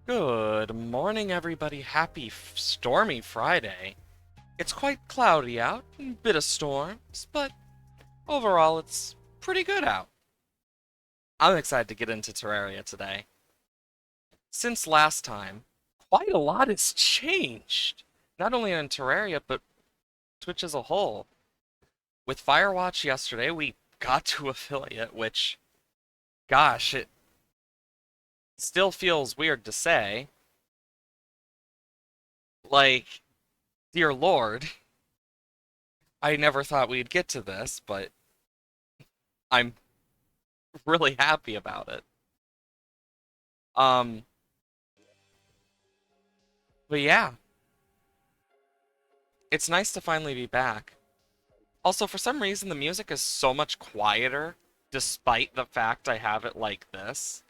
Good morning, everybody. Happy stormy Friday. It's quite cloudy out, a bit of storms, but overall it's pretty good out. I'm excited to get into Terraria today. Since last time, quite a lot has changed. Not only in Terraria, but Twitch as a whole. With Firewatch yesterday, we got to affiliate, which, gosh, it still feels weird to say. Like, dear Lord, I never thought we'd get to this, but I'm really happy about it. Um, but yeah, it's nice to finally be back. Also, for some reason, the music is so much quieter, despite the fact I have it like this.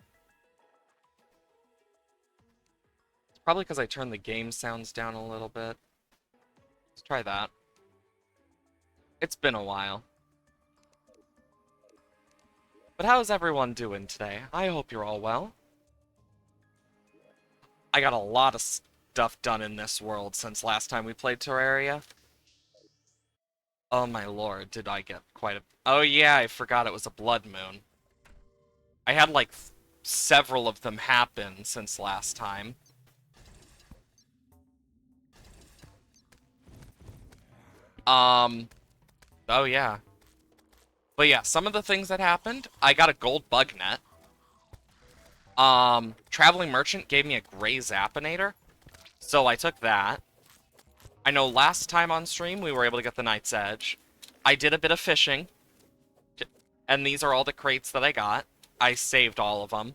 It's probably because I turned the game sounds down a little bit. Let's try that. It's been a while. But how's everyone doing today? I hope you're all well. I got a lot of stuff done in this world since last time we played Terraria. Oh my lord, did I get quite a... Oh yeah, I forgot it was a blood moon. I had like several of them happen since last time. Oh yeah. But yeah, some of the things that happened, I got a gold bug net. Traveling Merchant gave me a gray Zappinator, so I took that. I know last time on stream we were able to get the Knight's Edge. I did a bit of fishing, and these are all the crates that I got. I saved all of them.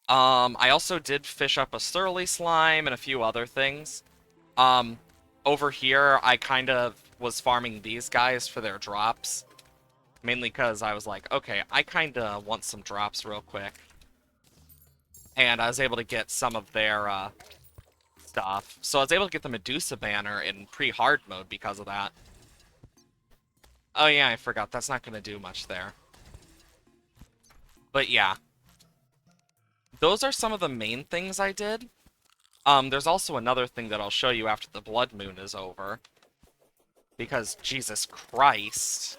I also did fish up a Surly Slime and a few other things. Over here, I kind of was farming these guys for their drops. Mainly because I was like, okay, I kind of want some drops real quick. And I was able to get some of their stuff. So I was able to get the Medusa banner in pre-hard mode because of that. Oh yeah, I forgot. That's not going to do much there. But yeah. Those are some of the main things I did. There's also another thing that I'll show you after the blood moon is over. Because, Jesus Christ.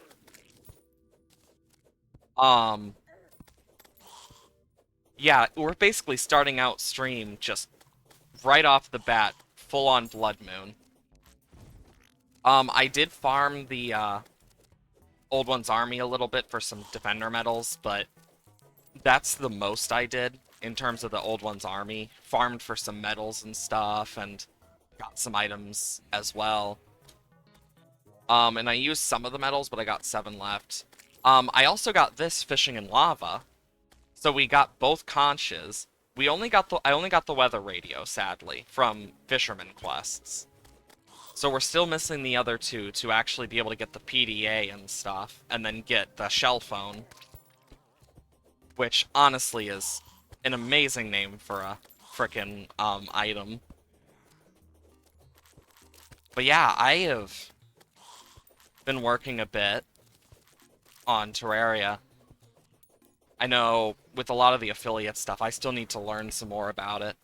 Yeah, we're basically starting out stream just right off the bat, full-on blood moon. I did farm the, Old One's Army a little bit for some Defender medals, but that's the most I did in terms of the Old One's Army. Farmed for some medals and stuff, and got some items as well. And I used some of the medals, but I got 7 left. I also got this Fishing in Lava. So we got both conches. I only got the weather radio, sadly, from Fisherman quests. So we're still missing the other two to actually be able to get the PDA and stuff, and then get the shell phone. Which, honestly, is an amazing name for a frickin' item. But yeah, I have been working a bit on Terraria. I know with a lot of the affiliate stuff, I still need to learn some more about it.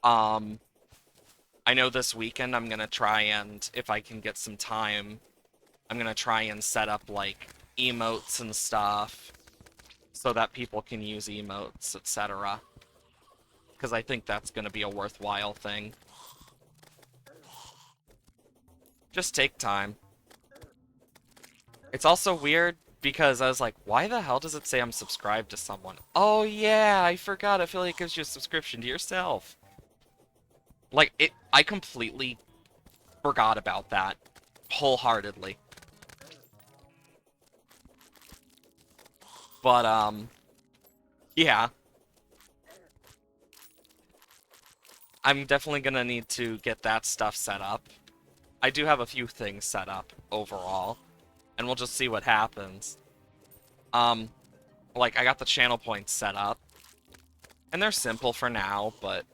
I know this weekend I'm gonna try and, if I can get some time, I'm gonna try and set up, like, emotes and stuff, so that people can use emotes, etc. Because I think that's gonna be a worthwhile thing. Just take time. It's also weird, because I was like, why the hell does it say I'm subscribed to someone? Oh yeah, I forgot affiliate gives you a subscription to yourself. Like, I completely forgot about that. Wholeheartedly. But, yeah. I'm definitely gonna need to get that stuff set up. I do have a few things set up, overall. And we'll just see what happens. Like, I got the channel points set up. And they're simple for now, but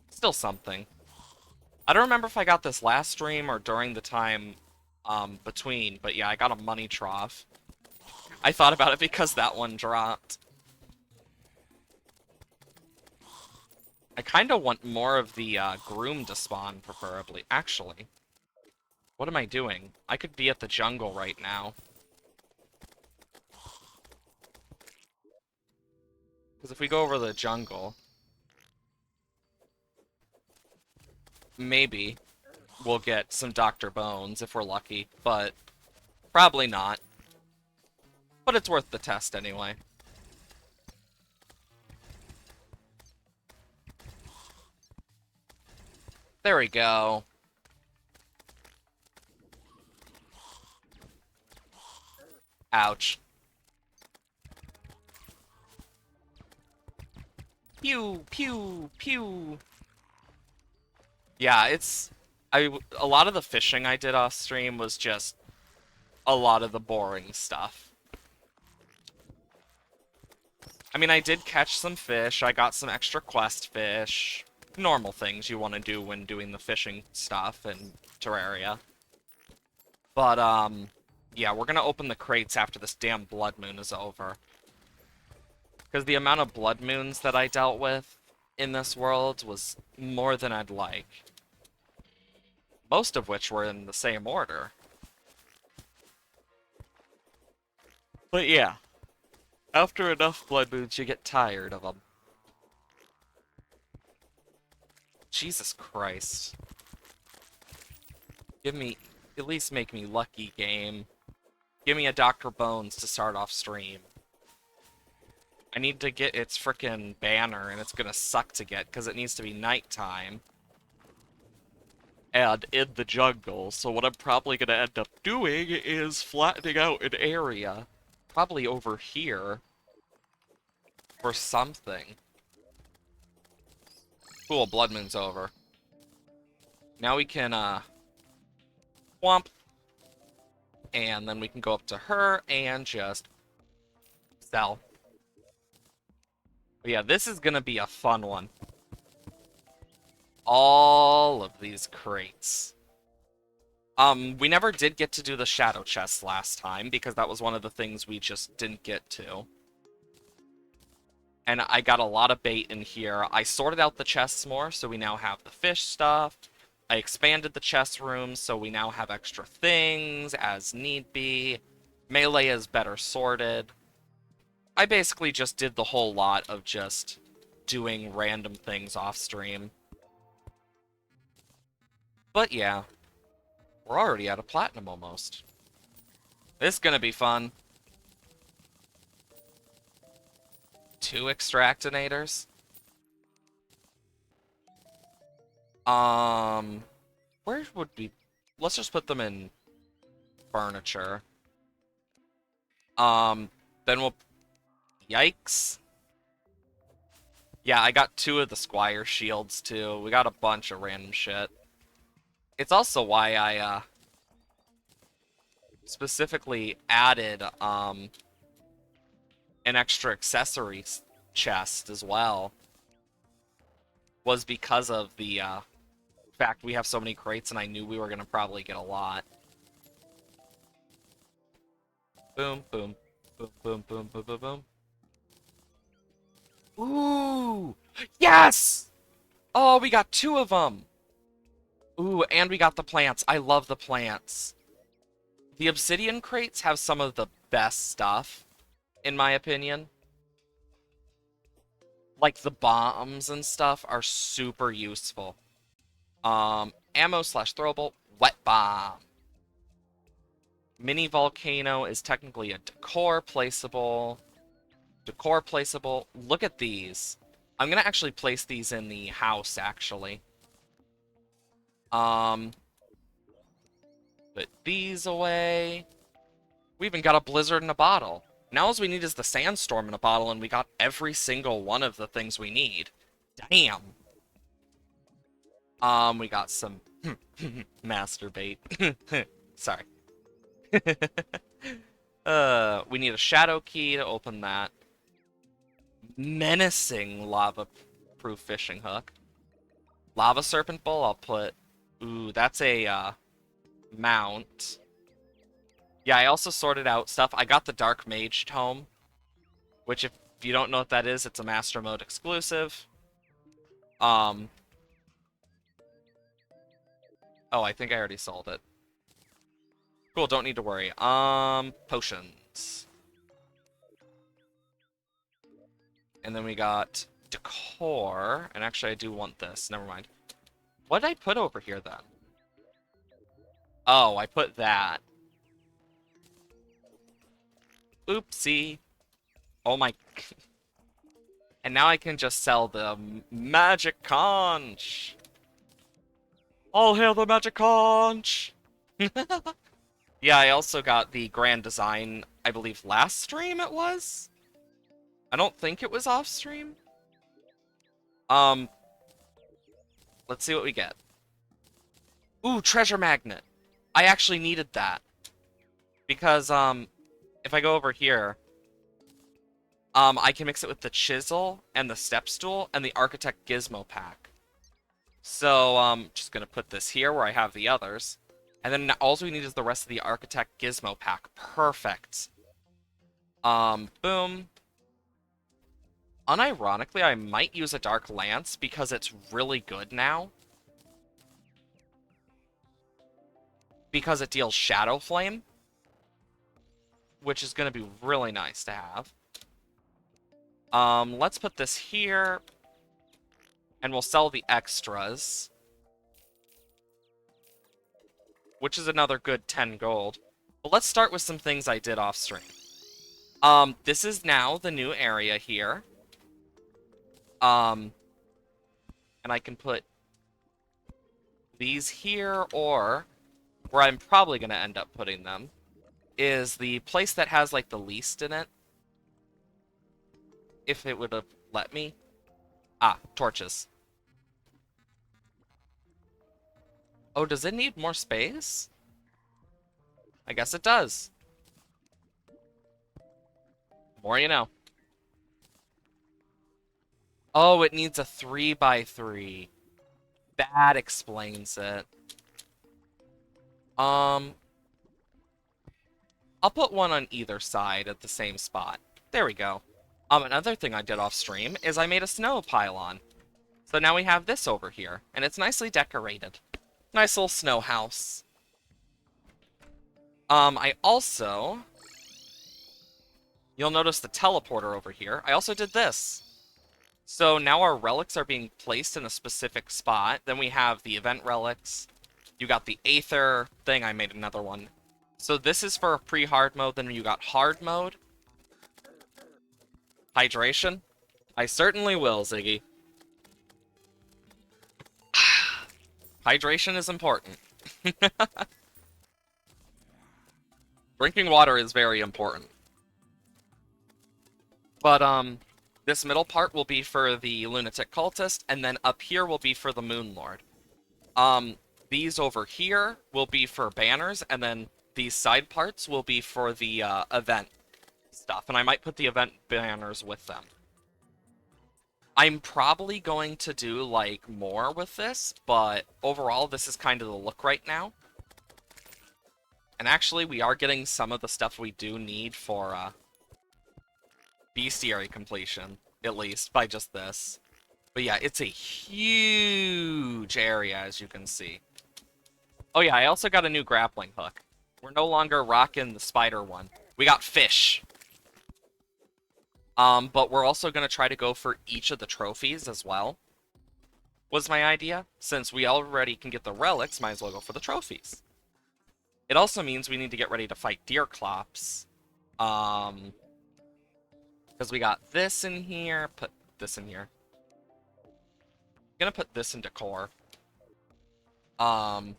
still something. I don't remember if I got this last stream or during the time between, but yeah, I got a money trough. I thought about it because that one dropped. I kind of want more of the groom to spawn, preferably. Actually, what am I doing? I could be at the jungle right now. Because if we go over the jungle, maybe we'll get some Dr. Bones if we're lucky, but probably not. But it's worth the test anyway. There we go. Ouch. Pew, pew, pew. Yeah, a lot of the fishing I did off stream was just a lot of the boring stuff. I mean, I did catch some fish, I got some extra quest fish, normal things you want to do when doing the fishing stuff in Terraria. But, yeah, we're gonna open the crates after this damn blood moon is over. Because the amount of blood moons that I dealt with in this world was more than I'd like. Most of which were in the same order. But yeah, after enough blood moons, you get tired of them. Jesus Christ. Give me, at least make me lucky, game. Give me a Dr. Bones to start off stream. I need to get its frickin' banner, and it's gonna suck to get, because it needs to be nighttime. And in the jungle, so what I'm probably gonna end up doing is flattening out an area. Probably over here. For something. Cool, Blood Moon's over. Now we can, whomp. And then we can go up to her and just sell. But yeah, this is gonna be a fun one. All of these crates. We never did get to do the shadow chests last time, because that was one of the things we just didn't get to. And I got a lot of bait in here. I sorted out the chests more, so we now have the fish stuff. I expanded the chest rooms, so we now have extra things, as need be. Melee is better sorted. I basically just did the whole lot of just doing random things off stream. But yeah, we're already out of platinum almost. This is gonna be fun. 2 extractinators. Where would we... Let's just put them in furniture. Then we'll... Yikes. Yeah, I got 2 of the Squire shields, too. We got a bunch of random shit. It's also why I, specifically added, an extra accessories chest as well. Was because of the, fact we have so many crates and I knew we were gonna probably get a lot. Boom, boom, boom, boom, boom, boom, boom, boom. Ooh! Yes! Oh, we got 2 of them! Ooh, and we got the plants. I love the plants. The obsidian crates have some of the best stuff, in my opinion. Like, the bombs and stuff are super useful. Ammo slash throwable, wet bomb. Mini volcano is technically a decor placeable. Decor placeable. Look at these. I'm gonna actually place these in the house, actually. Put these away. We even got a blizzard in a bottle. Now all we need is the sandstorm in a bottle, and we got every single one of the things we need. Damn. We got some masturbate. Sorry. We need a shadow key to open that. Menacing lava-proof fishing hook. Lava serpent bowl, I'll put... Ooh, that's a, mount. Yeah, I also sorted out stuff. I got the Dark Mage Tome, which if you don't know what that is, it's a Master Mode exclusive. Um, oh, I think I already sold it. Cool, don't need to worry. Potions. And then we got decor. And actually, I do want this. Never mind. What did I put over here, then? Oh, I put that. Oopsie. Oh my... And now I can just sell the magic conch. All hail the magic conch! Yeah, I also got the grand design, I believe last stream it was? I don't think it was off stream. Um, let's see what we get. Ooh, treasure magnet. I actually needed that. Because, if I go over here, I can mix it with the chisel and the step stool and the architect gizmo pack. So, just gonna put this here where I have the others. And then all we need is the rest of the architect gizmo pack. Perfect. Boom. Unironically, I might use a dark lance because it's really good now. Because it deals shadow flame. Which is gonna be really nice to have. Let's put this here. And we'll sell the extras. Which is another good 10 gold. But let's start with some things I did off stream. This is now the new area here. And I can put these here, or where I'm probably going to end up putting them is the place that has, like, the least in it. If it would have let me. Ah, torches. Oh, does it need more space? I guess it does. More you know. Oh, it needs a 3x3. That explains it. I'll put one on either side at the same spot. There we go. Another thing I did off stream is I made a snow pylon. So now we have this over here, and it's nicely decorated. Nice little snow house. I also... You'll notice the teleporter over here. I also did this. So now our relics are being placed in a specific spot. Then we have the event relics. You got the Aether thing. I made another one. So this is for pre-hard mode. Then you got hard mode. Hydration. I certainly will, Ziggy. Hydration is important. Drinking water is very important. But, this middle part will be for the Lunatic Cultist, and then up here will be for the Moon Lord. These over here will be for banners, and then these side parts will be for the, event stuff. And I might put the event banners with them. I'm probably going to do, like, more with this, but overall, this is kind of the look right now. And actually, we are getting some of the stuff we do need for, Bestiary Completion, at least, by just this. But yeah, it's a huge area, as you can see. Oh yeah, I also got a new grappling hook. We're no longer rocking the spider one. We got fish. But we're also going to try to go for each of the trophies as well. Was my idea. Since we already can get the relics, might as well go for the trophies. It also means we need to get ready to fight Deerclops. Because we got this in here, put this in here. I'm gonna put this in decor. And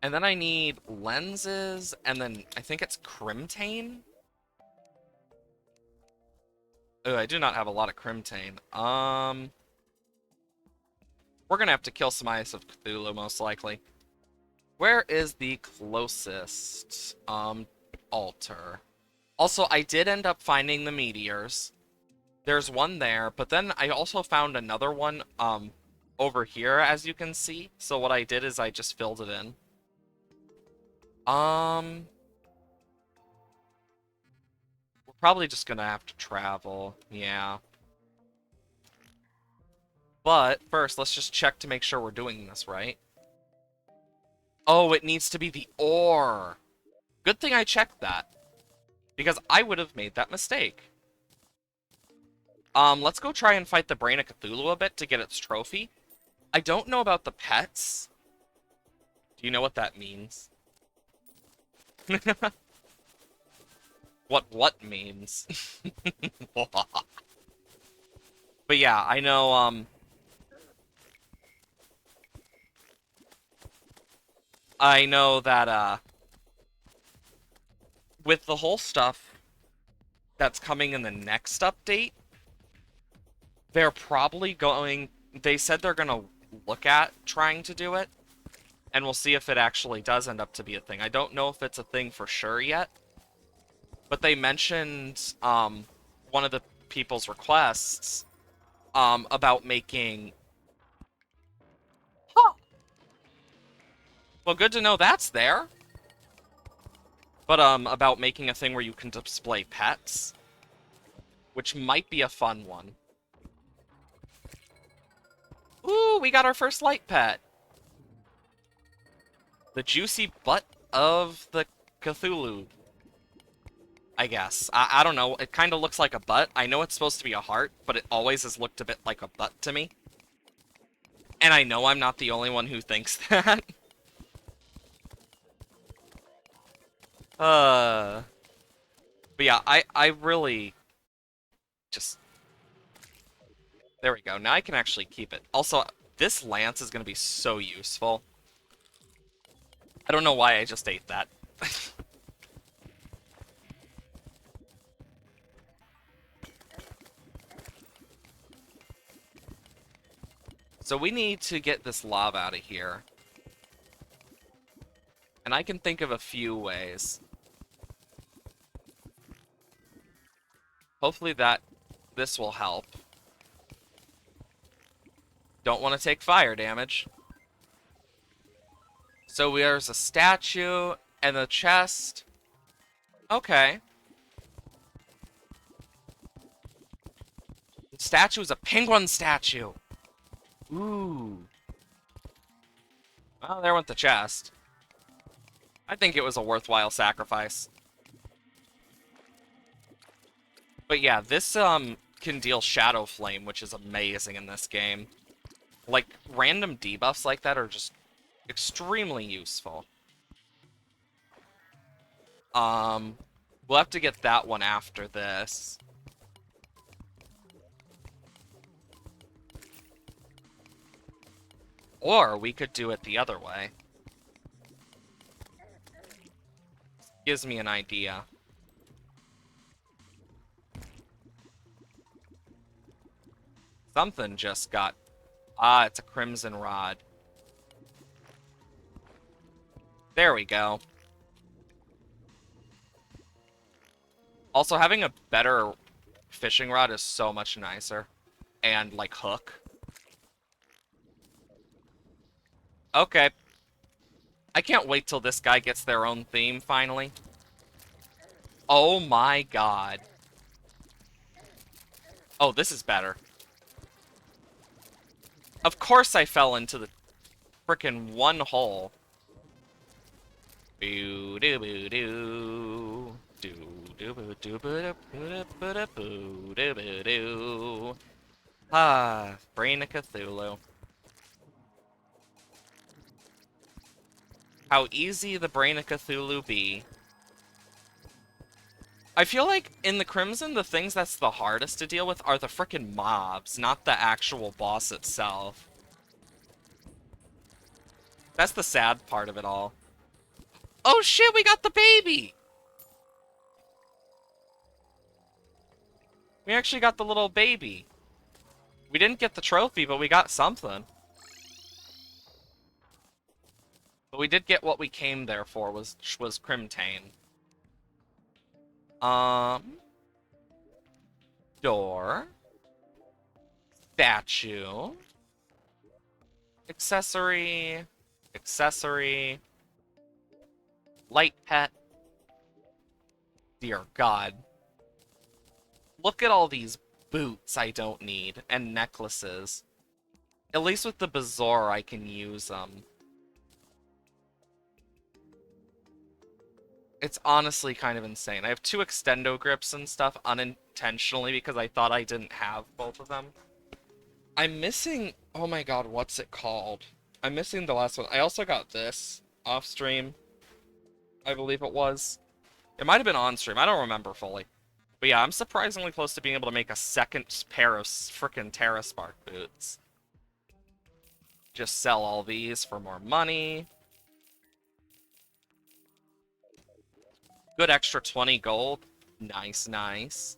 then I need lenses, and then I think it's Crimtane. Oh, I do not have a lot of Crimtane. We're gonna have to kill some Eyes of Cthulhu, most likely. Where is the closest, altar? Also, I did end up finding the meteors. There's one there, but then I also found another one, over here, as you can see. So what I did is I just filled it in. We're probably just gonna have to travel, yeah. But first, let's just check to make sure we're doing this right. Oh, it needs to be the ore. Good thing I checked that, because I would have made that mistake. Let's go try and fight the Brain of Cthulhu a bit to get its trophy. I don't know about the pets. Do you know what that means? What means? But yeah, I know, I know that, with the whole stuff that's coming in the next update, they're probably going... They said they're gonna look at trying to do it, and we'll see if it actually does end up to be a thing. I don't know if it's a thing for sure yet, but they mentioned, one of the people's requests, about making... Huh. Well, good to know that's there. But, about making a thing where you can display pets, which might be a fun one. Ooh, we got our first light pet. The juicy butt of the Cthulhu, I guess. I don't know. It kind of looks like a butt. I know it's supposed to be a heart, but it always has looked a bit like a butt to me. And I know I'm not the only one who thinks that. But yeah, I really just... There we go. Now I can actually keep it. Also, this lance is going to be so useful. I don't know why I just ate that. So we need to get this lava out of here. And I can think of a few ways. Hopefully this will help. Don't want to take fire damage. So there's a statue and a chest. Okay. The statue is a penguin statue. Ooh. Well, there went the chest. I think it was a worthwhile sacrifice. But yeah, this can deal Shadow Flame, which is amazing in this game. Like, random debuffs like that are just extremely useful. We'll have to get that one after this. Or we could do it the other way. Gives me an idea. Something just got... Ah, it's a Crimson Rod. There we go. Also, having a better fishing rod is so much nicer. And, like, hook. Okay. I can't wait till this guy gets their own theme, finally. Oh my god. Oh, this is better. Of course I fell into the frickin' one hole. Boo doo boo doo. Doo doo boo doo boo doo boo doo boo doo boo doo. Ah, Brain of Cthulhu. How easy the Brain of Cthulhu be. I feel like in the Crimson, the things that's the hardest to deal with are the frickin' mobs, not the actual boss itself. That's the sad part of it all. Oh shit, we got the baby! We actually got the little baby. We didn't get the trophy, but we got something. But we did get what we came there for, was Crimtane. Door. Statue. Accessory. Accessory. Light pet. Dear God. Look at all these boots I don't need, and necklaces. At least with the Bazaar, I can use It's honestly kind of insane. I have 2 extendo grips and stuff unintentionally because I thought I didn't have both of them. I'm missing... Oh my god, what's it called? I'm missing the last one. I also got this off stream, I believe it was. It might have been on stream. I don't remember fully. But yeah, I'm surprisingly close to being able to make a second pair of frickin' Terra Spark boots. Just sell all these for more money. Good extra 20 gold. Nice, nice.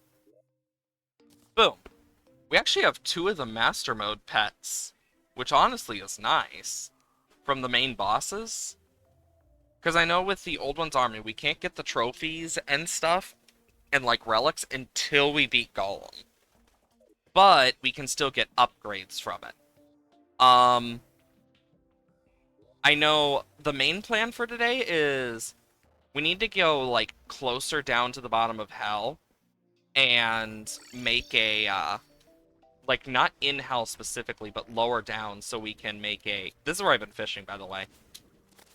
Boom. We actually have 2 of the Master Mode pets, which honestly is nice. From the main bosses. Because I know with the Old One's Army, we can't get the trophies and stuff, and like relics, until we beat Golem. But we can still get upgrades from it. I know the main plan for today is we need to go like closer down to the bottom of hell and make a like not in hell specifically, but lower down so we can make a... This is where I've been fishing, by the way.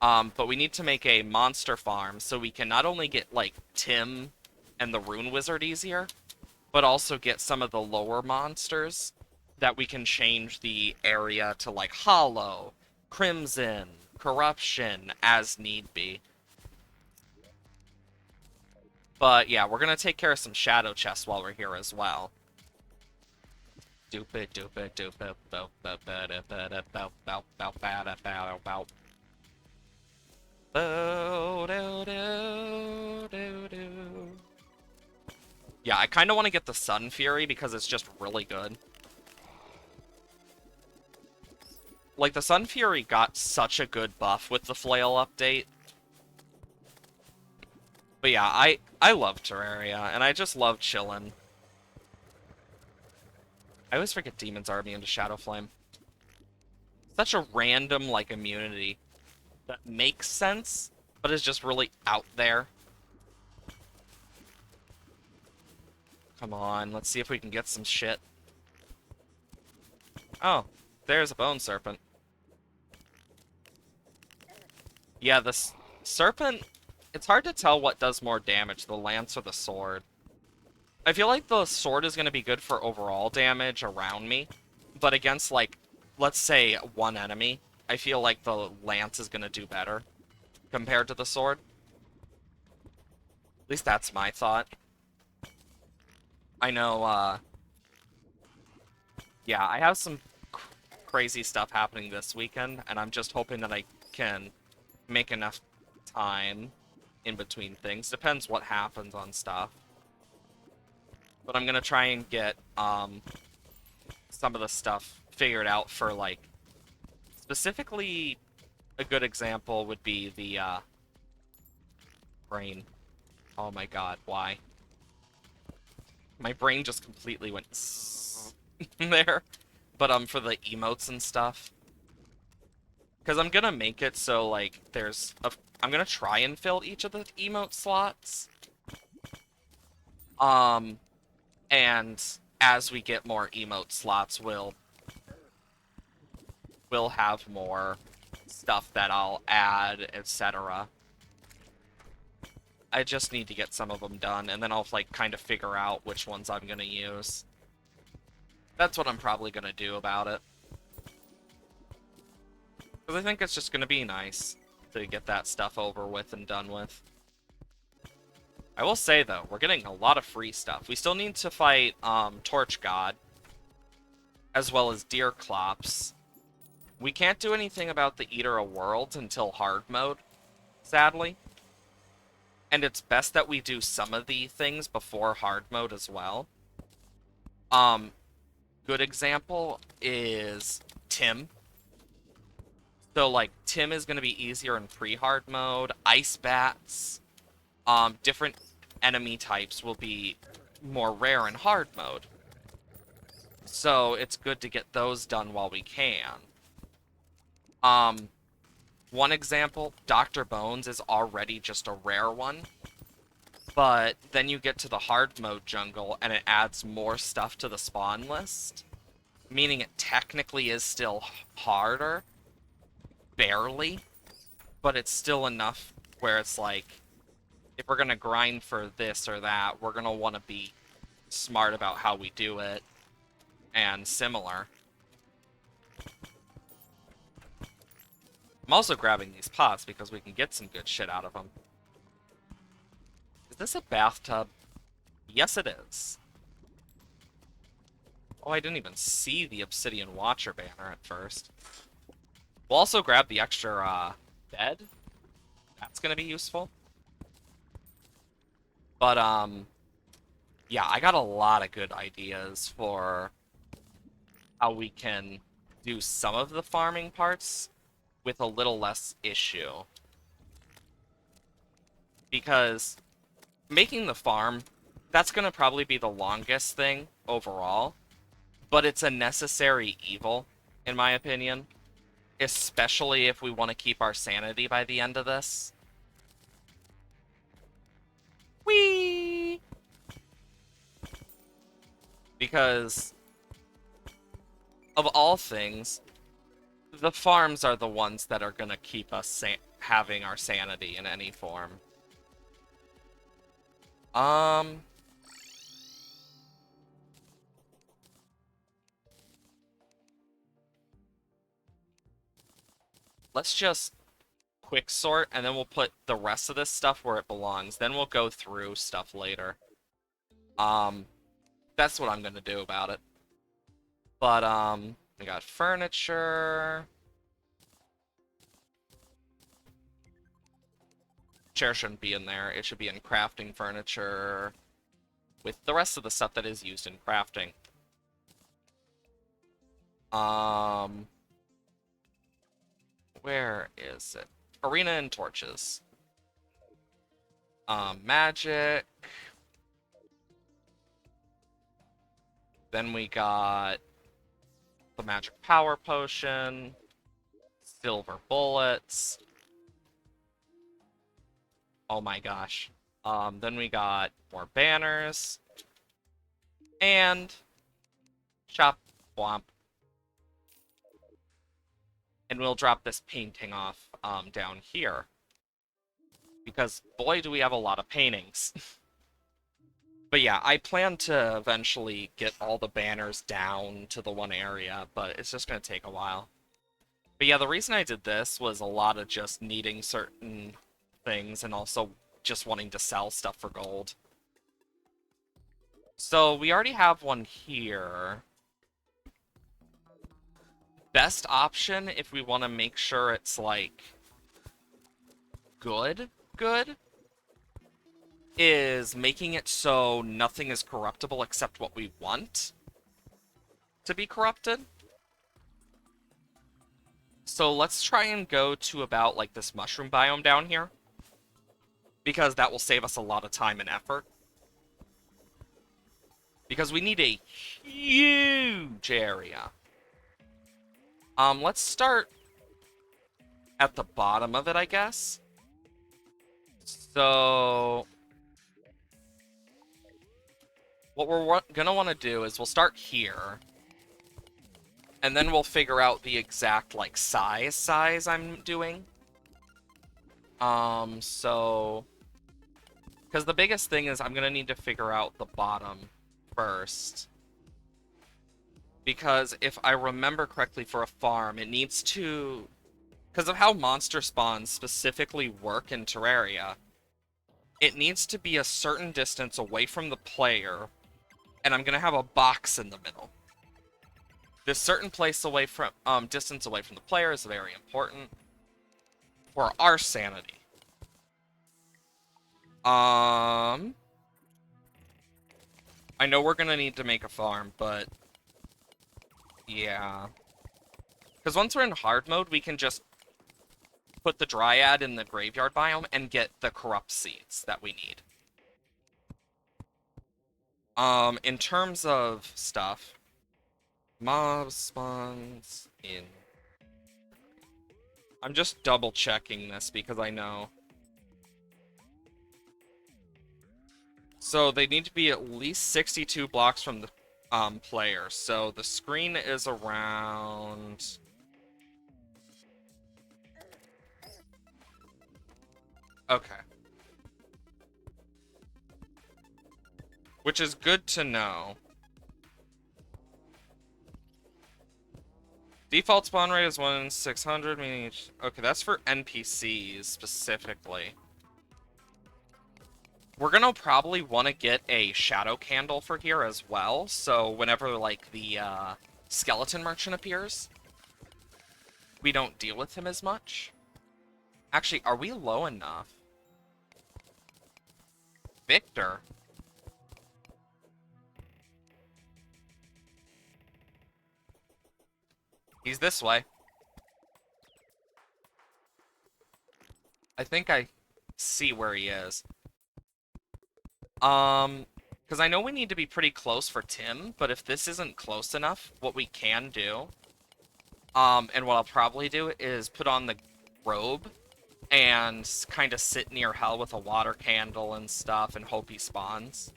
But we need to make a monster farm so we can not only get like Tim and the Rune Wizard easier, but also get some of the lower monsters that we can change the area to like Hollow, Crimson, Corruption as need be. But yeah, we're gonna take care of some shadow chests while we're here as well. Stupid, stupid, stupid, yeah, I kind of want to get the Sun Fury because it's just really good. Like, the Sun Fury got such a good buff with the Flail update. But yeah, I love Terraria, and I just love chillin'. I always forget Demon's Army into Shadow Flame. Such a random, like, immunity that makes sense, but is just really out there. Come on, let's see if we can get some shit. Oh, there's a Bone Serpent. Yeah, the Serpent... It's hard to tell what does more damage, the Lance or the Sword. I feel like the Sword is going to be good for overall damage around me, but against, like, let's say one enemy, I feel like the Lance is going to do better compared to the Sword. At least that's my thought. I know, yeah, I have some crazy stuff happening this weekend, and I'm just hoping that I can make enough time in between things. Depends what happens on stuff. But I'm gonna try and get some of the stuff figured out for, like, specifically a good example would be the brain. Oh my god, why? My brain just completely went there. But for the emotes and stuff. Because I'm gonna make it so, like, there's a... I'm gonna try and fill each of the emote slots. And as we get more emote slots, we'll have more stuff that I'll add, etc. I just need to get some of them done, and then I'll, like, kind of figure out which ones I'm gonna use. That's what I'm probably gonna do about it. Because I think it's just gonna be nice to get that stuff over with and done with. I will say, though, we're getting a lot of free stuff. We still need to fight Torch God, as well as Deer Clops. We can't do anything about the Eater of Worlds until hard mode, sadly. And it's best that we do some of the things before hard mode as well. Good example is Tim. So, like, Tim is going to be easier in pre-hard mode. Ice Bats, different enemy types will be more rare in hard mode. So, it's good to get those done while we can. One example, Dr. Bones is already just a rare one. But then you get to the hard mode jungle, and it adds more stuff to the spawn list. meaning it technically is still harder, barely, but it's still enough where it's like, if we're gonna grind for this or that, we're gonna want to be smart about how we do it, and similar. I'm also grabbing these pots because we can get some good shit out of them. Is this a bathtub? Yes, it is. Oh, I didn't even see the Obsidian Watcher banner at first. We'll also grab the extra bed. That's gonna be useful. But, yeah, I got a lot of good ideas for how we can do some of the farming parts with a little less issue. Because making the farm, that's going to probably be the longest thing overall, but it's a necessary evil, in my opinion. Especially if we want to keep our sanity by the end of this. Whee! Because, of all things, the farms are the ones that are going to keep us having our sanity in any form. Let's just quick sort, and then we'll put the rest of this stuff where it belongs. Then we'll go through stuff later. That's what I'm gonna do about it. But, we got furniture. Chair shouldn't be in there. It should be in crafting furniture with the rest of the stuff that is used in crafting. Where is it? Arena and torches. Magic. Then we got the magic power potion. Silver bullets. Oh my gosh. Then we got more banners. And shop womp. And we'll drop this painting off down here. Because boy do we have a lot of paintings. But yeah, I plan to eventually get all the banners down to the one area, but it's just going to take a while. But yeah, the reason I did this was a lot of just needing certain things and also just wanting to sell stuff for gold. So we already have one here. Best option if we want to make sure it's like good, is making it so nothing is corruptible except what we want to be corrupted. So let's try and go to about like this mushroom biome down here, because that will save us a lot of time and effort. Because we need a huge area. Let's start at the bottom of it, I guess. So what we're gonna want to do is we'll start here. And then we'll figure out the exact, like, size I'm doing. So... Because the biggest thing is I'm gonna need to figure out the bottom first. Because if I remember correctly for a farm, it needs to... Because of how monster spawns specifically work in Terraria, it needs to be a certain distance away from the player, and I'm gonna have a box in the middle. This certain place away from, distance away from the player is very important for our sanity. I know we're gonna need to make a farm, but yeah. Because once we're in hard mode, we can just put the Dryad in the graveyard biome and get the corrupt seeds that we need. In terms of stuff, mob spawns in... I'm just double checking this because I know. So they need to be at least 62 blocks from the players. So the screen is around... Okay. Which is good to know. Default spawn rate is 1 in 600, meaning each... Okay, that's for NPCs specifically. We're gonna probably want to get a shadow candle for here as well, so whenever, like, the skeleton merchant appears, we don't deal with him as much. Actually, are we low enough? Victor? He's this way. I think I see where he is. Because I know we need to be pretty close for Tim, but if this isn't close enough, what we can do, and what I'll probably do is put on the robe and kind of sit near Hell with a water candle and stuff and hope he spawns.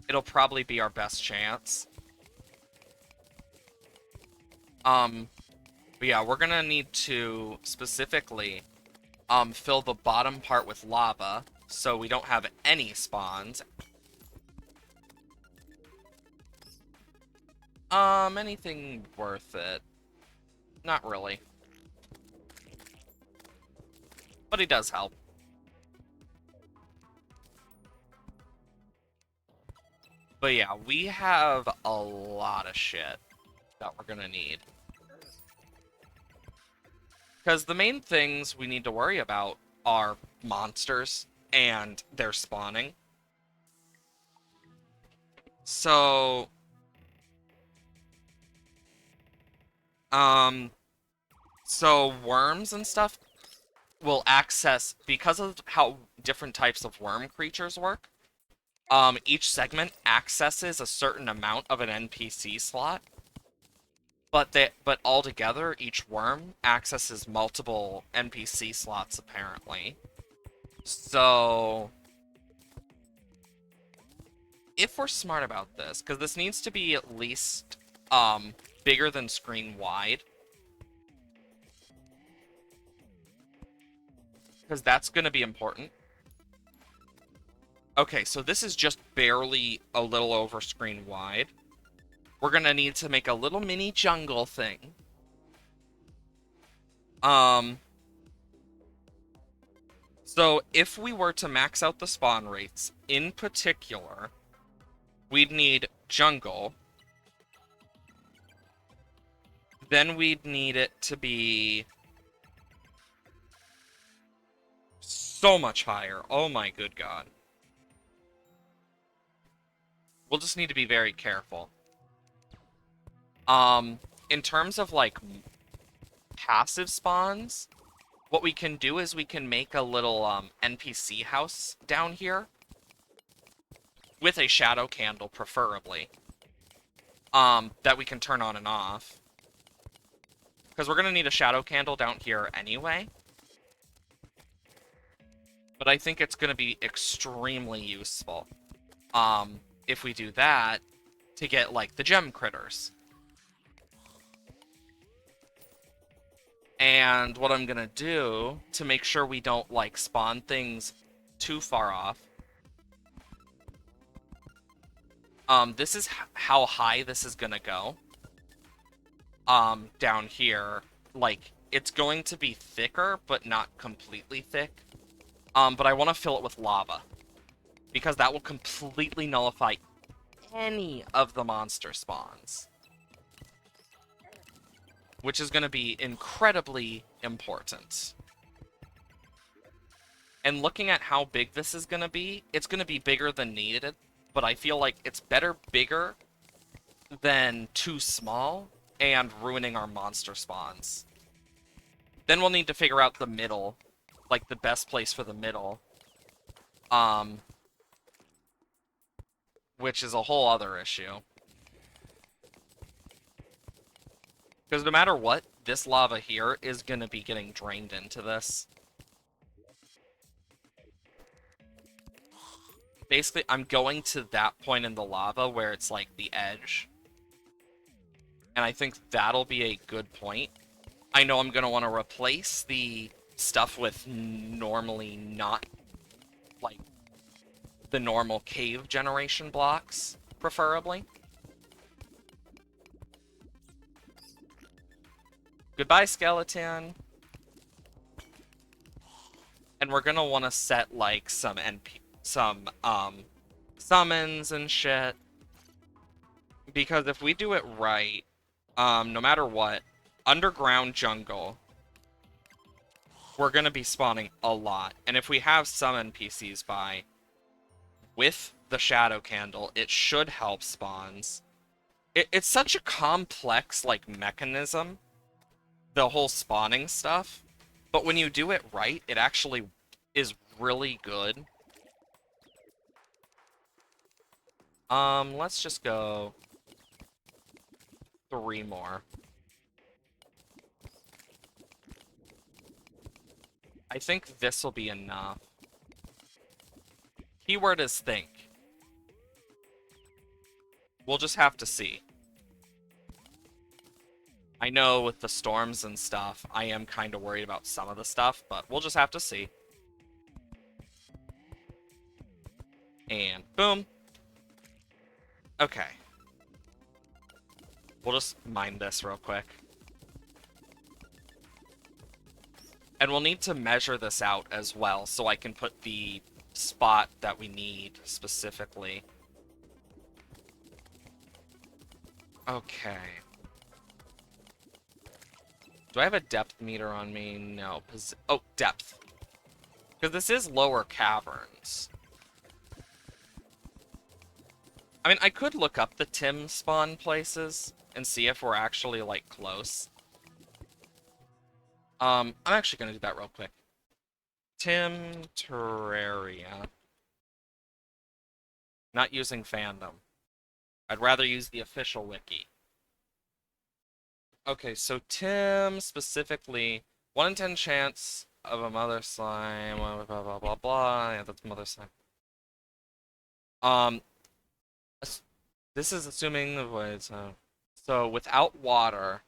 It'll probably be our best chance. But yeah, we're gonna need to specifically fill the bottom part with lava so we don't have any spawns. Anything worth it? Not really. But he does help. But yeah, we have a lot of shit that we're gonna need. Because the main things we need to worry about are monsters and their spawning. So... So worms and stuff will access, because of how different types of worm creatures work, each segment accesses a certain amount of an NPC slot. But altogether, each worm accesses multiple NPC slots, apparently. So... if we're smart about this, because this needs to be at least, bigger than screen wide. Because that's going to be important. Okay, so this is just barely a little over screen wide. We're going to need to make a little mini jungle thing. So if we were to max out the spawn rates, in particular, we'd need jungle. Then we'd need it to be so much higher. Oh my good god. We'll just need to be very careful. In terms of, like, passive spawns, what we can do is we can make a little, NPC house down here. With a shadow candle, preferably. That we can turn on and off. Because we're going to need a shadow candle down here anyway. But I think it's going to be extremely useful. If we do that, to get, like, the gem critters. And what I'm going to do, to make sure we don't, like, spawn things too far off. This is how high this is going to go. Down here. Like, it's going to be thicker, but not completely thick. But I want to fill it with lava. Because that will completely nullify any of the monster spawns. Which is going to be incredibly important. And looking at how big this is going to be, it's going to be bigger than needed. But I feel like it's better bigger than too small and ruining our monster spawns. Then we'll need to figure out the middle. Like, the best place for the middle. Which is a whole other issue. Because no matter what, this lava here is going to be getting drained into this. basically, I'm going to that point in the lava where it's like the edge. And I think that'll be a good point. I know I'm going to want to replace the stuff with normally not, like, the normal cave generation blocks, preferably. Goodbye, skeleton. And we're going to want to set, like, some summons and shit. Because if we do it right, no matter what, underground jungle, we're going to be spawning a lot. And if we have some NPCs by, with the shadow candle, it should help spawns. It's such a complex, like, mechanism, the whole spawning stuff. But when you do it right, it actually is really good. Let's just go 3 more. I think this will be enough. Keyword is think. We'll just have to see. I know with the storms and stuff, I am kind of worried about some of the stuff, but we'll just have to see. And boom. Okay. We'll just mine this real quick. And we'll need to measure this out as well, so I can put the spot that we need specifically. Okay. Do I have a depth meter on me? No. Oh, depth. Because this is lower caverns. I mean, I could look up the Tim spawn places and see if we're actually, like, close. I'm actually going to do that real quick. Tim Terraria. Not using fandom. I'd rather use the official wiki. Okay, so Tim specifically, 1 in 10 chance of a mother slime, blah, blah, blah, blah, blah. Yeah, that's mother slime. This is assuming the voids. So without water,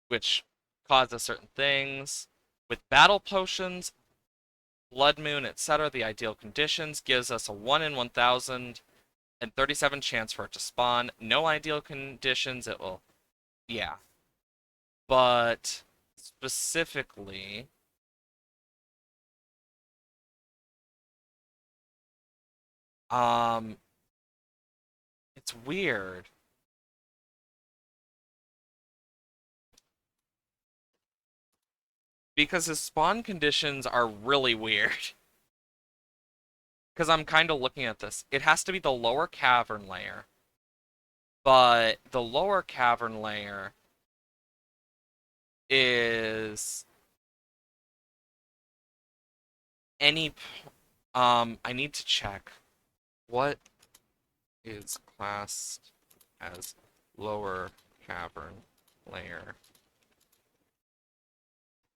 which causes certain things, with battle potions, blood moon, etc., the ideal conditions gives us a 1 in 1,037 chance for it to spawn. No ideal conditions, it will, yeah. But specifically, it's weird. Because his spawn conditions are really weird. Because I'm kind of looking at this. It has to be the lower cavern layer. But the lower cavern layer is any... I need to check. What is classed as lower cavern layer?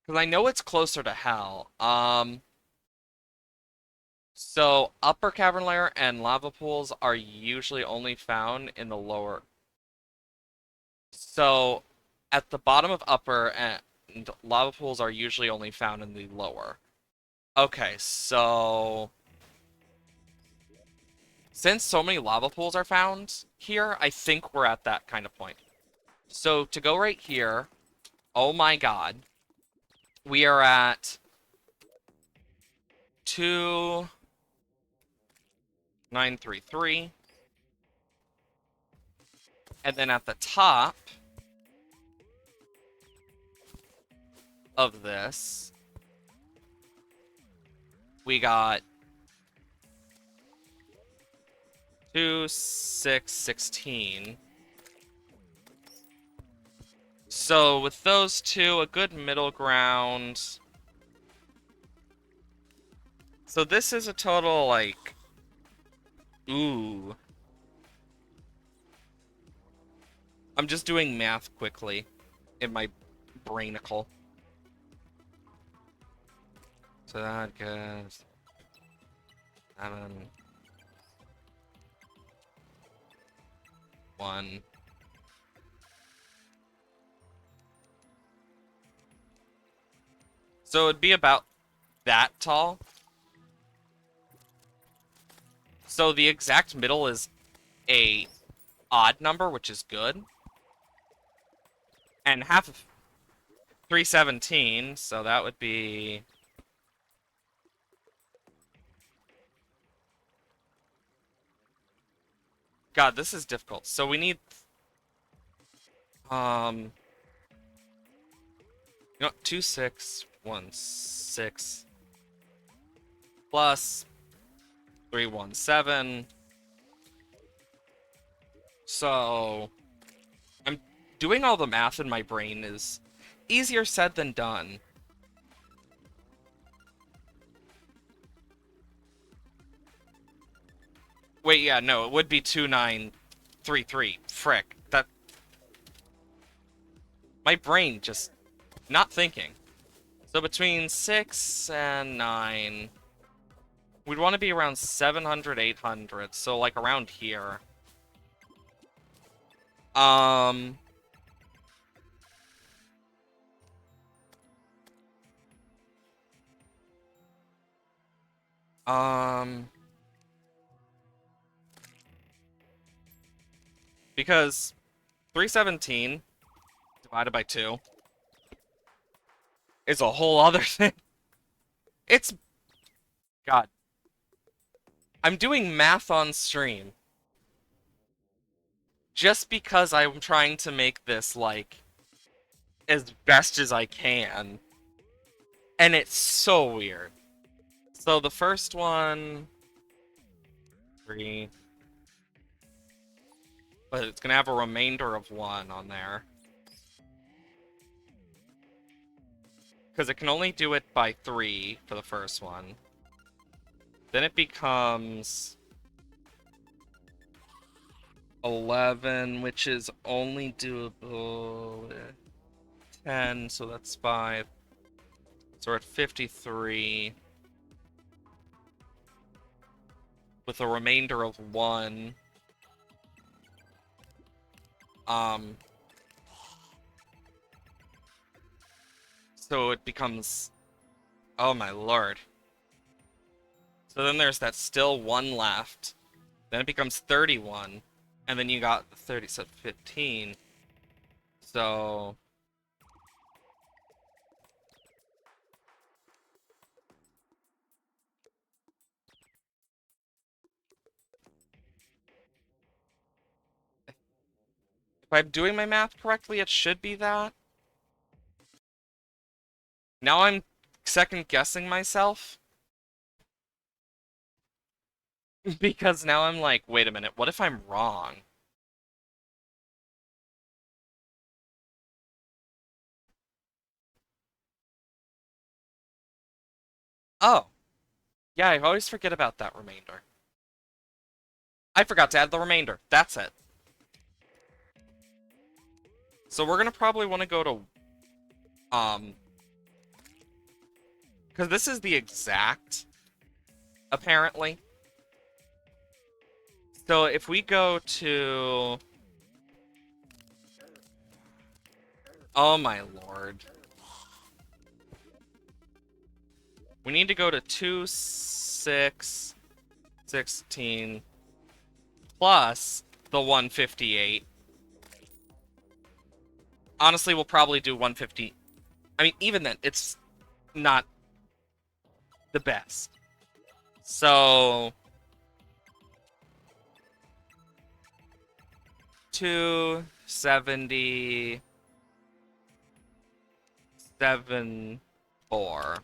Because I know it's closer to hell. So upper cavern layer and lava pools are usually only found in the lower. So at the bottom of upper and lava pools are usually only found in the lower. Okay, so since so many lava pools are found here, I think we're at that kind of point. So to go right here, oh my god, we are at 2,933. And then at the top of this, we got 2,616. So with those two, a good middle ground. So this is a total, like, ooh. I'm just doing math quickly in my brainicle. So that goes 7, 1. So it'd be about that tall. So the exact middle is a odd number, which is good. And half of 317, so that would be... God, this is difficult. So we need... You know, 2616 plus 317. So I'm doing all the math in my brain is easier said than done. Wait, yeah, no, it would be 2933. Frick. That my brain just not thinking. So between 6 and 9, we'd want to be around 700, 800, so like around here. Um... Because 317 divided by 2 is a whole other thing. It's... God. I'm doing math on stream. Just because I'm trying to make this, like, as best as I can. And it's so weird. So the first one... 3... But it's gonna have a remainder of 1 on there. Because it can only do it by 3 for the first one. Then it becomes 11, which is only doable with 10, so that's 5. So we're at 53. With a remainder of 1. So it becomes... Oh my lord. So then there's that still 1 left. Then it becomes 31. And then you got 30, so 15. So... If I'm doing my math correctly, it should be that. Now I'm second guessing myself. Because now I'm like, wait a minute, what if I'm wrong? Oh. Yeah, I always forget about that remainder. I forgot to add the remainder. That's it. So we're gonna probably want to go to... Because this is the exact... Apparently. So if we go to... Oh my lord. We need to go to 2, 6, 16 plus the 158. Honestly, we'll probably do 150. I mean, even then, it's not the best. So 277.4.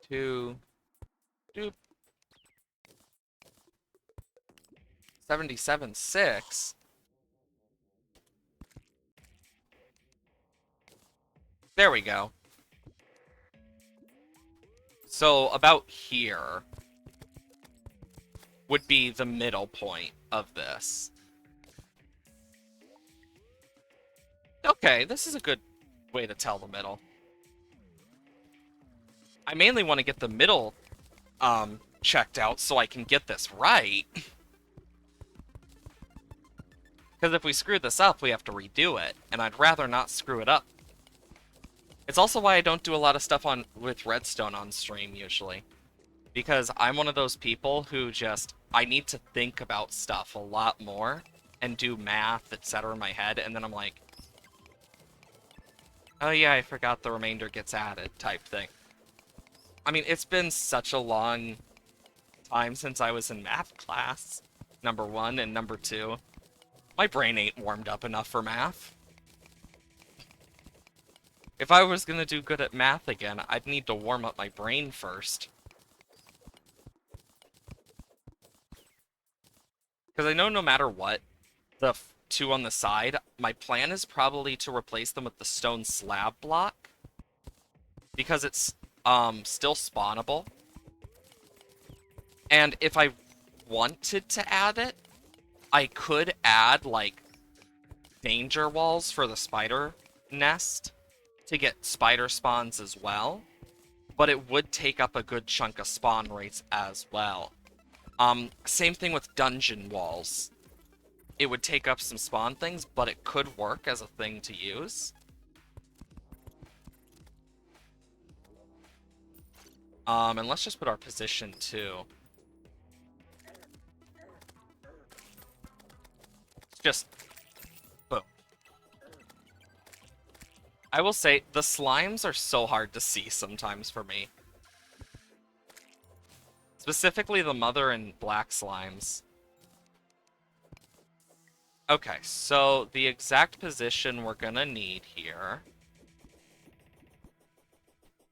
Two, doop. 77.6. There we go. So about here would be the middle point of this. Okay, this is a good way to tell the middle. I mainly want to get the middle checked out so I can get this right. Because if we screw this up, we have to redo it, and I'd rather not screw it up. It's also why I don't do a lot of stuff with redstone on stream, usually. Because I'm one of those people who I need to think about stuff a lot more, and do math, etc. in my head, and then I'm like, oh yeah, I forgot the remainder gets added, type thing. I mean, it's been such a long time since I was in math class, number one, and number two. My brain ain't warmed up enough for math. If I was gonna do good at math again, I'd need to warm up my brain first. Because I know no matter what, the two on the side, my plan is probably to replace them with the stone slab block. Because it's still spawnable. And if I wanted to add it, I could add, like, danger walls for the spider nest to get spider spawns as well. But it would take up a good chunk of spawn rates as well. Same thing with dungeon walls. It would take up some spawn things, but it could work as a thing to use. And let's just put our position too. Just boom. I will say, the slimes are so hard to see sometimes for me. Specifically the mother and black slimes. Okay, so the exact position we're gonna need here.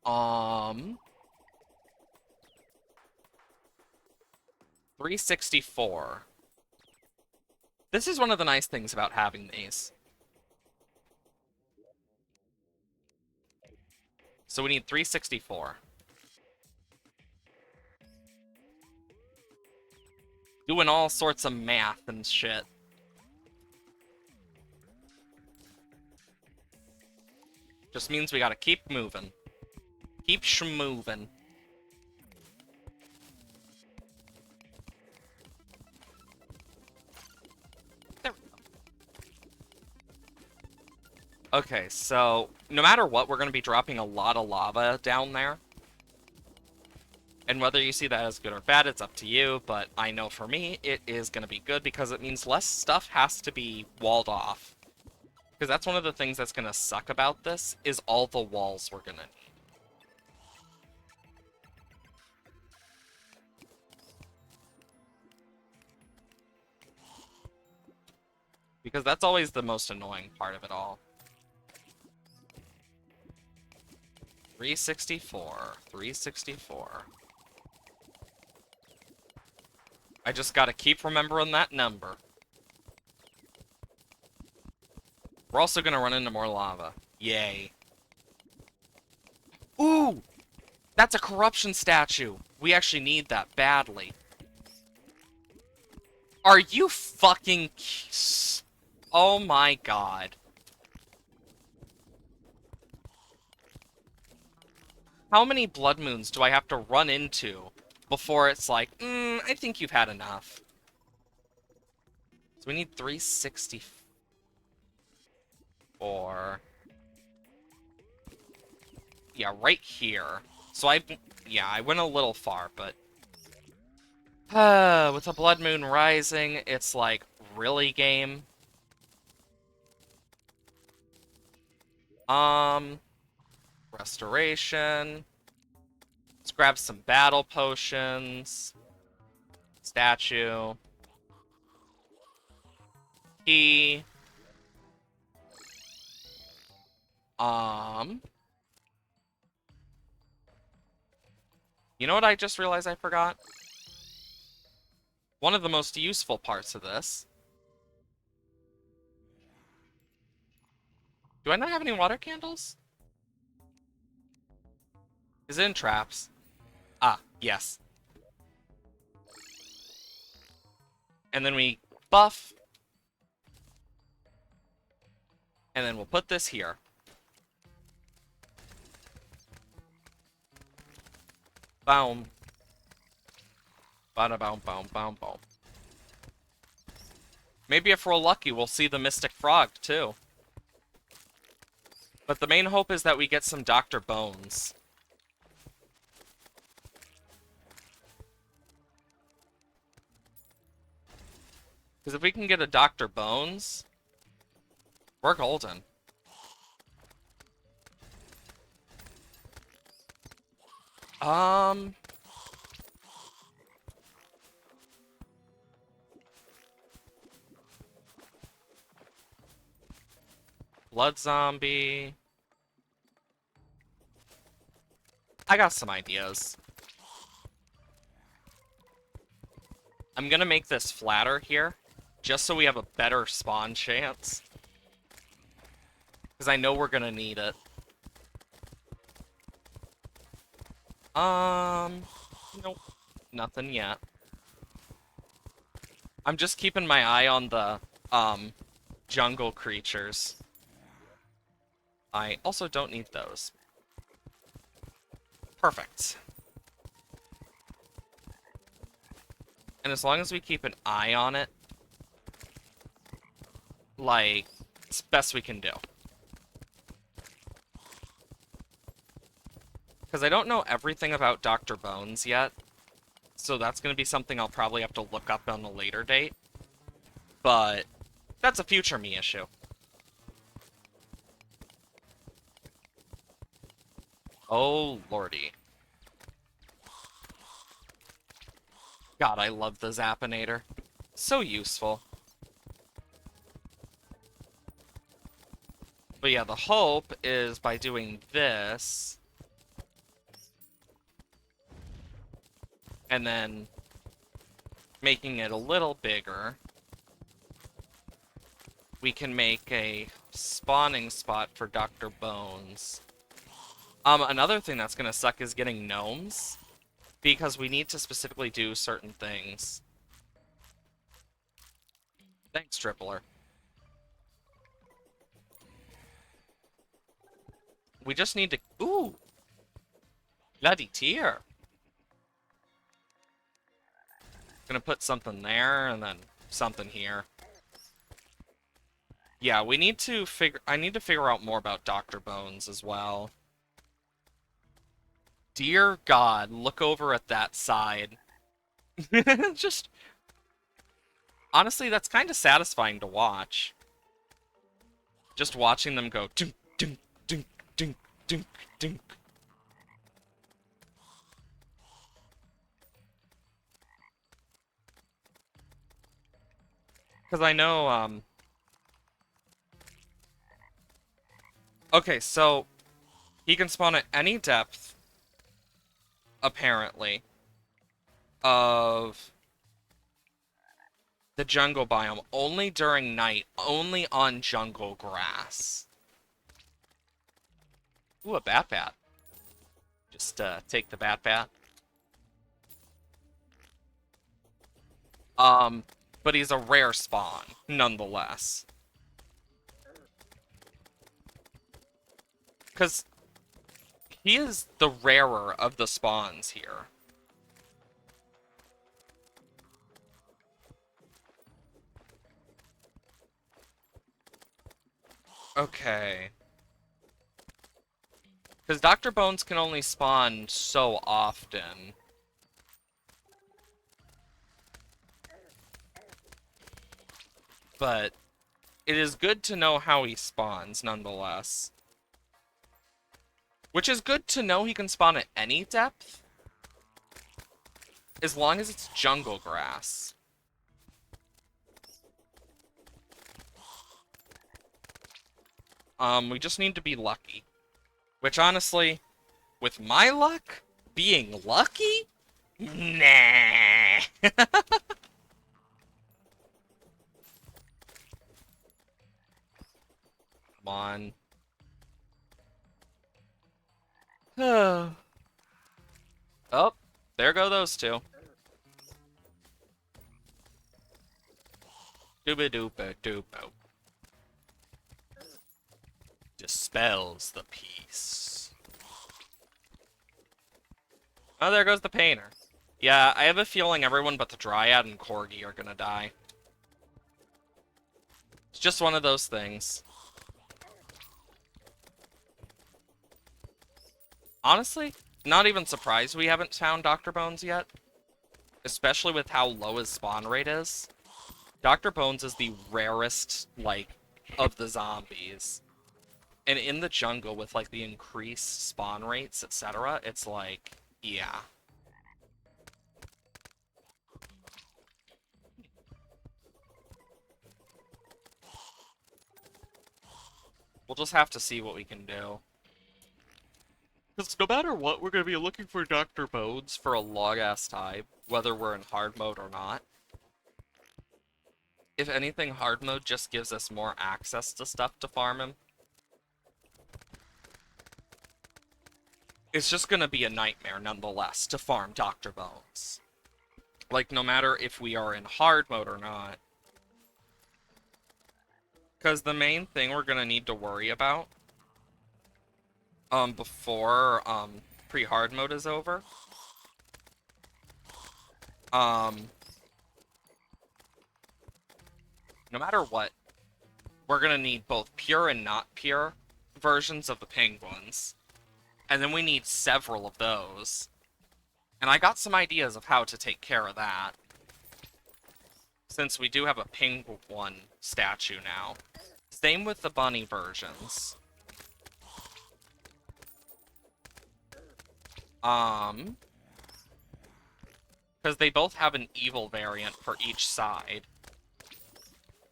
364. This is one of the nice things about having these. So we need 364. Doing all sorts of math and shit. Just means we gotta keep moving. Keep moving. There we go. Okay, so no matter what, we're gonna be dropping a lot of lava down there. And whether you see that as good or bad, it's up to you, but I know for me, it is gonna be good because it means less stuff has to be walled off. Because that's one of the things that's gonna suck about this, is all the walls we're gonna need. Because that's always the most annoying part of it all. 364. 364. I just gotta keep remembering that number. We're also gonna run into more lava. Yay. Ooh! That's a corruption statue! We actually need that badly. Are you fucking... Oh my god. How many blood moons do I have to run into before it's like, I think you've had enough? So we need 364. Yeah, right here. So I went a little far, but... with a blood moon rising, it's like, really, game? Restoration. Let's grab some battle potions. Statue. Key. You know what I just realized I forgot? One of the most useful parts of this. Do I not have any water candles? Is it in traps? Ah, yes. And then we buff. And then we'll put this here. Boom. Bada boom, boom, boom, boom. Maybe if we're lucky, we'll see the Mystic Frog, too. But the main hope is that we get some Dr. Bones. Because if we can get a Dr. Bones, we're golden. Blood zombie. I got some ideas. I'm gonna make this flatter here, just so we have a better spawn chance. Because I know we're gonna need it. Nope. Nothing yet. I'm just keeping my eye on the, jungle creatures. I also don't need those. Perfect. And as long as we keep an eye on it, like, it's best we can do. Because I don't know everything about Dr. Bones yet, so that's going to be something I'll probably have to look up on a later date. But that's a future me issue. Oh, lordy. God, I love the Zappinator. So useful. But yeah, the hope is by doing this, and then making it a little bigger, we can make a spawning spot for Dr. Bones. Another thing that's gonna suck is getting gnomes, because we need to specifically do certain things. Thanks, Tripler. We just need to... Ooh! Bloody tear! Gonna put something there, and then something here. Yeah, we need to figure... I need to figure out more about Dr. Bones as well. Dear God, look over at that side. Just... Honestly, that's kind of satisfying to watch. Just watching them go... Dunk, dunk, dunk, dunk, dunk, dunk. Because I know, Okay, so... He can spawn at any depth, apparently, of the jungle biome, only during night, only on jungle grass. Ooh, a bat. Just, take the bat. But he's a rare spawn, nonetheless. Because he is the rarer of the spawns here. Okay. Because Dr. Bones can only spawn so often. But it is good to know how he spawns, nonetheless. Which is good to know he can spawn at any depth, as long as it's jungle grass. We just need to be lucky. Which, honestly, with my luck, being lucky? Nah. Come on. Oh, there go those two. Dooba dooba doobo. Dispels the peace. Oh, there goes the painter. Yeah, I have a feeling everyone but the Dryad and Corgi are gonna die. It's just one of those things. Honestly, not even surprised we haven't found Dr. Bones yet. Especially with how low his spawn rate is. Dr. Bones is the rarest, like, of the zombies. And in the jungle, with, like, the increased spawn rates, etc., it's like, yeah. We'll just have to see what we can do. Because no matter what, we're going to be looking for Dr. Bones for a long-ass time, whether we're in hard mode or not. If anything, hard mode just gives us more access to stuff to farm him. It's just going to be a nightmare, nonetheless, to farm Dr. Bones. Like, no matter if we are in hard mode or not. Because the main thing we're going to need to worry about before pre-hard mode is over no matter what, we're going to need both pure and not pure versions of the penguins. And then we need several of those. And I got some ideas of how to take care of that. Since we do have a penguin statue now. Same with the bunny versions. Because they both have an evil variant for each side.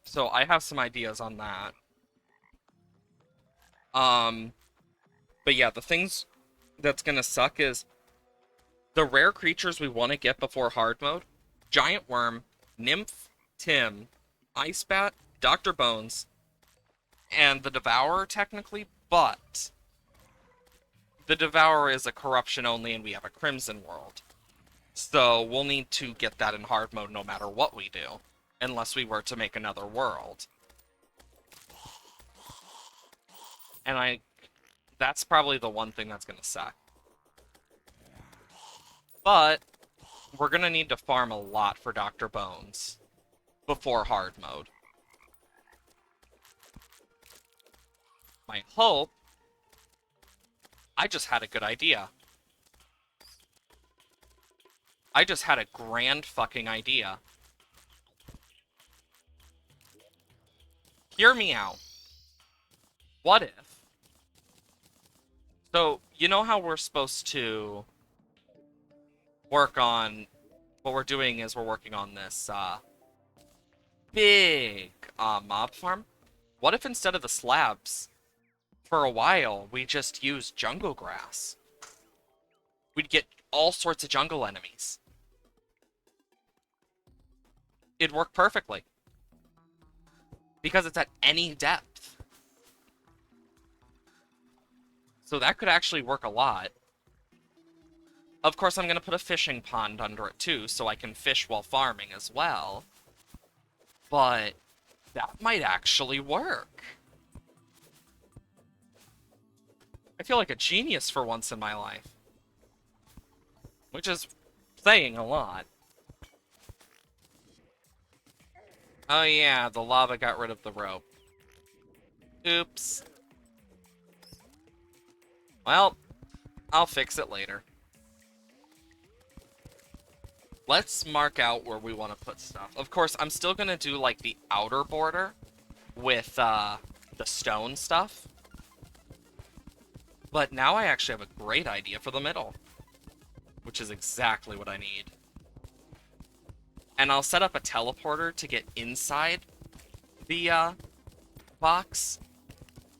So I have some ideas on that. But yeah, the things that's gonna suck is the rare creatures we want to get before hard mode: Giant Worm, Nymph, Tim, Ice Bat, Dr. Bones, and the Devourer, technically, but the Devourer is a corruption only and we have a Crimson World. So we'll need to get that in hard mode no matter what we do, unless we were to make another world. And that's probably the one thing that's gonna suck. But we're gonna need to farm a lot for Dr. Bones before hard mode. My hope... I just had a good idea. I just had a grand fucking idea. Hear me out. What if... So, you know how we're supposed to work on... What we're doing is we're working on this, big, mob farm? What if instead of the slabs, for a while, we just used jungle grass? We'd get all sorts of jungle enemies. It'd work perfectly. Because it's at any depth. So that could actually work a lot. Of course, I'm going to put a fishing pond under it too, so I can fish while farming as well. But that might actually work. I feel like a genius for once in my life. Which is saying a lot. Oh yeah, the lava got rid of the rope. Oops. Well, I'll fix it later. Let's mark out where we want to put stuff. Of course, I'm still going to do, like, the outer border with, the stone stuff. But now I actually have a great idea for the middle. Which is exactly what I need. And I'll set up a teleporter to get inside the, box.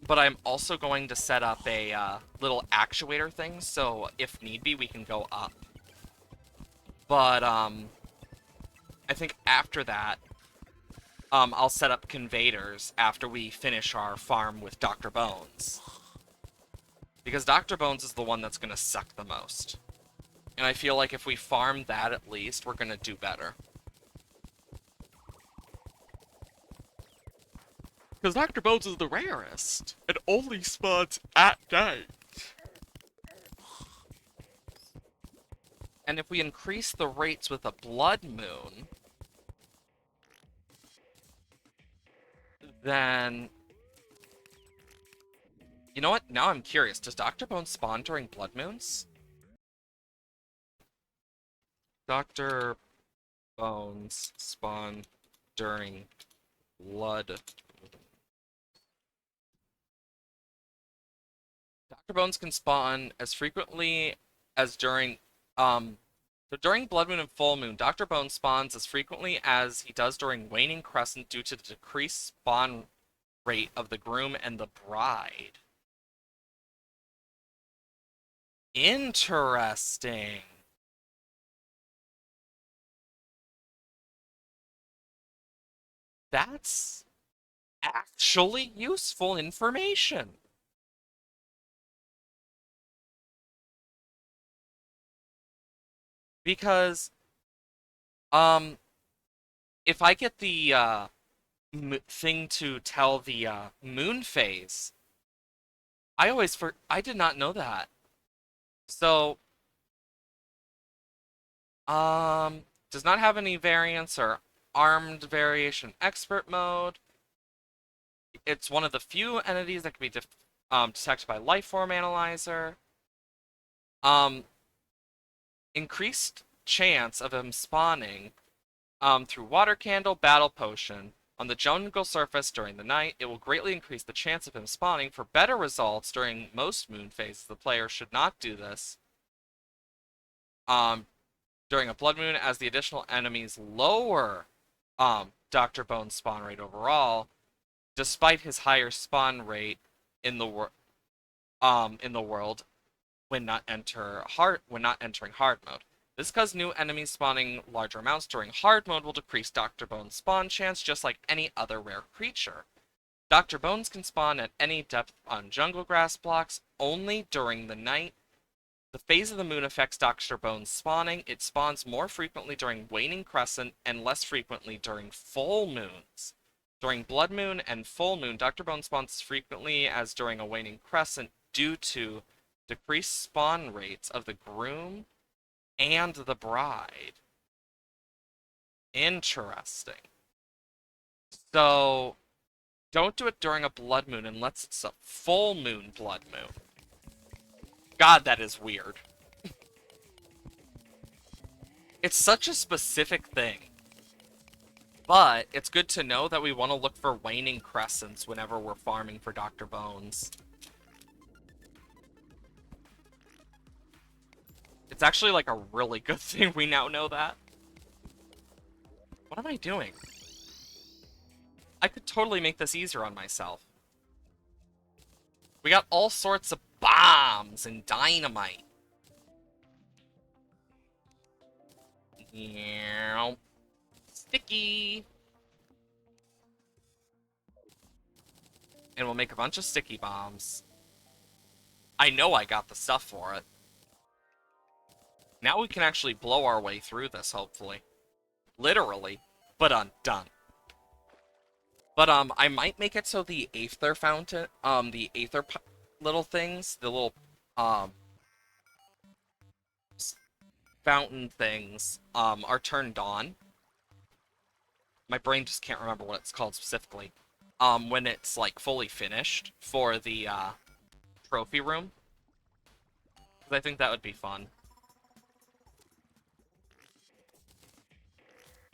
But I'm also going to set up a, little actuator thing, so if need be, we can go up. But, I think after that, I'll set up conveyors after we finish our farm with Dr. Bones. Because Dr. Bones is the one that's going to suck the most. And I feel like if we farm that at least, we're going to do better. Because Dr. Bones is the rarest. It only spawns at night. And if we increase the rates with a blood moon, then... You know what? Now I'm curious. Does Dr. Bones spawn during blood moons? Dr. Bones spawn during blood. Dr. Bones can spawn as frequently as during so during blood moon and full moon, Dr. Bones spawns as frequently as he does during waning crescent due to the decreased spawn rate of the groom and the bride. Interesting. That's actually useful information. Because, um, if I get the, thing to tell the, moon phase, I did not know that. So, does not have any variants or armed variation expert mode. It's one of the few entities that can be detected by Lifeform Analyzer. Um, increased chance of him spawning through Water Candle, Battle Potion. On the jungle surface during the night, it will greatly increase the chance of him spawning. For better results during most moon phases, the player should not do this. During a blood moon, as the additional enemies lower Dr. Bone's spawn rate overall, despite his higher spawn rate in the world when not entering hard mode. This because new enemies spawning larger amounts during hard mode will decrease Dr. Bone's spawn chance, just like any other rare creature. Dr. Bones can spawn at any depth on jungle grass blocks only during the night. The phase of the moon affects Dr. Bones spawning. It spawns more frequently during waning crescent and less frequently during full moons. During blood moon and full moon, Dr. Bones spawns as frequently as during a waning crescent due to decreased spawn rates of the groom and the bride. Interesting. So, don't do it during a blood moon unless it's a full moon blood moon. God, that is weird. It's such a specific thing. But it's good to know that we want to look for waning crescents whenever we're farming for Dr. Bones. It's actually like a really good thing we now know that. What am I doing? I could totally make this easier on myself. We got all sorts of bombs and dynamite. Yeah. Sticky. And we'll make a bunch of sticky bombs. I know I got the stuff for it. Now we can actually blow our way through this, hopefully. Literally. But done. But, I might make it so the Aether Fountain, the Aether little things, the little, fountain things, are turned on. My brain just can't remember what it's called specifically. When it's, like, fully finished for the, trophy room. Because I think that would be fun.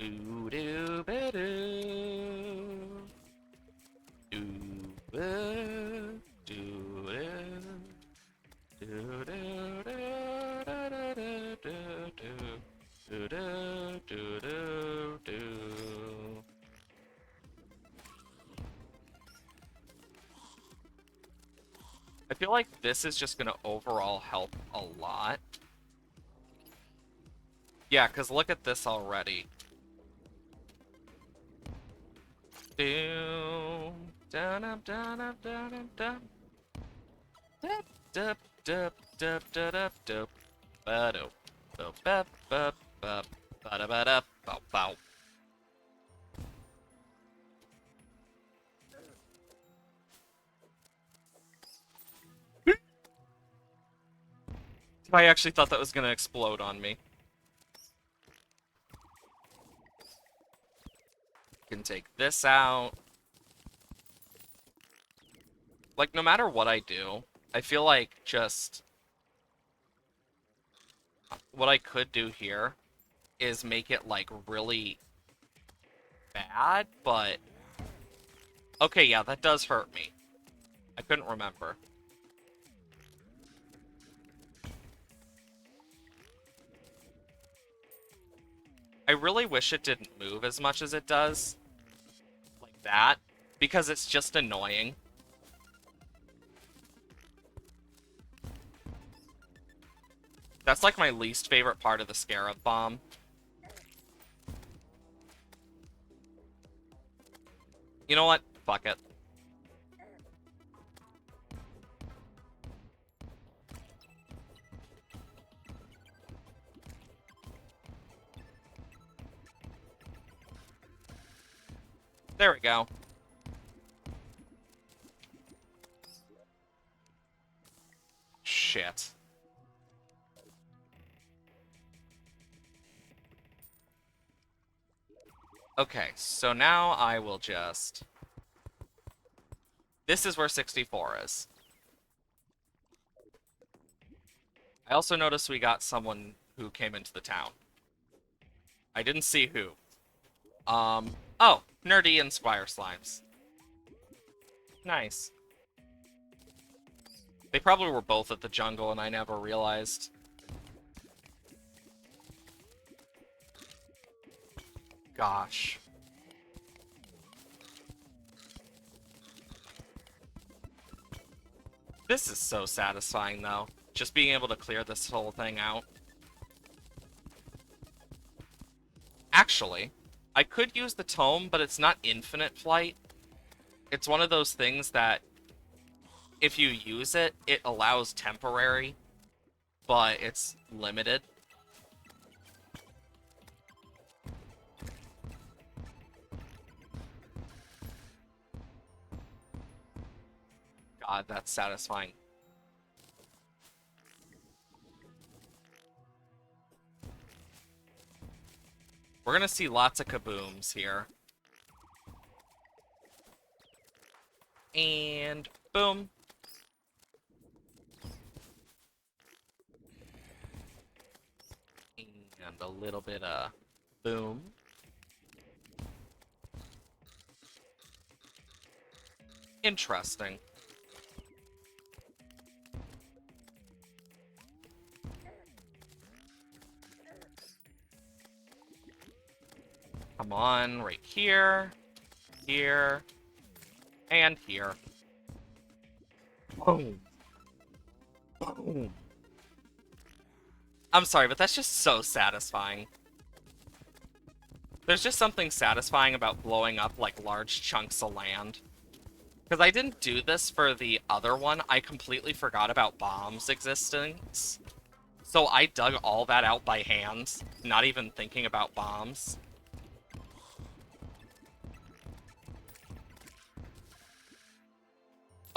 Ooh doo ba doo. Doo ba doo doo. Doo doo doo da da da doo. Doo doo doo doo doo. I feel like this is just gonna overall help a lot. Yeah, because look at this already. Doom, dun up, dun up, dun up, dun. Dup, dup, dup, dup, dup, dup, dup. Ba-do, bup, bup, bup, bup, ba-da-ba-da, bow, bow. I actually thought that was gonna explode on me. Can take this out. Like, no matter what I do, I feel like just what I could do here is make it, like, really bad, but... Okay, yeah, that does hurt me. I couldn't remember. I really wish it didn't move as much as it does. Like that. Because it's just annoying. That's like my least favorite part of the Scarab Bomb. You know what? Fuck it. There we go. Shit. Okay, so now I will just... This is where 64 is. I also noticed we got someone who came into the town. I didn't see who. Oh, Nerdy and Squire Slimes. Nice. They probably were both at the jungle and I never realized. Gosh. This is so satisfying, though. Just being able to clear this whole thing out. Actually, I could use the tome, but it's not infinite flight. It's one of those things that if you use it, it allows temporary, but it's limited. God, that's satisfying. We're gonna see lots of kabooms here. And boom. And a little bit of boom. Interesting. Come on, right here, here, and here. Boom. Boom. I'm sorry, but that's just so satisfying. There's just something satisfying about blowing up, like, large chunks of land. Because I didn't do this for the other one. I completely forgot about bombs' existence. So I dug all that out by hand, not even thinking about bombs.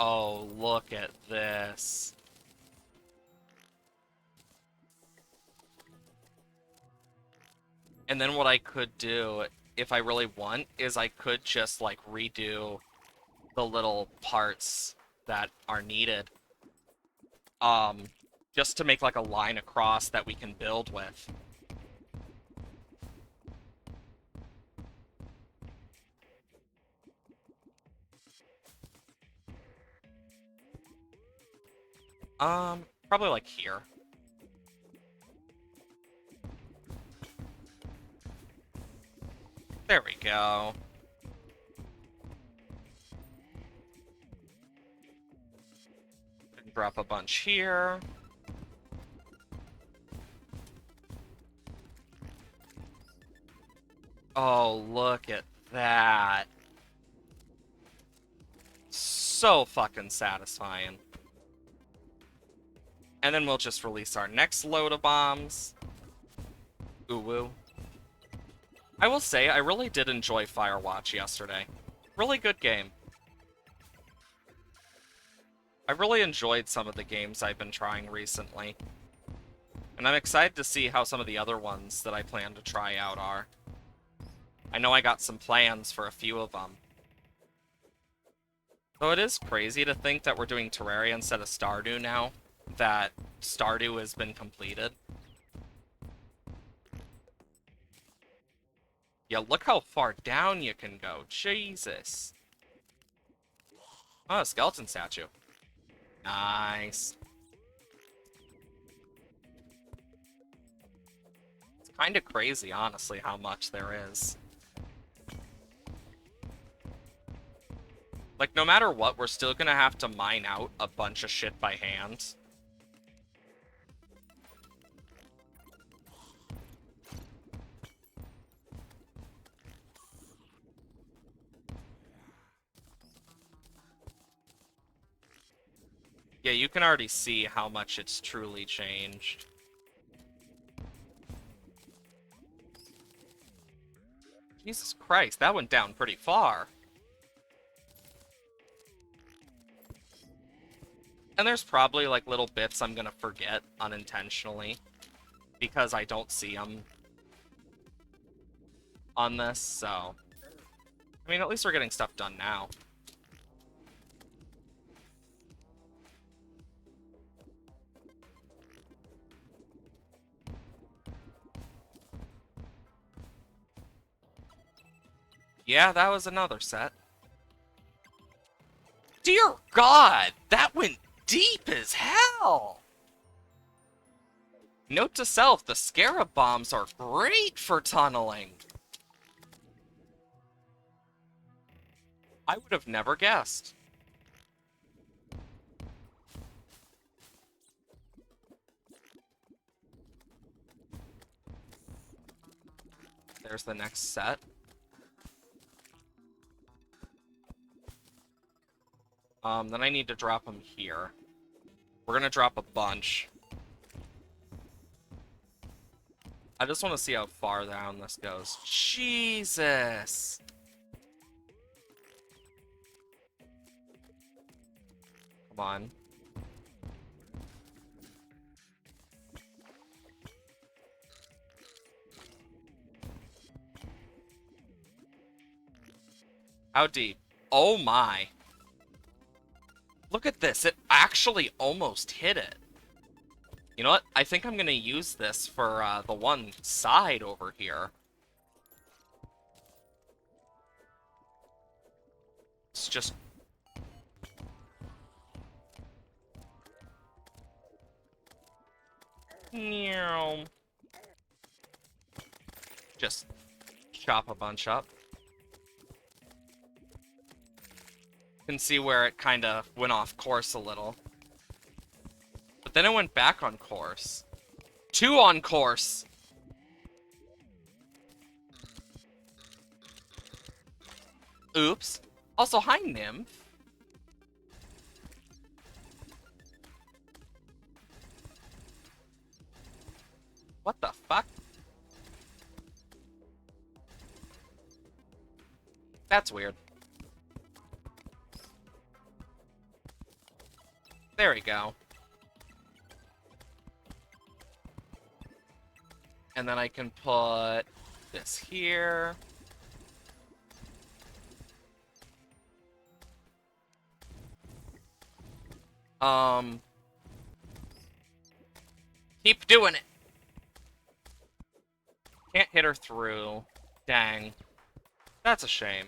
Oh, look at this. And then what I could do, if I really want, is I could just, like, redo the little parts that are needed. Just to make, like, a line across that we can build with. Probably, like, here. There we go. Drop a bunch here. Oh, look at that. So fucking satisfying. And then we'll just release our next load of bombs. Ooh woo. I will say, I really did enjoy Firewatch yesterday. Really good game. I really enjoyed some of the games I've been trying recently. And I'm excited to see how some of the other ones that I plan to try out are. I know I got some plans for a few of them. Though it is crazy to think that we're doing Terraria instead of Stardew now, that Stardew has been completed. Yeah, look how far down you can go. Jesus. Oh, a skeleton statue. Nice. It's kind of crazy, honestly, how much there is. Like, no matter what, we're still gonna have to mine out a bunch of shit by hand. Yeah, you can already see how much it's truly changed. Jesus Christ, that went down pretty far. And there's probably, like, little bits I'm gonna forget unintentionally because I don't see them on this, so... I mean, at least we're getting stuff done now. Yeah, that was another set. Dear God, that went deep as hell! Note to self, the scarab bombs are great for tunneling. I would have never guessed. There's the next set. Then I need to drop them here. We're gonna drop a bunch. I just want to see how far down this goes. Jesus! Come on. How deep? Oh my. Look at this. It actually almost hit it. You know what? I think I'm going to use this for the one side over here. It's just... Just chop a bunch up. You can see where it kind of went off course a little. But then it went back on course. 2 on course! Oops. Also, hi, Nymph. What the fuck? That's weird. There we go. And then I can put this here. Keep doing it. Can't hit her through. Dang. That's a shame.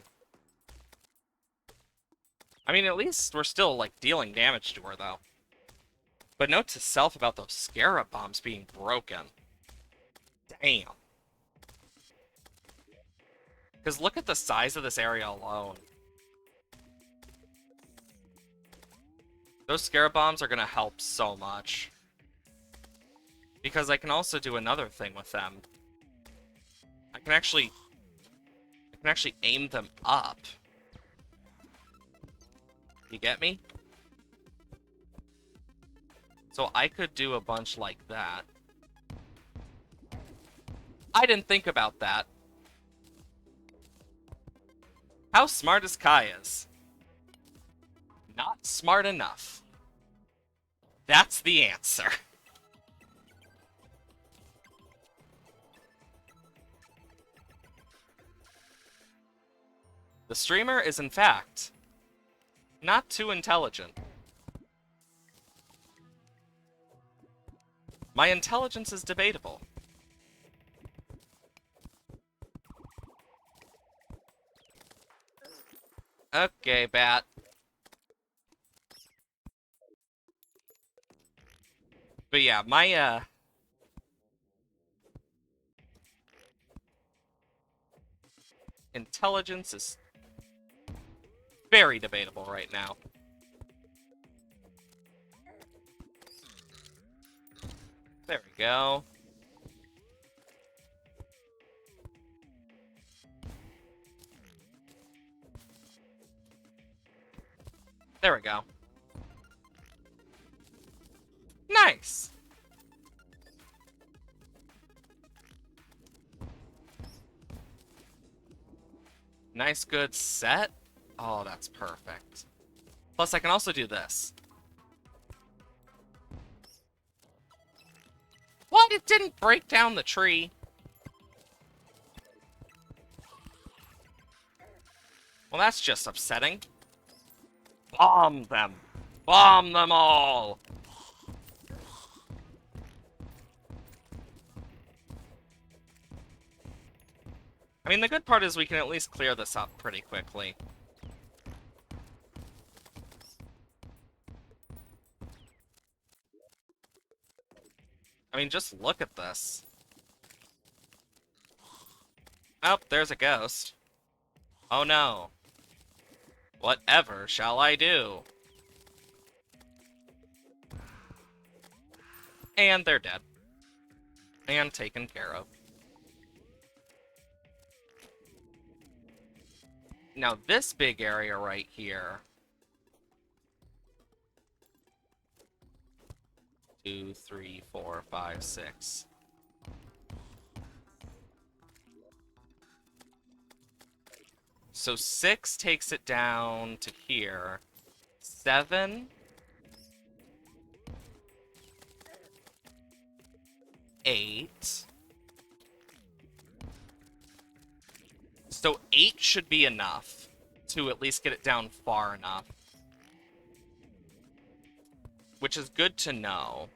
I mean, at least we're still, like, dealing damage to her, though. But note to self about those scarab bombs being broken. Damn. Because look at the size of this area alone. Those scarab bombs are going to help so much. Because I can also do another thing with them. I can actually aim them up. You get me? So I could do a bunch like that. I didn't think about that. How smart is Kaya's? Not smart enough. That's the answer. The streamer is, in fact, not too intelligent. My intelligence is debatable. Okay, bat. But yeah, my, intelligence is very debatable right now. There we go. There we go. Nice! Nice, good set. Oh, that's perfect. Plus, I can also do this. What? It didn't break down the tree. Well, that's just upsetting. Bomb them. Bomb them all! I mean, the good part is we can at least clear this up pretty quickly. I mean, just look at this. Oh, there's a ghost. Oh no. Whatever shall I do? And they're dead. And taken care of. Now this big area right here. 2, 3, 4, 5, 6. So 6 takes it down to here. 7. 8. So 8 should be enough to at least get it down far enough. Which is good to know.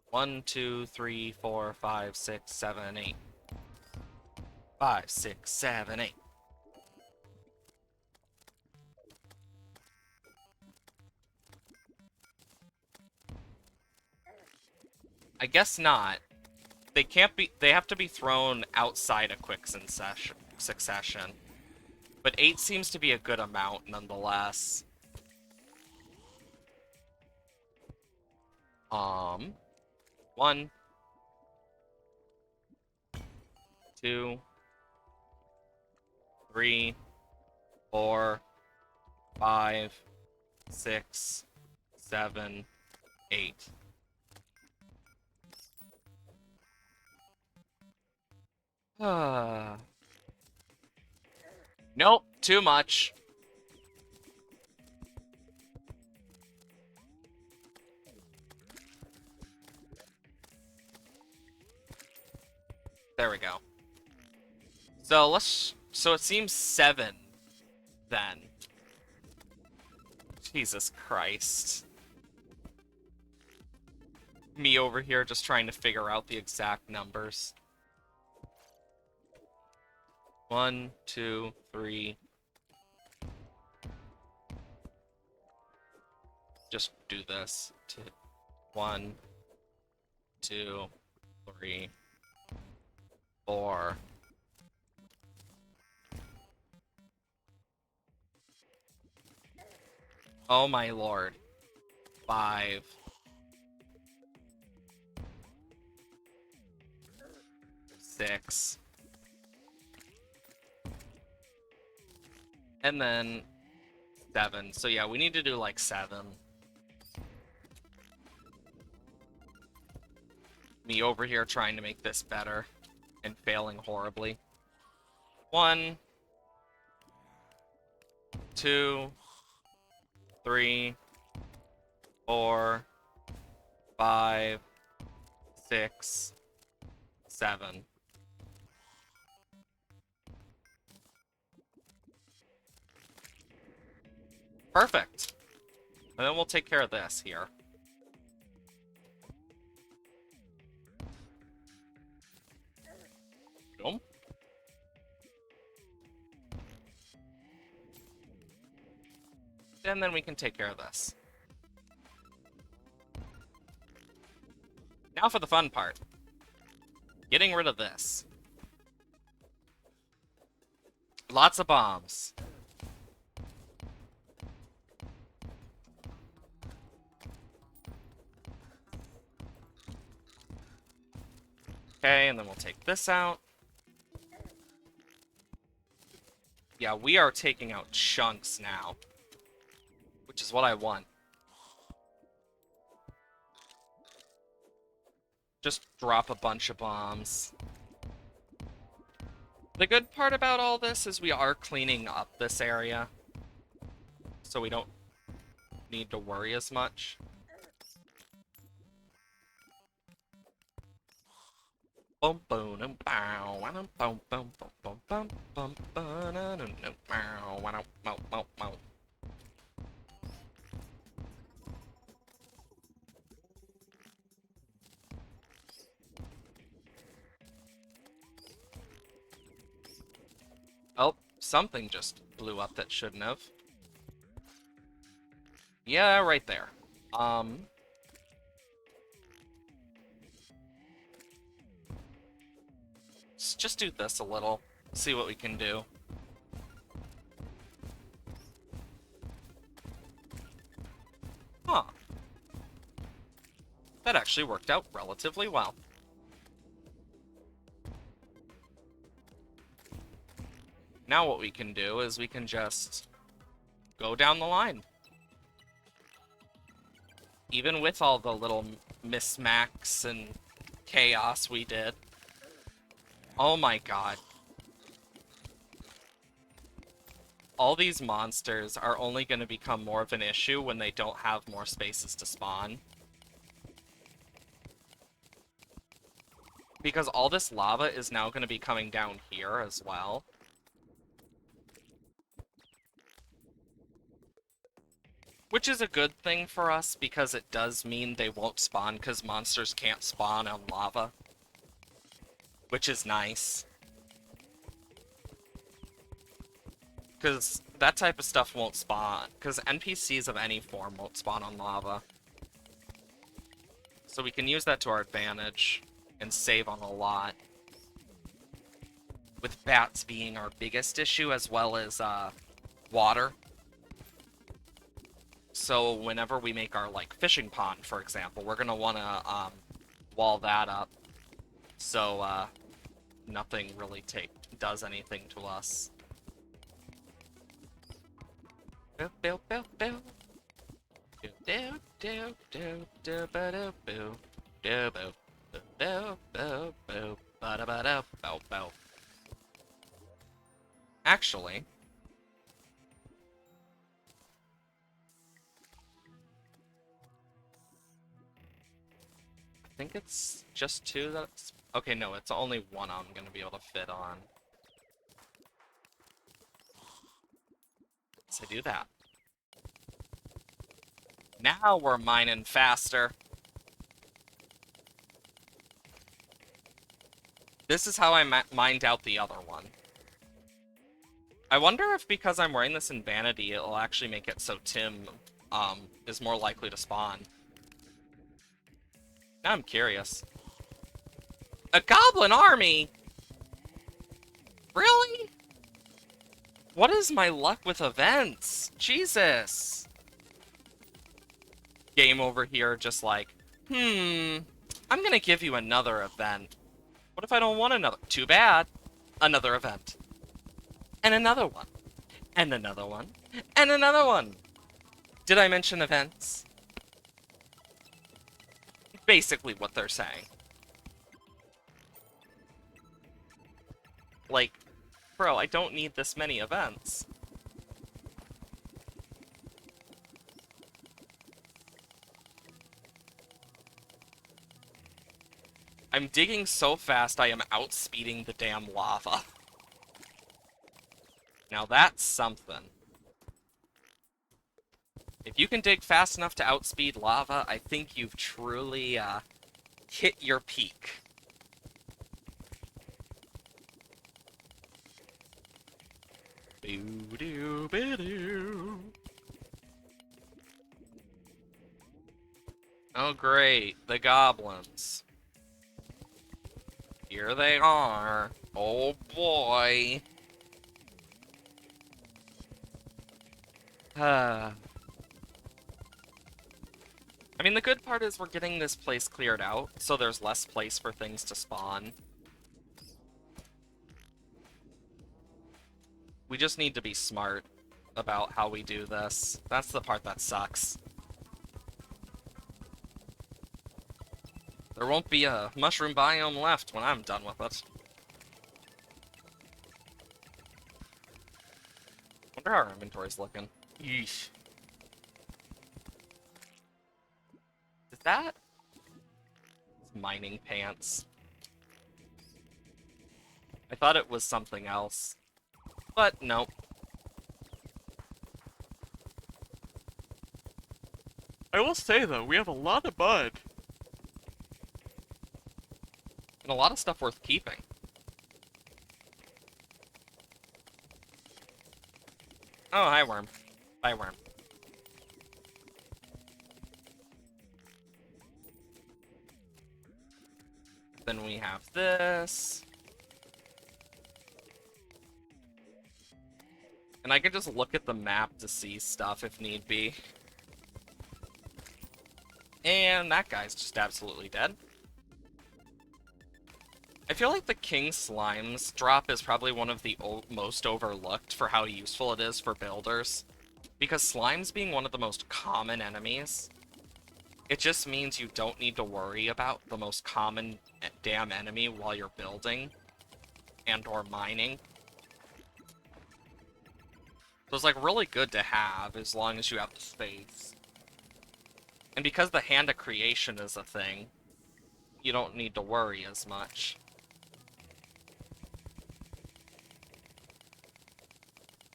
One, 2, 3, 4, 5, 6, 7, 8. 5, 6, 7, 8. I guess not. They can't be. They have to be thrown outside a quick succession. But 8 seems to be a good amount nonetheless. 1, 2, 3, 4, 5, 6, 7, 8. Nope, too much. There we go. So it seems 7 then. Jesus Christ. Me over here just trying to figure out the exact numbers. 1, 2, 3. Just do this. 1, 2, 3, 4. Oh my lord. 5. 6. And then 7. So yeah, we need to do like 7. Me over here trying to make this better and failing horribly. 1, 2, 3, 4, 5, 6, 7. Perfect. And then we'll take care of this here. Boom. And then we can take care of this. Now for the fun part. Getting rid of this. Lots of bombs. Okay, and then we'll take this out. Yeah, we are taking out chunks now, which is what I want. Just drop a bunch of bombs. The good part about all this is we are cleaning up this area, so we don't need to worry as much. Boom boom boom bow boom boom boom boom boom boom boom. Oh, something just blew up that shouldn't have. Yeah, right there. Let's just do this a little. See what we can do. Huh. That actually worked out relatively well. Now what we can do is we can just go down the line. Even with all the little mismacks and chaos we did. Oh my god. All these monsters are only going to become more of an issue when they don't have more spaces to spawn. Because all this lava is now going to be coming down here as well. Which is a good thing for us, because it does mean they won't spawn, because monsters can't spawn on lava. Which is nice. Because that type of stuff won't spawn. Because NPCs of any form won't spawn on lava. So we can use that to our advantage, and save on a lot. With bats being our biggest issue, as well as water. So whenever we make our, like, fishing pond, for example, we're going to want to wall that up. So nothing really does anything to us. Boo, boo, boo, boo. Do, do, do, do, do, ba, do, boo. Do, boo. Boo, boo, boo, ba, da, ba, da, bow, bow. Actually, I think it's just 2 that's... Okay, no, it's only 1 I'm gonna be able to fit on. So do that. Now we're mining faster. This is how I mined out the other one. I wonder if because I'm wearing this in Vanity, it'll actually make it so Tim is more likely to spawn. Now I'm curious. A goblin army? Really? What is my luck with events? Jesus. Game over here just like, I'm gonna give you another event. What if I don't want another? Too bad. Another event. And another one. And another one. And another one. Did I mention events? Basically what they're saying. Like, bro, I don't need this many events. I'm digging so fast I am outspeeding the damn lava. Now that's something. If you can dig fast enough to outspeed lava, I think you've truly, hit your peak. Boo-doo-ba-doo. Oh great, the goblins. Here they are. Oh boy. I mean, the good part is we're getting this place cleared out, so there's less place for things to spawn. We just need to be smart about how we do this. That's the part that sucks. There won't be a mushroom biome left when I'm done with it. Wonder how our inventory's looking. Yeesh. Is that... It's mining pants. I thought it was something else. But, nope. I will say, though, we have a lot of mud. And a lot of stuff worth keeping. Oh, hi, worm. Bye, worm. Then we have this. And I can just look at the map to see stuff if need be. And that guy's just absolutely dead. I feel like the King Slimes drop is probably one of the most overlooked for how useful it is for builders. Because slimes being one of the most common enemies, it just means you don't need to worry about the most common damn enemy while you're building and or mining. So it's like really good to have as long as you have the space. And because the Hand of Creation is a thing, you don't need to worry as much.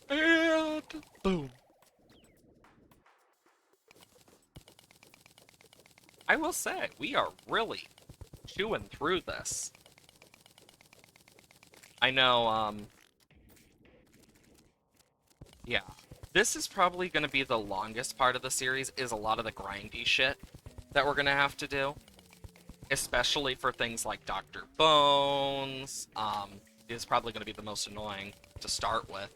And boom. I will say, we are really chewing through this. I know, yeah. This is probably going to be the longest part of the series, is a lot of the grindy shit that we're going to have to do. Especially for things like Dr. Bones, is probably going to be the most annoying to start with.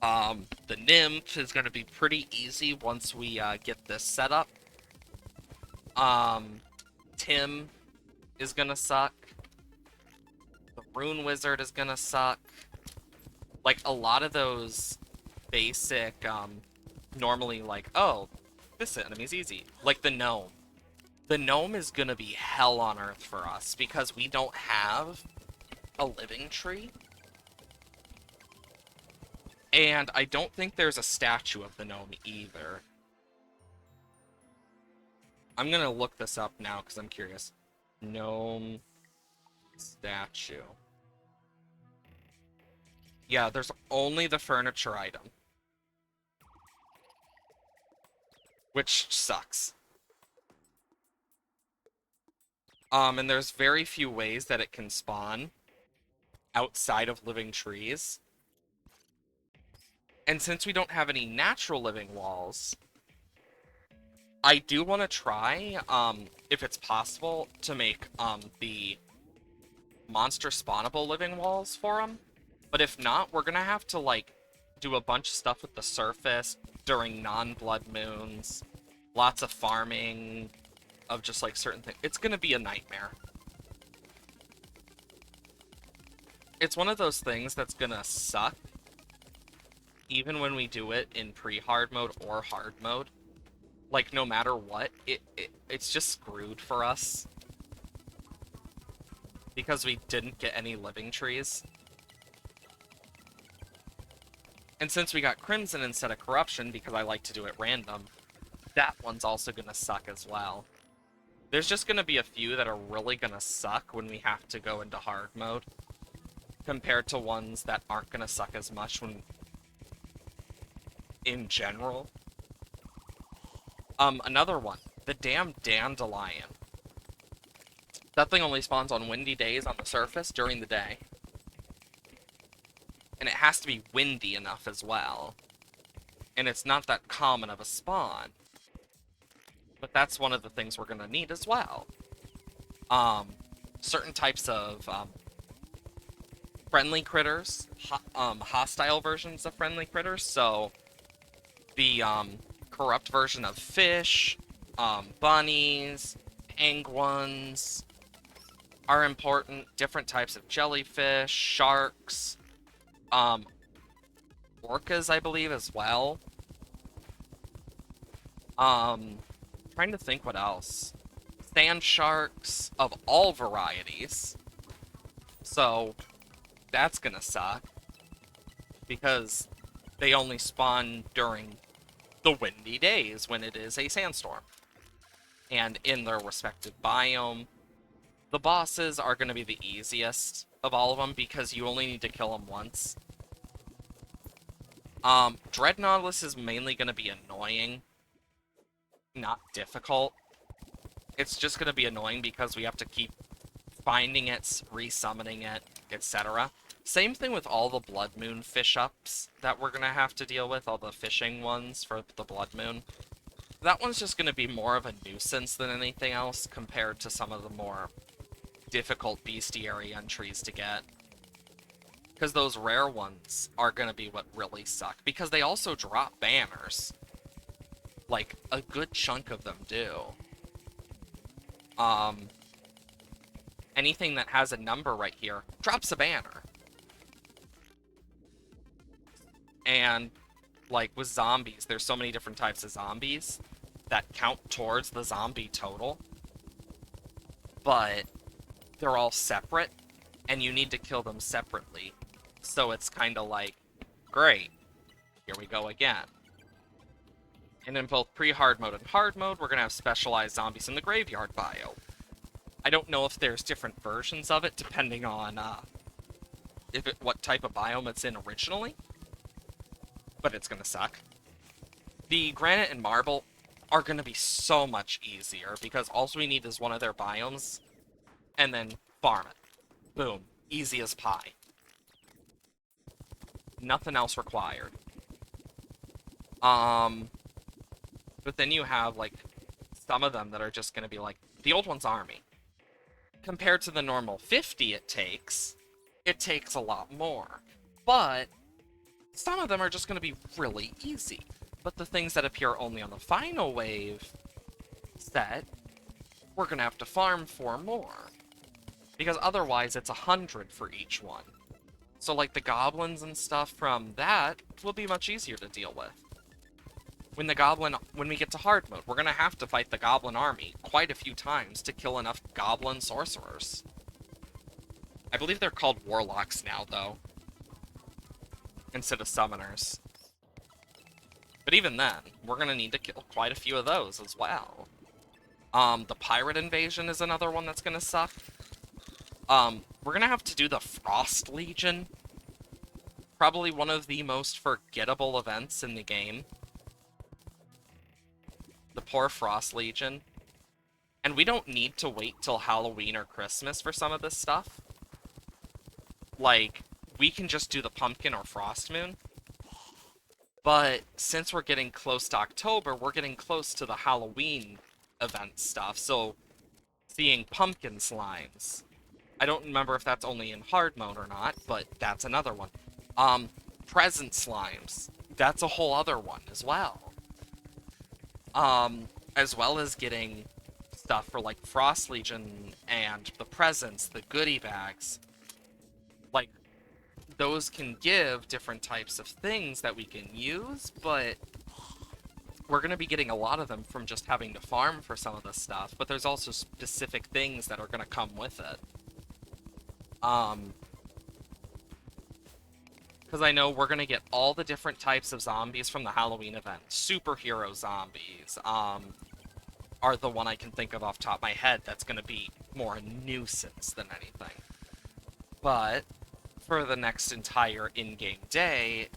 The Nymph is going to be pretty easy once we, get this set up. Tim is gonna suck. The Rune Wizard is gonna suck. Like, a lot of those basic, normally like, oh, this enemy's easy. Like the Gnome. The Gnome is gonna be hell on earth for us, because we don't have a living tree. And I don't think there's a statue of the Gnome either. I'm gonna look this up now because I'm curious. Gnome statue. Yeah, there's only the furniture item. Which sucks. And there's very few ways that it can spawn outside of living trees. And since we don't have any natural living walls, I do want to try, if it's possible, to make, the monster spawnable living walls for them. But if not, we're gonna have to, like, do a bunch of stuff with the surface during non-blood moons. Lots of farming of just, like, certain things. It's gonna be a nightmare. It's one of those things that's gonna suck, even when we do it in pre-hard mode or hard mode. Like, no matter what, it's just screwed for us. Because we didn't get any living trees. And since we got Crimson instead of Corruption, because I like to do it random, that one's also gonna suck as well. There's just going to be a few that are really going to suck when we have to go into hard mode, compared to ones that aren't going to suck as much when in general. Another one, the damn dandelion. That thing only spawns on windy days on the surface during the day. And it has to be windy enough as well. And it's not that common of a spawn. But that's one of the things we're going to need as well. Certain types of friendly critters, hostile versions of friendly critters. So the corrupt version of fish, bunnies, penguins are important. Different types of jellyfish, sharks, orcas, I believe, as well. Trying to think what else. Sand sharks of all varieties. So that's gonna suck, because they only spawn during the windy days when it is a sandstorm. And in their respective biome, the bosses are going to be the easiest of all of them because you only need to kill them once. Dread Nautilus is mainly going to be annoying, not difficult. It's just going to be annoying because we have to keep finding it, resummoning it, etc. Same thing with all the Blood Moon fish-ups that we're going to have to deal with, all the fishing ones for the Blood Moon. That one's just going to be more of a nuisance than anything else compared to some of the more difficult bestiary entries to get. Because those rare ones are going to be what really suck, because they also drop banners. Like, a good chunk of them do. Anything that has a number right here drops a banner. And, like, with zombies, there's so many different types of zombies that count towards the zombie total. But they're all separate, and you need to kill them separately. So it's kind of like, great, here we go again. And in both pre-hard mode and hard mode, we're going to have specialized zombies in the graveyard bio. I don't know if there's different versions of it, depending on what type of biome it's in originally. But it's going to suck. The granite and marble are going to be so much easier, because all we need is one of their biomes, and then farm it. Boom. Easy as pie. Nothing else required. But then you have, like, some of them that are just going to be like, the old one's army. Compared to the normal 50 it takes a lot more. But some of them are just going to be really easy. But the things that appear only on the final wave set, we're going to have to farm for more. Because otherwise it's 100 for each one. So like the goblins and stuff from that will be much easier to deal with. When we get to hard mode, we're going to have to fight the goblin army quite a few times to kill enough goblin sorcerers. I believe they're called warlocks now, though, instead of summoners. But even then, we're going to need to kill quite a few of those as well. The pirate invasion is another one that's going to suck. We're going to have to do the Frost Legion. Probably one of the most forgettable events in the game. The poor Frost Legion. And we don't need to wait till Halloween or Christmas for some of this stuff. Like, we can just do the Pumpkin or Frost Moon. But since we're getting close to October, we're getting close to the Halloween event stuff. So, seeing pumpkin slimes. I don't remember if that's only in hard mode or not, but that's another one. Present slimes. That's a whole other one as well. As well as getting stuff for, like, Frost Legion and the presents, the goodie bags. Like, those can give different types of things that we can use, but we're going to be getting a lot of them from just having to farm for some of this stuff, but there's also specific things that are going to come with it. Because I know we're going to get all the different types of zombies from the Halloween event. Superhero zombies, are the one I can think of off the top of my head that's going to be more a nuisance than anything. But for the next entire in-game day,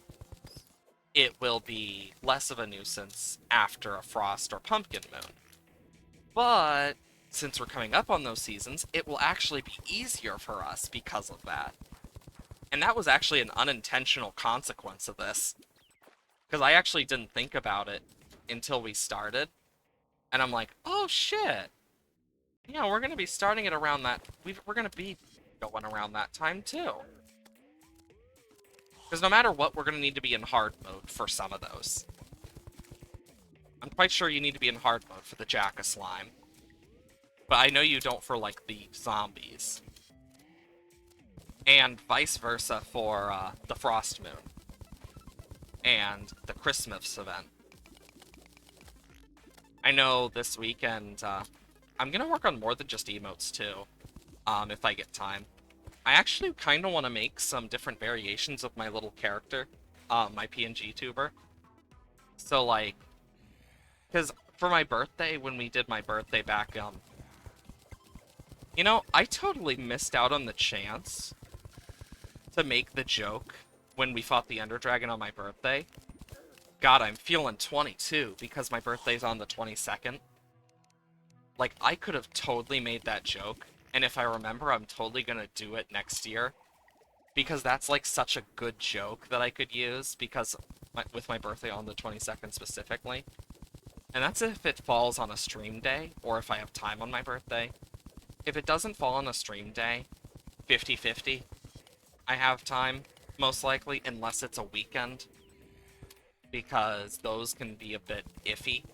it will be less of a nuisance after a Frost or Pumpkin Moon. But since we're coming up on those seasons, it will actually be easier for us because of that. And that was actually an unintentional consequence of this, because I actually didn't think about it until we started. And I'm like, oh shit. Yeah, we're going to be starting it around that. We're going to be going around that time too. Because no matter what, we're going to need to be in hard mode for some of those. I'm quite sure you need to be in hard mode for the Jacka Slime. But I know you don't for, like, the zombies. And vice versa for the Frost Moon. And the Christmas event. I know this weekend, I'm going to work on more than just emotes, too. If I get time. I actually kind of want to make some different variations of my little character. My PNG tuber. So, like... Because for my birthday, when we did my birthday back, you know, I totally missed out on the chance to make the joke when we fought the Ender Dragon on my birthday. God, I'm feeling 22 because my birthday's on the 22nd. Like, I could have totally made that joke, and if I remember, I'm totally gonna do it next year. Because that's, like, such a good joke that I could use, because with my birthday on the 22nd specifically. And that's if it falls on a stream day, or if I have time on my birthday. If it doesn't fall on a stream day, 50-50. I have time, most likely, unless it's a weekend. Because those can be a bit iffy.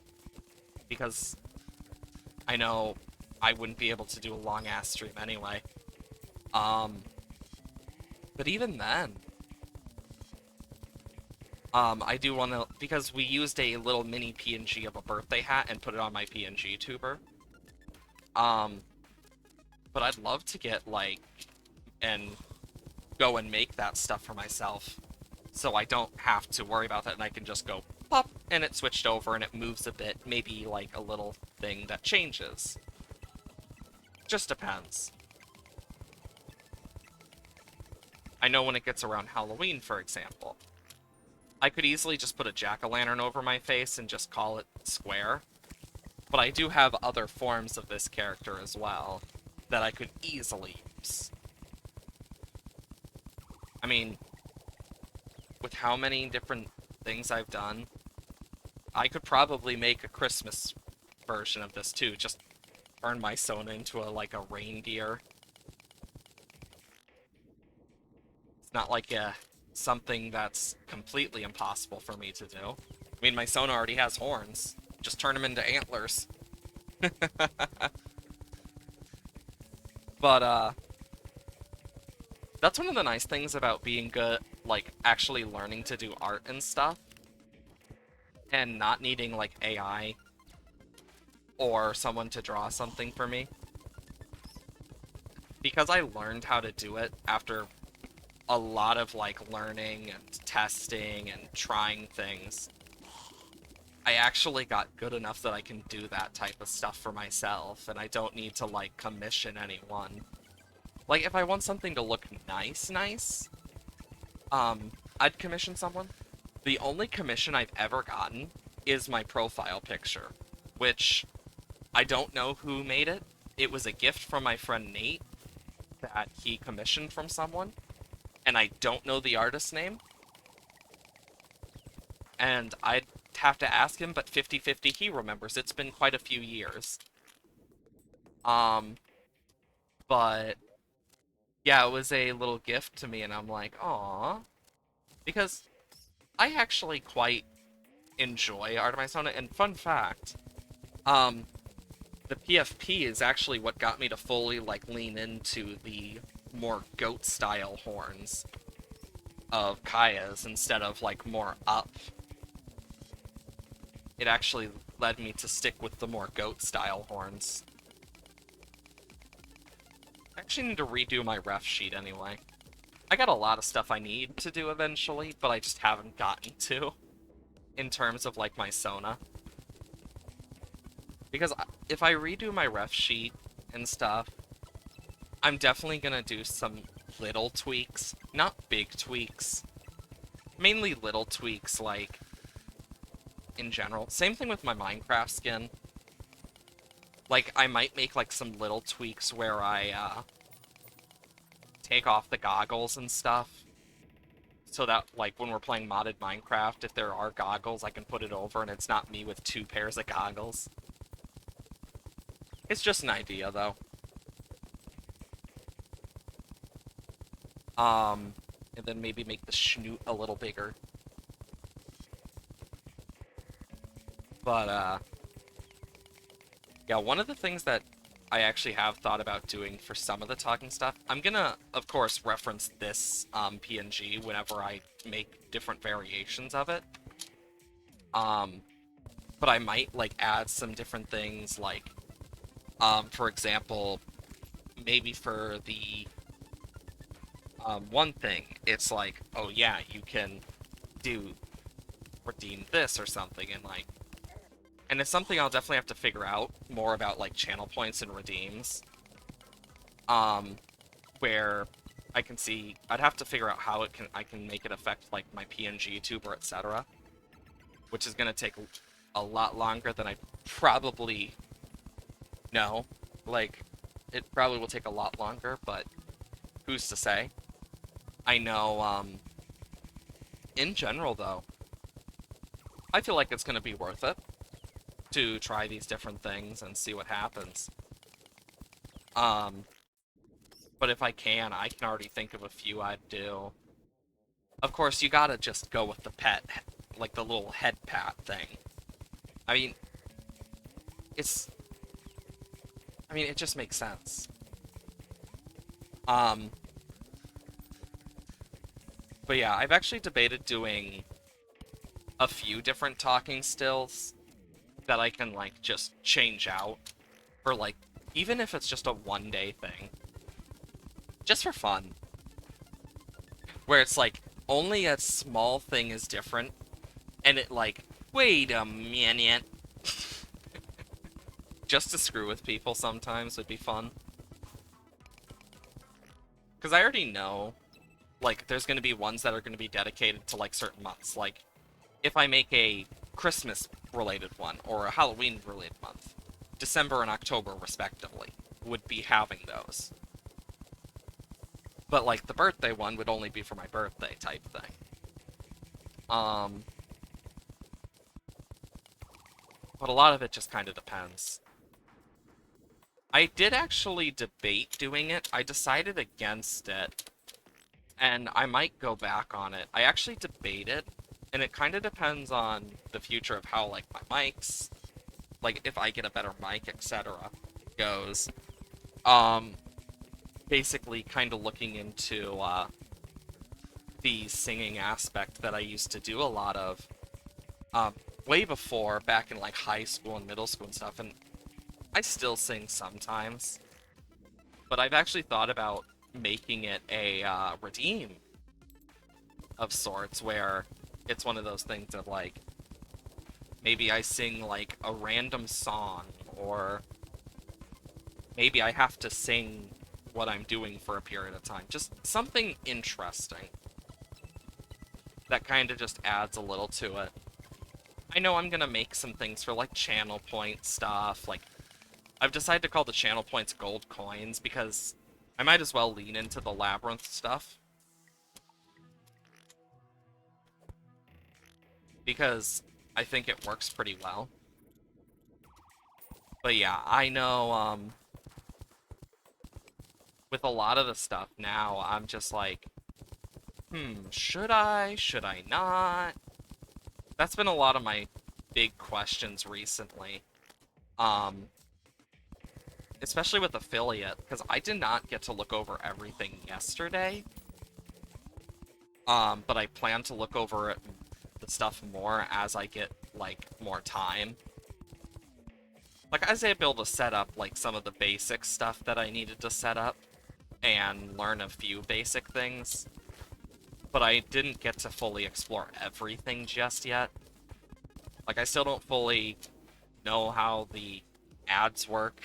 Because I know I wouldn't be able to do a long-ass stream anyway. But even then, I do want to, because we used a little mini PNG of a birthday hat and put it on my PNG tuber. But I'd love to get, like, and go and make that stuff for myself, so I don't have to worry about that, and I can just go pop, and it switched over, and it moves a bit, maybe, like, a little thing that changes. Just depends. I know when it gets around Halloween, for example, I could easily just put a jack-o'-lantern over my face and just call it square. But I do have other forms of this character as well that I could easily use. I mean, with how many different things I've done, I could probably make a Christmas version of this too. Just turn my Sona into like a reindeer. It's not like something that's completely impossible for me to do. I mean, my Sona already has horns. Just turn them into antlers. But, that's one of the nice things about being good, like, actually learning to do art and stuff. And not needing, like, AI or someone to draw something for me. Because I learned how to do it after a lot of, like, learning and testing and trying things. I actually got good enough that I can do that type of stuff for myself, and I don't need to, like, commission anyone. Like, if I want something to look nice, I'd commission someone. The only commission I've ever gotten is my profile picture, which I don't know who made it. It was a gift from my friend Nate that he commissioned from someone, and I don't know the artist's name. And I'd have to ask him, but 50-50 he remembers. It's been quite a few years. But yeah, it was a little gift to me, and I'm like, aww. Because I actually quite enjoy Art of My Sona, and fun fact, the PFP is actually what got me to fully, like, lean into the more goat-style horns of Kaya's instead of, like, more up. It actually led me to stick with the more goat-style horns. I actually need to redo my ref sheet anyway. I got a lot of stuff I need to do eventually, but I just haven't gotten to, in terms of, like, my Sona. Because if I redo my ref sheet and stuff, I'm definitely gonna do some little tweaks, not big tweaks. Mainly little tweaks, like, in general. Same thing with my Minecraft skin. Like, I might make, like, some little tweaks where I, take off the goggles and stuff. So that, like, when we're playing modded Minecraft, if there are goggles, I can put it over and it's not me with 2 pairs of goggles. It's just an idea, though. And then maybe make the snoot a little bigger. But, yeah, one of the things that I actually have thought about doing for some of the talking stuff, I'm gonna, of course, reference this PNG whenever I make different variations of it. But I might, like, add some different things, like, for example, maybe for the one thing, it's like, oh yeah, you can redeem this or something, and like, and it's something I'll definitely have to figure out more about, like, channel points and redeems. Where I can see, I'd have to figure out how I can make it affect, like, my PNG tuber, etc. Which is gonna take a lot longer than I probably know. Like, it probably will take a lot longer, but who's to say? I know, in general, though, I feel like it's gonna be worth it to try these different things and see what happens. But if I can already think of a few I'd do. Of course, you gotta just go with the pet, like the little head pat thing. I mean, it's... I mean, it just makes sense. But yeah, I've actually debated doing a few different talking stills that I can, like, just change out for, like, even if it's just a one-day thing. Just for fun. Where it's like, only a small thing is different, and it, like, wait a minute. Just to screw with people sometimes would be fun. Because I already know, like, there's going to be ones that are going to be dedicated to, like, certain months. Like, if I make a Christmas-related one, or a Halloween-related month, December and October, respectively, would be having those. But, like, the birthday one would only be for my birthday type thing. But a lot of it just kind of depends. I did actually debate doing it. I decided against it. And I might go back on it. I actually debated, and it kind of depends on the future of how, like, my mics, like, if I get a better mic, etc., goes. Basically kind of looking into, the singing aspect that I used to do a lot of, way before, back in, like, high school and middle school and stuff, and I still sing sometimes. But I've actually thought about making it a, redeem of sorts, where it's one of those things of, like, maybe I sing, like, a random song, or maybe I have to sing what I'm doing for a period of time. Just something interesting that kind of just adds a little to it. I know I'm gonna make some things for, like, channel point stuff. Like, I've decided to call the channel points gold coins because I might as well lean into the labyrinth stuff. Because I think it works pretty well. But yeah, I know, with a lot of the stuff now, I'm just like, should I? Should I not? That's been a lot of my big questions recently. Especially with affiliate, because I did not get to look over everything yesterday. But I plan to look over the stuff more as I get, like, more time. Like, I was able to set up, like, some of the basic stuff that I needed to set up, and learn a few basic things. But I didn't get to fully explore everything just yet. Like, I still don't fully know how the ads work.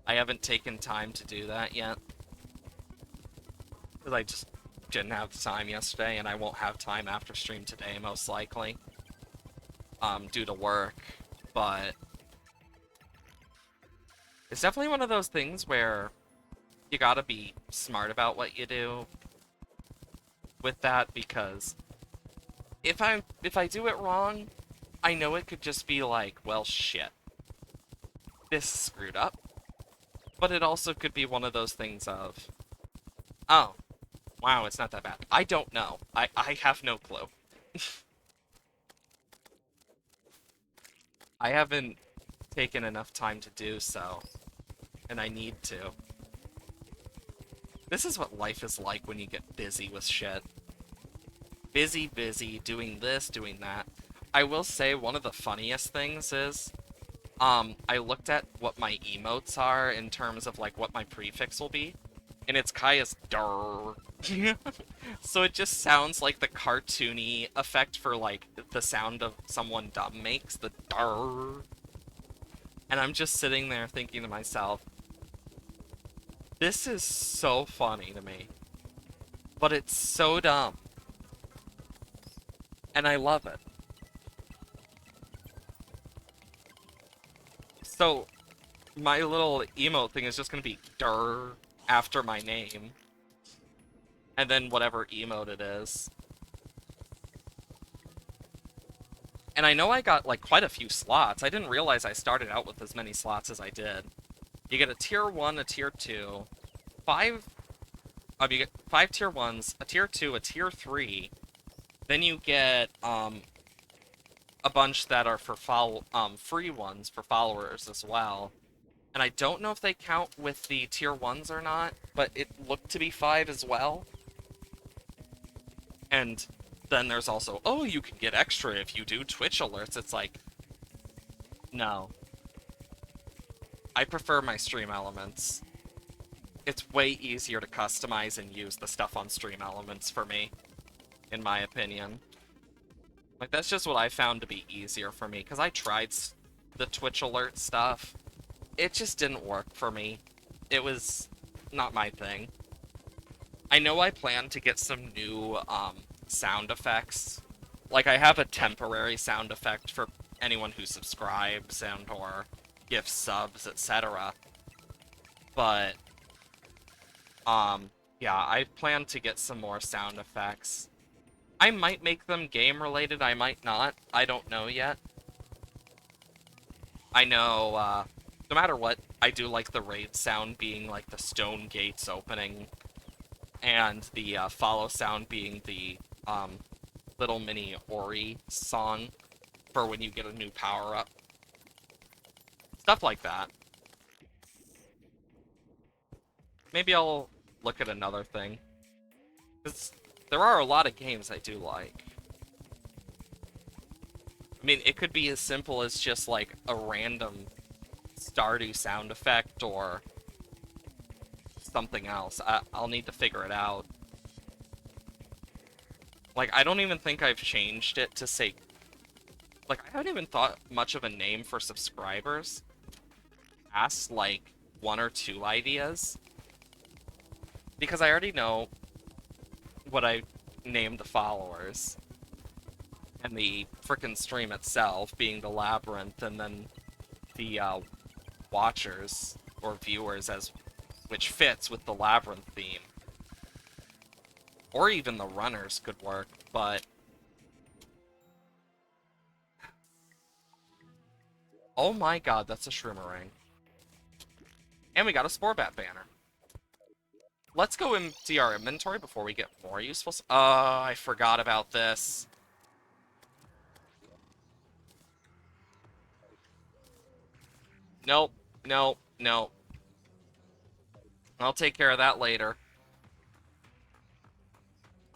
I haven't taken time to do that yet. Because I just didn't have the time yesterday, and I won't have time after stream today, most likely. Due to work. But it's definitely one of those things where you gotta be smart about what you do with that, because if I do it wrong, I know it could just be like, well, shit, this is screwed up. But it also could be one of those things of, oh, wow, it's not that bad. I don't know. I have no clue. I haven't taken enough time to do so, and I need to. This is what life is like when you get busy with shit. Busy, busy, doing this, doing that. I will say one of the funniest things is, I looked at what my emotes are in terms of, like, what my prefix will be, and it's Kaya's durr. So it just sounds like the cartoony effect for, like, the sound of someone dumb makes, the durr. And I'm just sitting there thinking to myself, this is so funny to me, but it's so dumb. And I love it. So, my little emote thing is just gonna be durr after my name. And then whatever emote it is. And I know I got, like, quite a few slots. I didn't realize I started out with as many slots as I did. You get a tier 1, a tier 2, 5... you get 5 tier 1s, a tier 2, a tier 3. Then you get, a bunch that are for free ones for followers as well. And I don't know if they count with the tier 1s or not, but it looked to be 5 as well. And then there's also, oh, you can get extra if you do Twitch alerts. It's like, no. I prefer my stream elements. It's way easier to customize and use the stuff on stream elements for me, in my opinion. Like, that's just what I found to be easier for me, because I tried the Twitch alert stuff. It just didn't work for me. It was not my thing. I know I plan to get some new, sound effects. Like, I have a temporary sound effect for anyone who subscribes and or gives subs, etc. But, yeah, I plan to get some more sound effects. I might make them game-related, I might not. I don't know yet. I know, no matter what, I do like the raid sound being like the stone gates opening, and the follow sound being the little mini Ori song for when you get a new power-up. Stuff like that. Maybe I'll look at another thing. 'Cause there are a lot of games I do like. I mean, it could be as simple as just like a random Stardew sound effect or something else. I'll need to figure it out. Like, I don't even think I've changed it to say... Like, I haven't even thought much of a name for subscribers. Past, like, 1 or 2 ideas. Because I already know what I named the followers. And the frickin' stream itself being the labyrinth, and then the, watchers, or viewers, which fits with the labyrinth theme. Or even the runners could work, but... Oh my god, that's a Shroomerang. And we got a Spore Bat banner. Let's go empty our inventory before we get more useful I forgot about this. Nope, nope, nope. I'll take care of that later.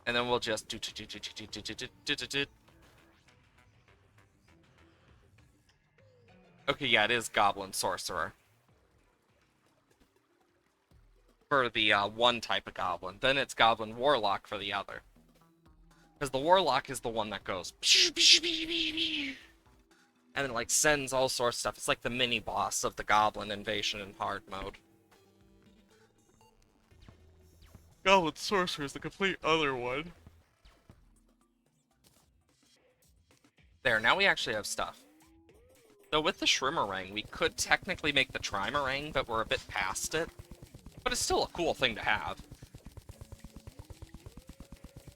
And then we'll just Okay, yeah, it is Goblin Sorcerer. For the one type of Goblin. Then it's Goblin Warlock for the other. Because the Warlock is the one that goes... and then like sends all sorts of stuff. It's like the mini boss of the Goblin Invasion in hard mode. Goblin Sorcerer is the complete other one. There, now we actually have stuff. Though with the Shrimmerang, we could technically make the Trimerang, but we're a bit past it. But it's still a cool thing to have.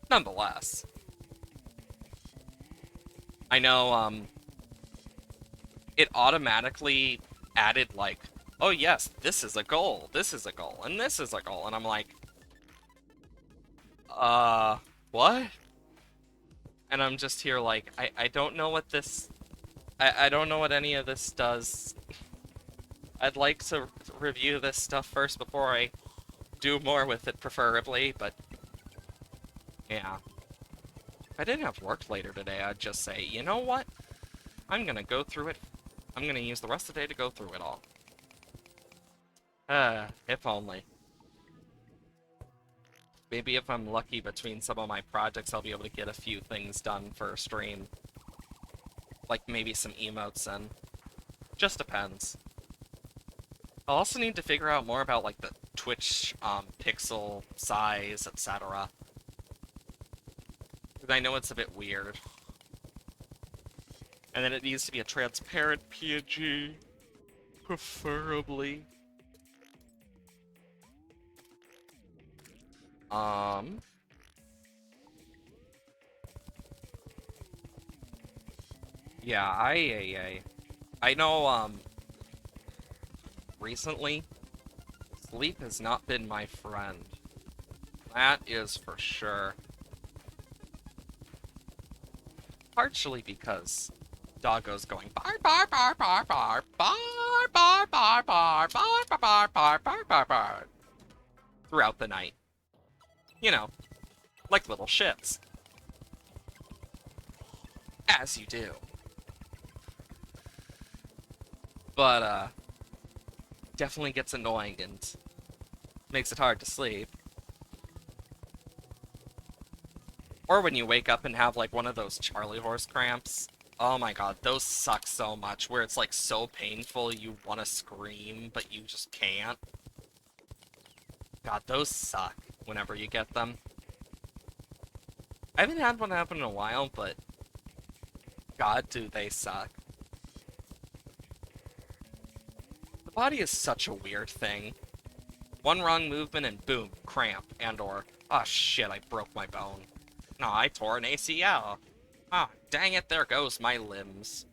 Nonetheless. I know, it automatically added, like, oh yes, this is a goal, this is a goal, and this is a goal, and I'm like, what? And I'm just here like, I don't know what this, I don't know what any of this does. I'd like to review this stuff first before I do more with it, preferably, but yeah. If I didn't have work later today, I'd just say, you know what? I'm gonna go through it. I'm gonna use the rest of the day to go through it all. If only. Maybe if I'm lucky between some of my projects, I'll be able to get a few things done for a stream. Like maybe some emotes and... Just depends. I'll also need to figure out more about like the Twitch pixel size, etc. Because I know it's a bit weird. And then it needs to be a transparent PNG. Preferably. Yeah, I know, recently, sleep has not been my friend. That is for sure. Partially because Doggo's going bar bar bar bar bar bar bar bar bar bar bar bar bar bar bar throughout the night. You know, like little shits. As you do. But, definitely gets annoying and makes it hard to sleep. Or when you wake up and have, like, one of those Charlie horse cramps. Oh my god, those suck so much, where it's, like, so painful you want to scream, but you just can't. God, those suck whenever you get them. I haven't had one happen in a while, but God, do they suck. The body is such a weird thing. One wrong movement and boom, cramp, and or, oh shit, I broke my bone. No, I tore an ACL. Ah, dang it, there goes my limbs.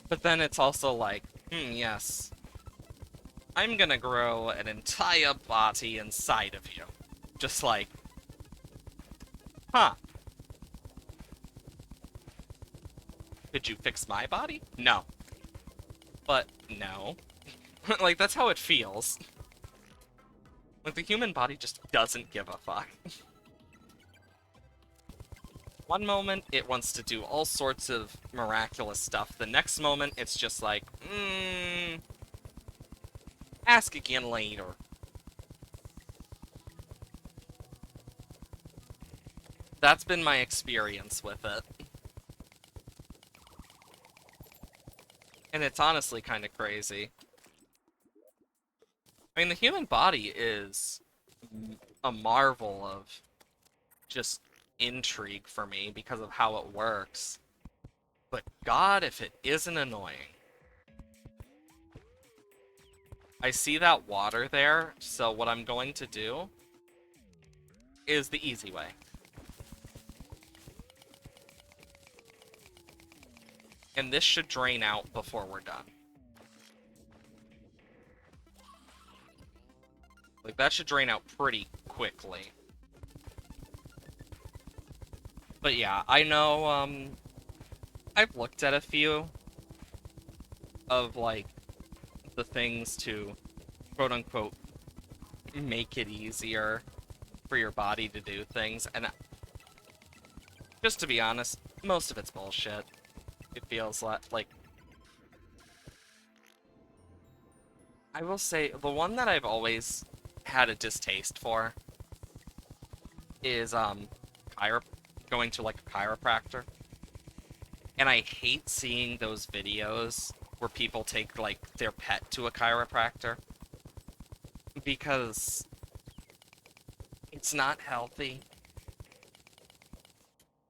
But then it's also like, yes. I'm gonna grow an entire body inside of you. Just like, huh. Could you fix my body? No. But, no. Like, that's how it feels. Like, the human body just doesn't give a fuck. One moment, it wants to do all sorts of miraculous stuff. The next moment, it's just like, ask again later. That's been my experience with it. And it's honestly kind of crazy. I mean, the human body is a marvel of just intrigue for me because of how it works. But God, if it isn't annoying. I see that water there, so what I'm going to do is the easy way. And this should drain out before we're done. Like, that should drain out pretty quickly. But yeah, I know, I've looked at a few of, like, the things to, quote-unquote, make it easier for your body to do things, and just to be honest, most of it's bullshit. It feels like... I will say, the one that I've always had a distaste for is, going to, like, a chiropractor. And I hate seeing those videos where people take, like, their pet to a chiropractor because it's not healthy.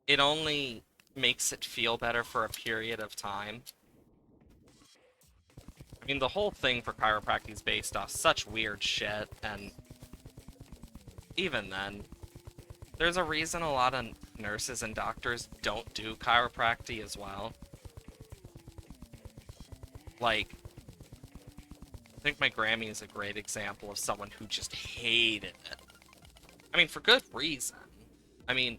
It only makes it feel better for a period of time. I mean, the whole thing for chiropractic is based off such weird shit, and even then, there's a reason a lot of nurses and doctors don't do chiropractic as well. Like, I think my Grammy is a great example of someone who just hated it. I mean, for good reason. I mean,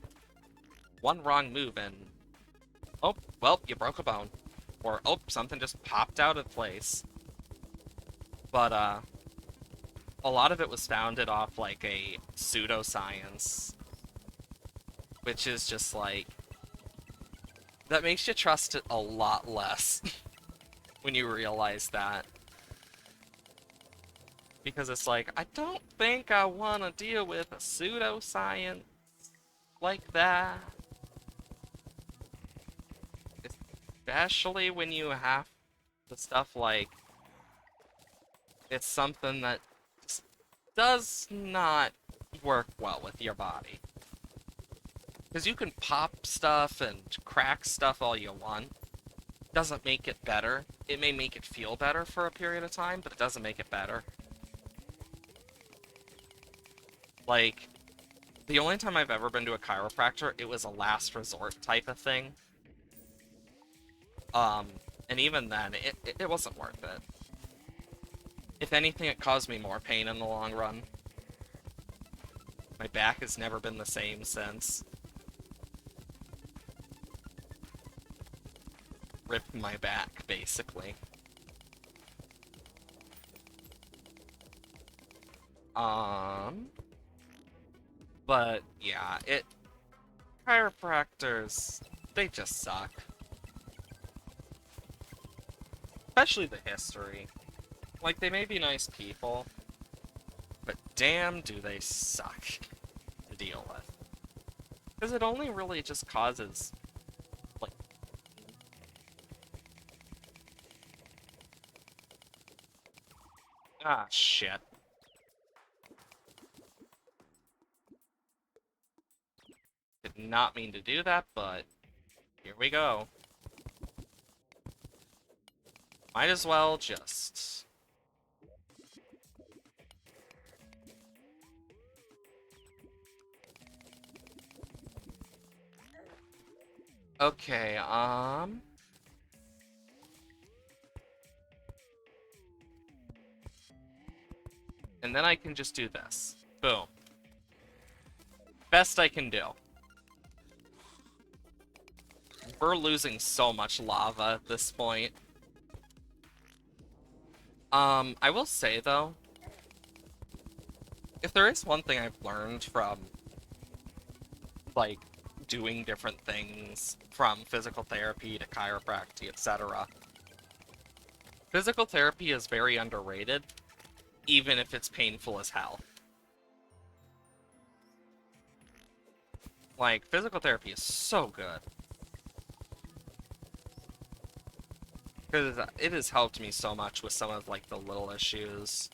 one wrong move and, oh, well, you broke a bone. Or, oh, something just popped out of place. But, a lot of it was founded off, like, a pseudoscience, which is just, like, that makes you trust it a lot less when you realize that. Because it's like, I don't think I want to deal with a pseudoscience like that. Especially when you have the stuff like, it's something that does not work well with your body. Because you can pop stuff and crack stuff all you want. Doesn't make it better. It may make it feel better for a period of time, but it doesn't make it better. Like, the only time I've ever been to a chiropractor, it was a last resort type of thing. And even then, it wasn't worth it. If anything, it caused me more pain in the long run. My back has never been the same since. Ripped my back, basically. But, yeah, chiropractors, they just suck. Especially the history. Like, they may be nice people, but damn do they suck to deal with. Because it only really just causes, like... Ah, shit. Did not mean to do that, but here we go. Might as well just... Okay, and then I can just do this. Boom. Best I can do. We're losing so much lava at this point. I will say, though, if there is one thing I've learned from, like, doing different things, from physical therapy to chiropractic, etc., physical therapy is very underrated, even if it's painful as hell. Like, physical therapy is so good. Because it has helped me so much with some of, like, the little issues.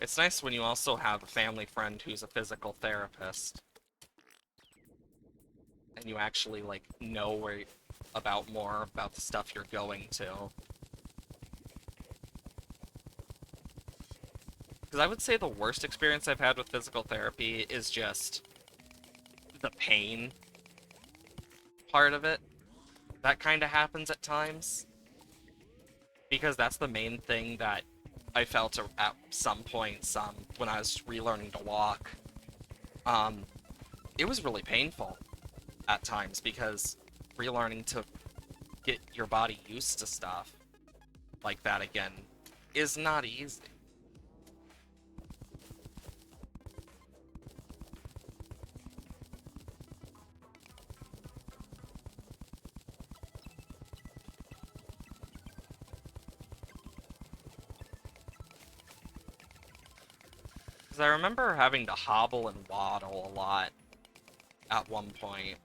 It's nice when you also have a family friend who's a physical therapist. And you actually, like, know more about the stuff you're going to. Because I would say the worst experience I've had with physical therapy is just the pain part of it. That kind of happens at times. Because that's the main thing that I felt at some points when I was relearning to walk. It was really painful at times because relearning to get your body used to stuff like that again is not easy. Because I remember having to hobble and waddle a lot at one point.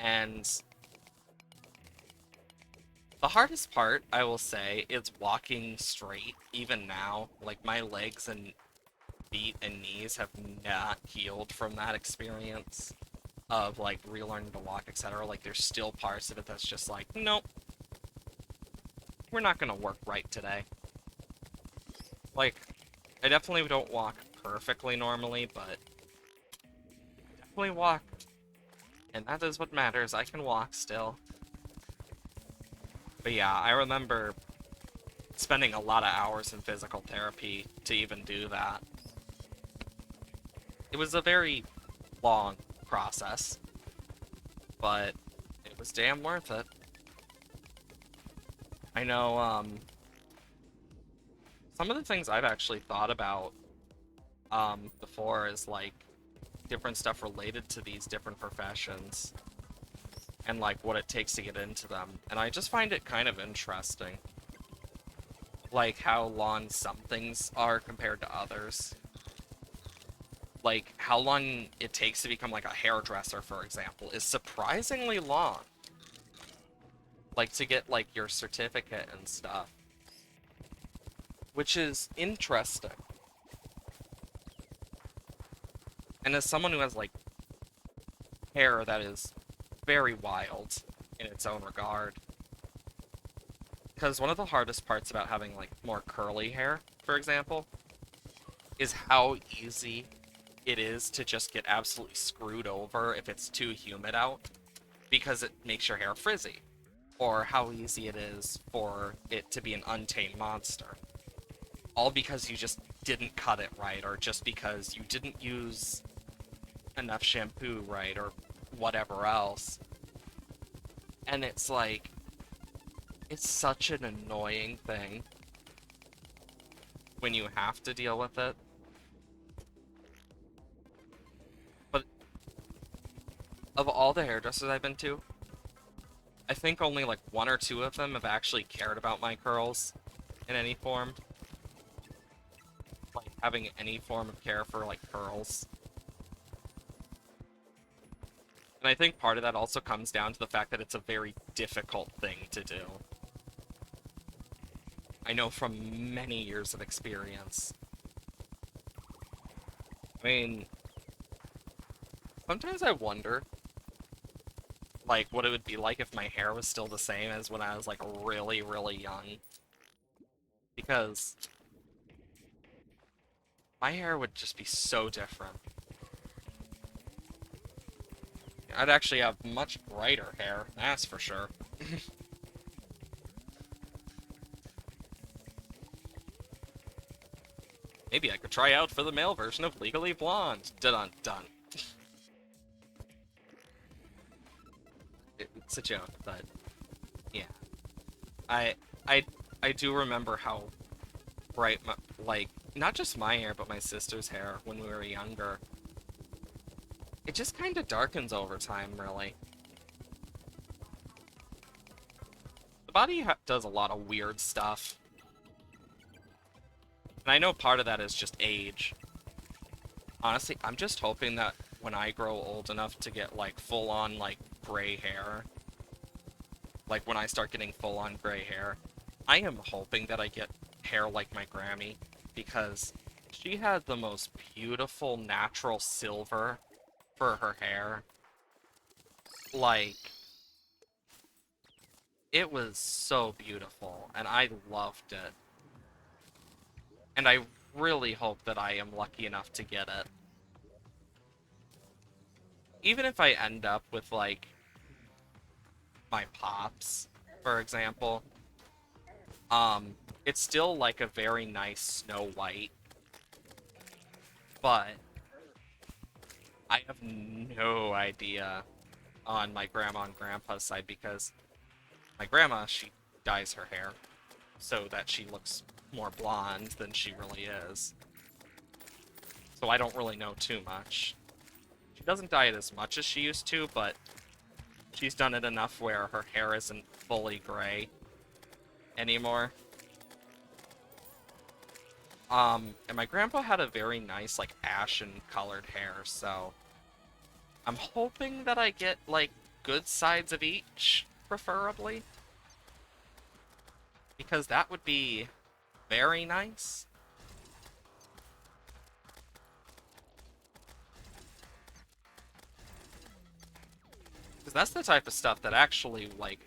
And the hardest part, I will say, is walking straight, even now. Like, my legs and feet and knees have not healed from that experience of, like, relearning to walk, etc. Like, there's still parts of it that's just like, nope, we're not gonna work right today. Like, I definitely don't walk perfectly normally, but definitely walk. And that is what matters. I can walk still. But yeah, I remember spending a lot of hours in physical therapy to even do that. It was a very long process, but it was damn worth it. I know, some of the things I've actually thought about, before is, like, different stuff related to these different professions and, like, what it takes to get into them. And I just find it kind of interesting. Like, how long some things are compared to others. Like, how long it takes to become, like, a hairdresser, for example, is surprisingly long. Like, to get, like, your certificate and stuff. Which is interesting. And as someone who has, like, hair that is very wild in its own regard. Because one of the hardest parts about having, like, more curly hair, for example, is how easy it is to just get absolutely screwed over if it's too humid out, because it makes your hair frizzy. Or how easy it is for it to be an untamed monster. All because you just didn't cut it right, or just because you didn't use enough shampoo right, or whatever else. And it's like, it's such an annoying thing when you have to deal with it. But of all the hairdressers I've been to, I think only like one or two of them have actually cared about my curls in any form. Like, having any form of care for, like, curls. And I think part of that also comes down to the fact that it's a very difficult thing to do. I know from many years of experience. I mean, sometimes I wonder, like, what it would be like if my hair was still the same as when I was, like, really, really young. Because my hair would just be so different. I'd actually have much brighter hair, that's for sure. Maybe I could try out for the male version of Legally Blonde. Dun-dun-dun. It's a joke, but yeah. I I I do remember how bright my, like, not just my hair but my sister's hair when we were younger. It just kind of darkens over time, really. The body does a lot of weird stuff. And I know part of that is just age. Honestly, I'm just hoping that when I grow old enough to get, like, full-on, like, gray hair, like, when I start getting full-on gray hair, I am hoping that I get hair like my Grammy, because she had the most beautiful natural silver for her hair. Like, it was so beautiful, and I loved it. And I really hope that I am lucky enough to get it. Even if I end up with, like, my pops, for example, it's still, like, a very nice Snow White, but I have no idea on my grandma and grandpa's side, because my grandma, she dyes her hair so that she looks more blonde than she really is. So I don't really know too much. She doesn't dye it as much as she used to, but she's done it enough where her hair isn't fully gray anymore. And my grandpa had a very nice, like, ashen colored hair, so I'm hoping that I get, like, good sides of each, preferably. Because that would be very nice. Because that's the type of stuff that actually, like,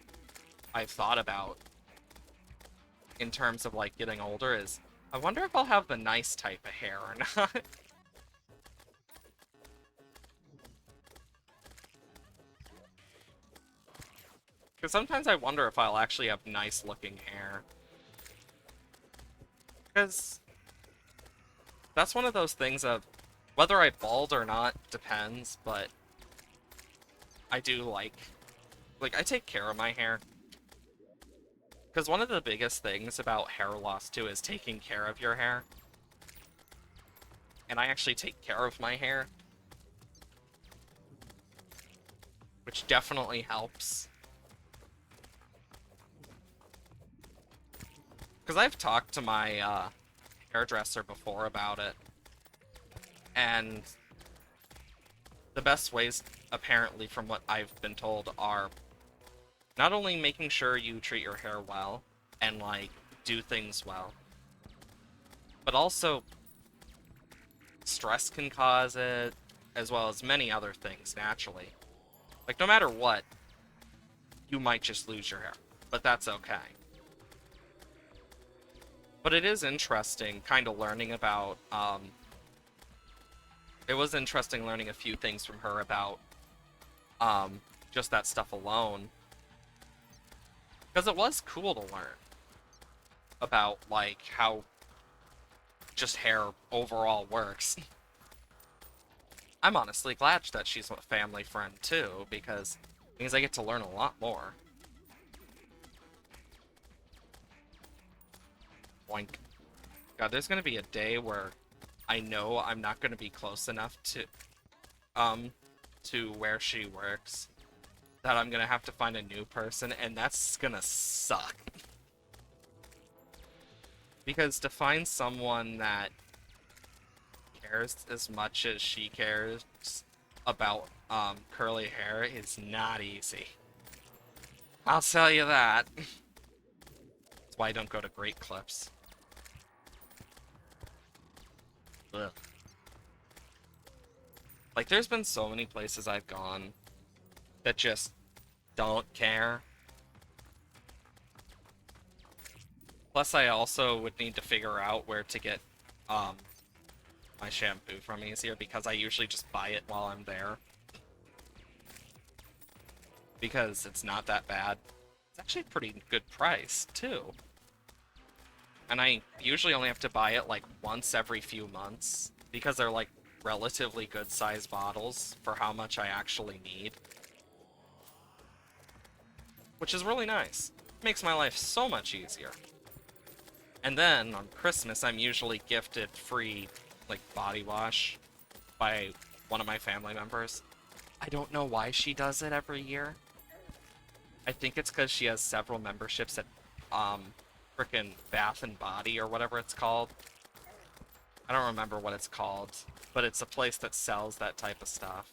I've thought about in terms of, like, getting older is, I wonder if I'll have the nice type of hair or not. Because sometimes I wonder if I'll actually have nice-looking hair. Because that's one of those things of, whether I bald or not depends, but I do like, I take care of my hair. Because one of the biggest things about hair loss, too, is taking care of your hair. And I actually take care of my hair. Which definitely helps. Because I've talked to my hairdresser before about it. And the best ways, apparently, from what I've been told, are not only making sure you treat your hair well and, like, do things well, but also stress can cause it, as well as many other things, naturally. Like, no matter what, you might just lose your hair, but that's okay. But it is interesting kind of learning about, it was interesting learning a few things from her about, just that stuff alone. Because it was cool to learn about, like, how just hair overall works. I'm honestly glad that she's a family friend, too, because it means I get to learn a lot more. Boink. God, there's gonna be a day where I know I'm not gonna be close enough to where she works, that I'm gonna have to find a new person, and that's gonna suck. Because to find someone that cares as much as she cares about curly hair is not easy. I'll tell you that. That's why I don't go to Great Clips. Ugh. Like, there's been so many places I've gone that just don't care. Plus, I also would need to figure out where to get my shampoo from easier, because I usually just buy it while I'm there. Because it's not that bad. It's actually a pretty good price, too. And I usually only have to buy it, like, once every few months, because they're, like, relatively good-sized bottles for how much I actually need. Which is really nice. Makes my life so much easier. And then, on Christmas, I'm usually gifted free, like, body wash by one of my family members. I don't know why she does it every year. I think it's because she has several memberships at, frickin' Bath and Body, or whatever it's called. I don't remember what it's called, but it's a place that sells that type of stuff.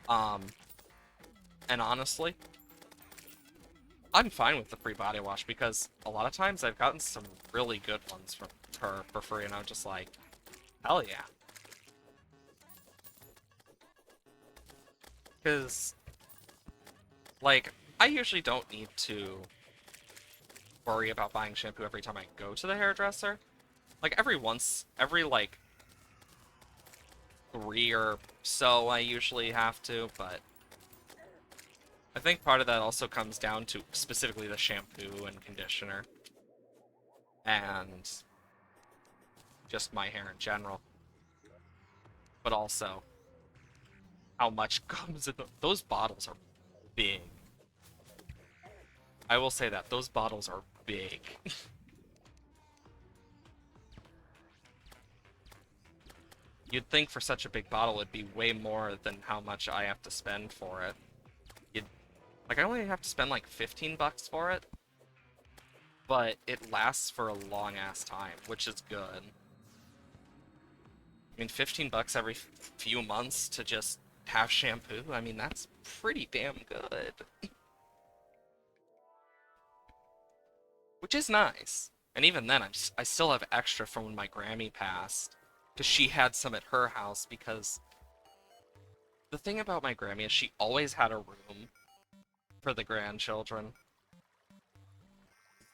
And honestly, I'm fine with the free body wash, because a lot of times I've gotten some really good ones from her for free, and I'm just like, hell yeah. Because, like, I usually don't need to worry about buying shampoo every time I go to the hairdresser. Like, every, like, 3 or so I usually have to, but I think part of that also comes down to specifically the shampoo and conditioner. And just my hair in general. But also how much comes in those bottles are big. I will say that those bottles are big. You'd think for such a big bottle it'd be way more than how much I have to spend for it. Like, I only have to spend like 15 bucks for it, but it lasts for a long ass time, which is good. I mean, 15 bucks every few months to just have shampoo. I mean, that's pretty damn good. Which is nice. And even then, I still have extra from when my Grammy passed. Because she had some at her house, because the thing about my Grammy is she always had a room for the grandchildren.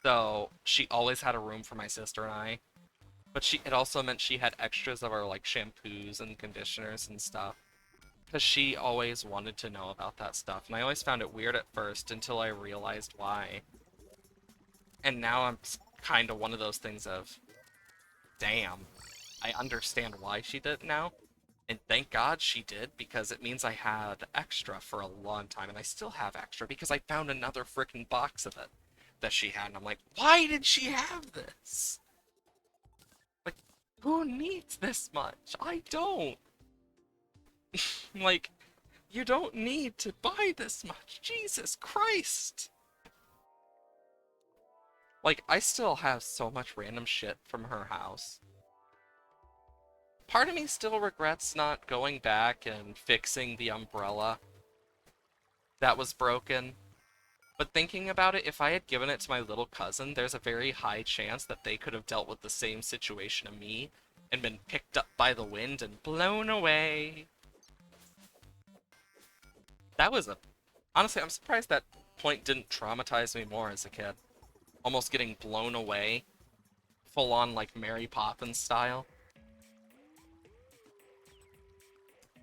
So she always had a room for my sister and I. But it also meant she had extras of our like shampoos and conditioners and stuff. Because she always wanted to know about that stuff. And I always found it weird at first until I realized why. And now I'm kind of one of those things of, damn, I understand why she did it now. And thank God she did, because it means I had extra for a long time, and I still have extra because I found another freaking box of it that she had, and I'm like, why did she have this? Like, who needs this much? I don't. Like, you don't need to buy this much. Jesus Christ. Like, I still have so much random shit from her house. Part of me still regrets not going back and fixing the umbrella that was broken. But thinking about it, if I had given it to my little cousin, there's a very high chance that they could have dealt with the same situation of me and been picked up by the wind and blown away. That was a... Honestly, I'm surprised that point didn't traumatize me more as a kid. Almost getting blown away. Full on, like, Mary Poppins style.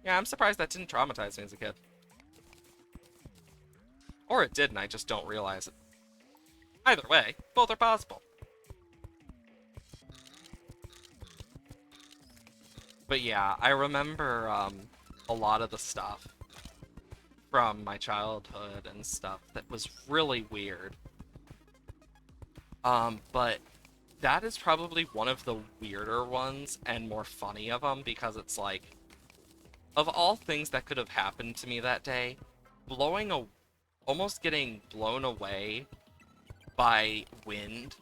Yeah, I'm surprised that didn't traumatize me as a kid. Or it did, and I just don't realize it. Either way, both are possible. But yeah, I remember a lot of the stuff from my childhood and stuff that was really weird. But that is probably one of the weirder ones and more funny of them, because it's like, of all things that could have happened to me that day, almost getting blown away by wind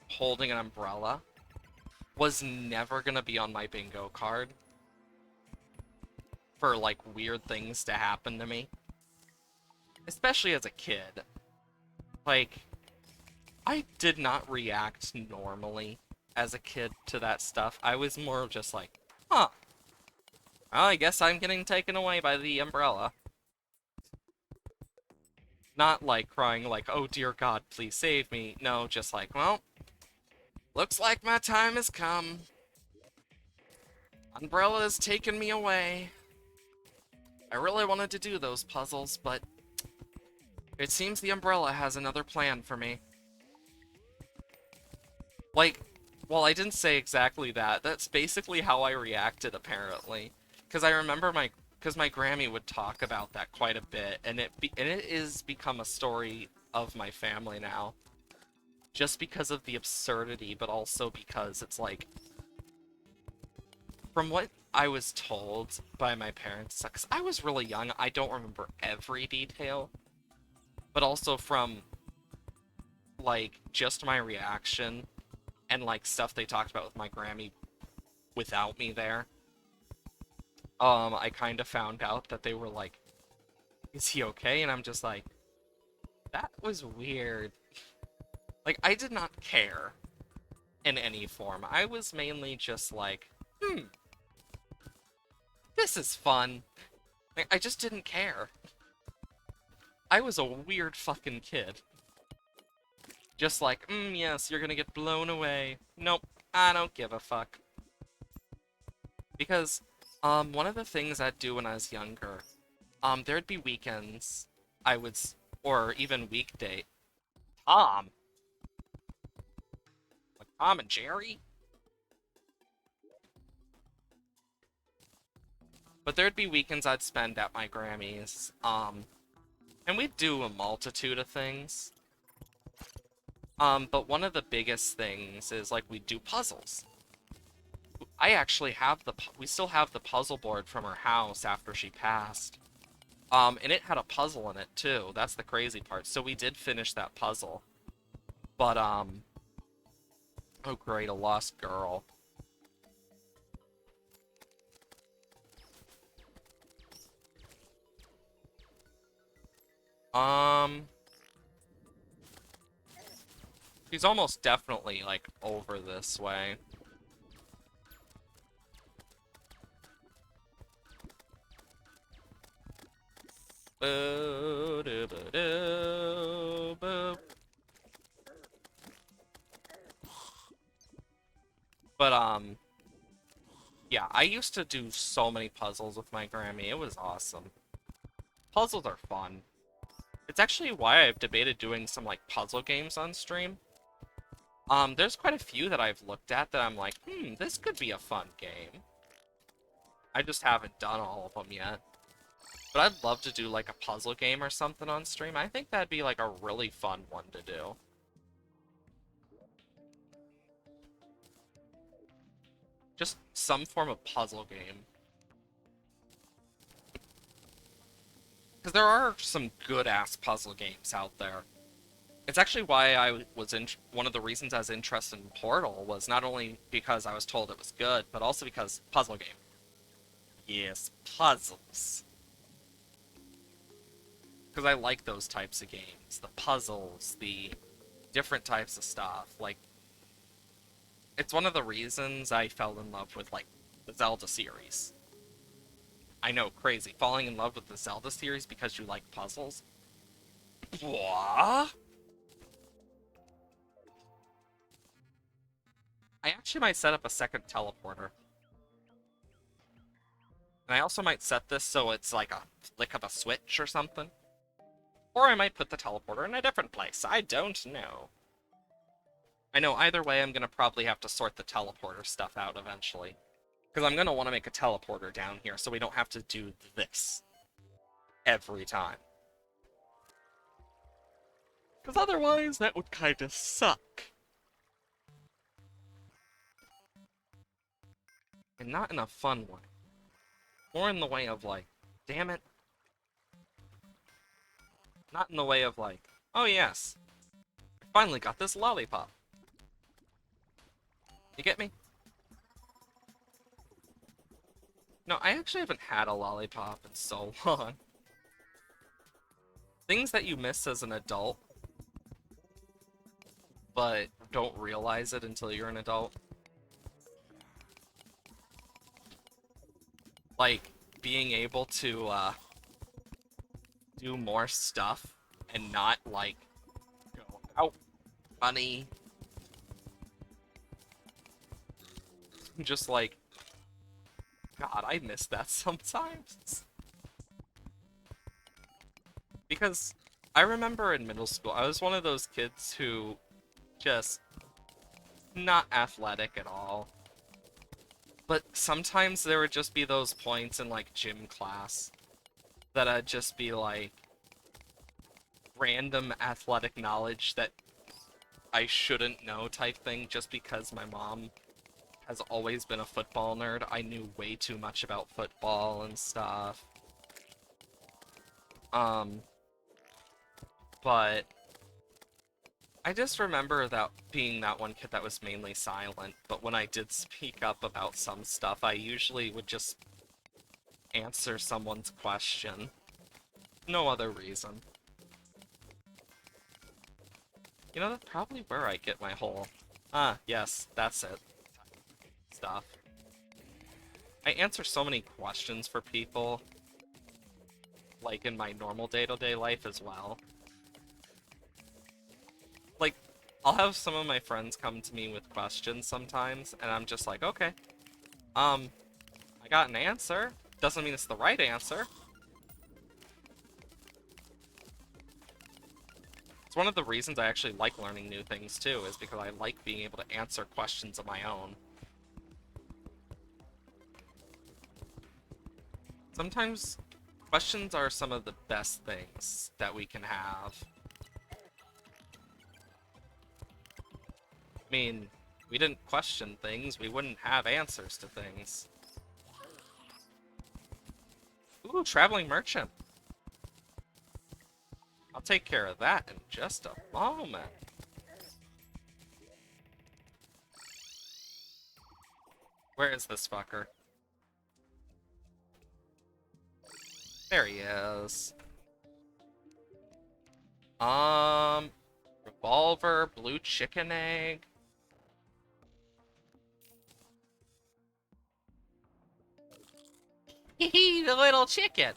holding an umbrella was never gonna be on my bingo card for, like, weird things to happen to me. Especially as a kid. Like, I did not react normally as a kid to that stuff. I was more just like, huh, well, I guess I'm getting taken away by the umbrella. Not like crying like, oh dear God, please save me. No, just like, well, looks like my time has come. Umbrella has taken me away. I really wanted to do those puzzles, but it seems the umbrella has another plan for me. Like, well, I didn't say exactly that. That's basically how I reacted, apparently. Because I remember because my Grammy would talk about that quite a bit, and it is become a story of my family now. Just because of the absurdity, but also because it's like, from what I was told by my parents, because I was really young, I don't remember every detail, but also from, like, just my reaction and, like, stuff they talked about with my Grammy without me there, I kind of found out that they were like, is he okay? And I'm just like, that was weird. Like, I did not care in any form. I was mainly just like, this is fun. Like, I just didn't care. I was a weird fucking kid. Just like, yes, you're gonna get blown away. Nope, I don't give a fuck. Because, one of the things I'd do when I was younger, there'd be weekends or even weekday. Tom? Like Tom and Jerry? But there'd be weekends I'd spend at my Grammy's, and we'd do a multitude of things. But one of the biggest things is, like, we'd do puzzles. I actually have we still have the puzzle board from her house after she passed. And it had a puzzle in it, too. That's the crazy part. So we did finish that puzzle. But, oh great, a lost girl. Um, he's almost definitely, like, over this way. Boo, doo, boo, doo, boo. But, yeah, I used to do so many puzzles with my Grammy. It was awesome. Puzzles are fun. It's actually why I've debated doing some, like, puzzle games on stream. There's quite a few that I've looked at that I'm like, this could be a fun game. I just haven't done all of them yet. But I'd love to do, like, a puzzle game or something on stream. I think that'd be, like, a really fun one to do. Just some form of puzzle game. Because there are some good-ass puzzle games out there. It's actually why I was in. One of the reasons I was interested in Portal was not only because I was told it was good, but also because puzzle game. Yes, puzzles. Because I like those types of games. The puzzles, the different types of stuff. Like, it's one of the reasons I fell in love with, like, the Zelda series. I know, crazy. Falling in love with the Zelda series because you like puzzles? What? I actually might set up a second teleporter. And I also might set this so it's like a flick of a switch or something. Or I might put the teleporter in a different place. I don't know. I know either way I'm going to probably have to sort the teleporter stuff out eventually. Because I'm going to want to make a teleporter down here so we don't have to do this every time. Because otherwise that would kind of suck. And not in a fun way. More in the way of like, damn it. Not in the way of like, oh yes, I finally got this lollipop. You get me? No, I actually haven't had a lollipop in so long. Things that you miss as an adult, but don't realize it until you're an adult. Like, being able to, do more stuff and not, like, go out money. Just like, God, I miss that sometimes. Because I remember in middle school, I was one of those kids who just not athletic at all. But sometimes there would just be those points in like gym class that I'd just be like random athletic knowledge that I shouldn't know type thing just because my mom has always been a football nerd. I knew way too much about football and stuff. But I just remember that being that one kid that was mainly silent, but when I did speak up about some stuff, I usually would just answer someone's question. No other reason. You know, that's probably where I get my whole, yes, that's it, stuff. I answer so many questions for people, like in my normal day-to-day life as well. Like, I'll have some of my friends come to me with questions sometimes, and I'm just like, okay, I got an answer. Doesn't mean it's the right answer. It's one of the reasons I actually like learning new things too, is because I like being able to answer questions of my own. Sometimes questions are some of the best things that we can have. I mean, we didn't question things, we wouldn't have answers to things. Ooh, traveling merchant. I'll take care of that in just a moment. Where is this fucker? There he is. Um, revolver, blue chicken egg. Hee the little chicken.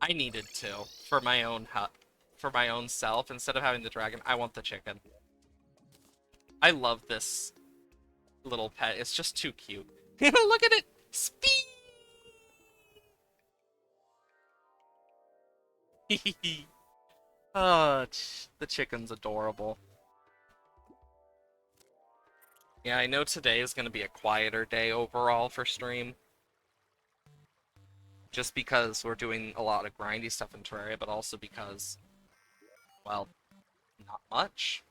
I needed to for my own for my own self. Instead of having the dragon, I want the chicken. I love this little pet. It's just too cute. Look at it. Speed. Oh, the chicken's adorable. Yeah, I know today is going to be a quieter day overall for stream. Just because we're doing a lot of grindy stuff in Terraria, but also because, well, not much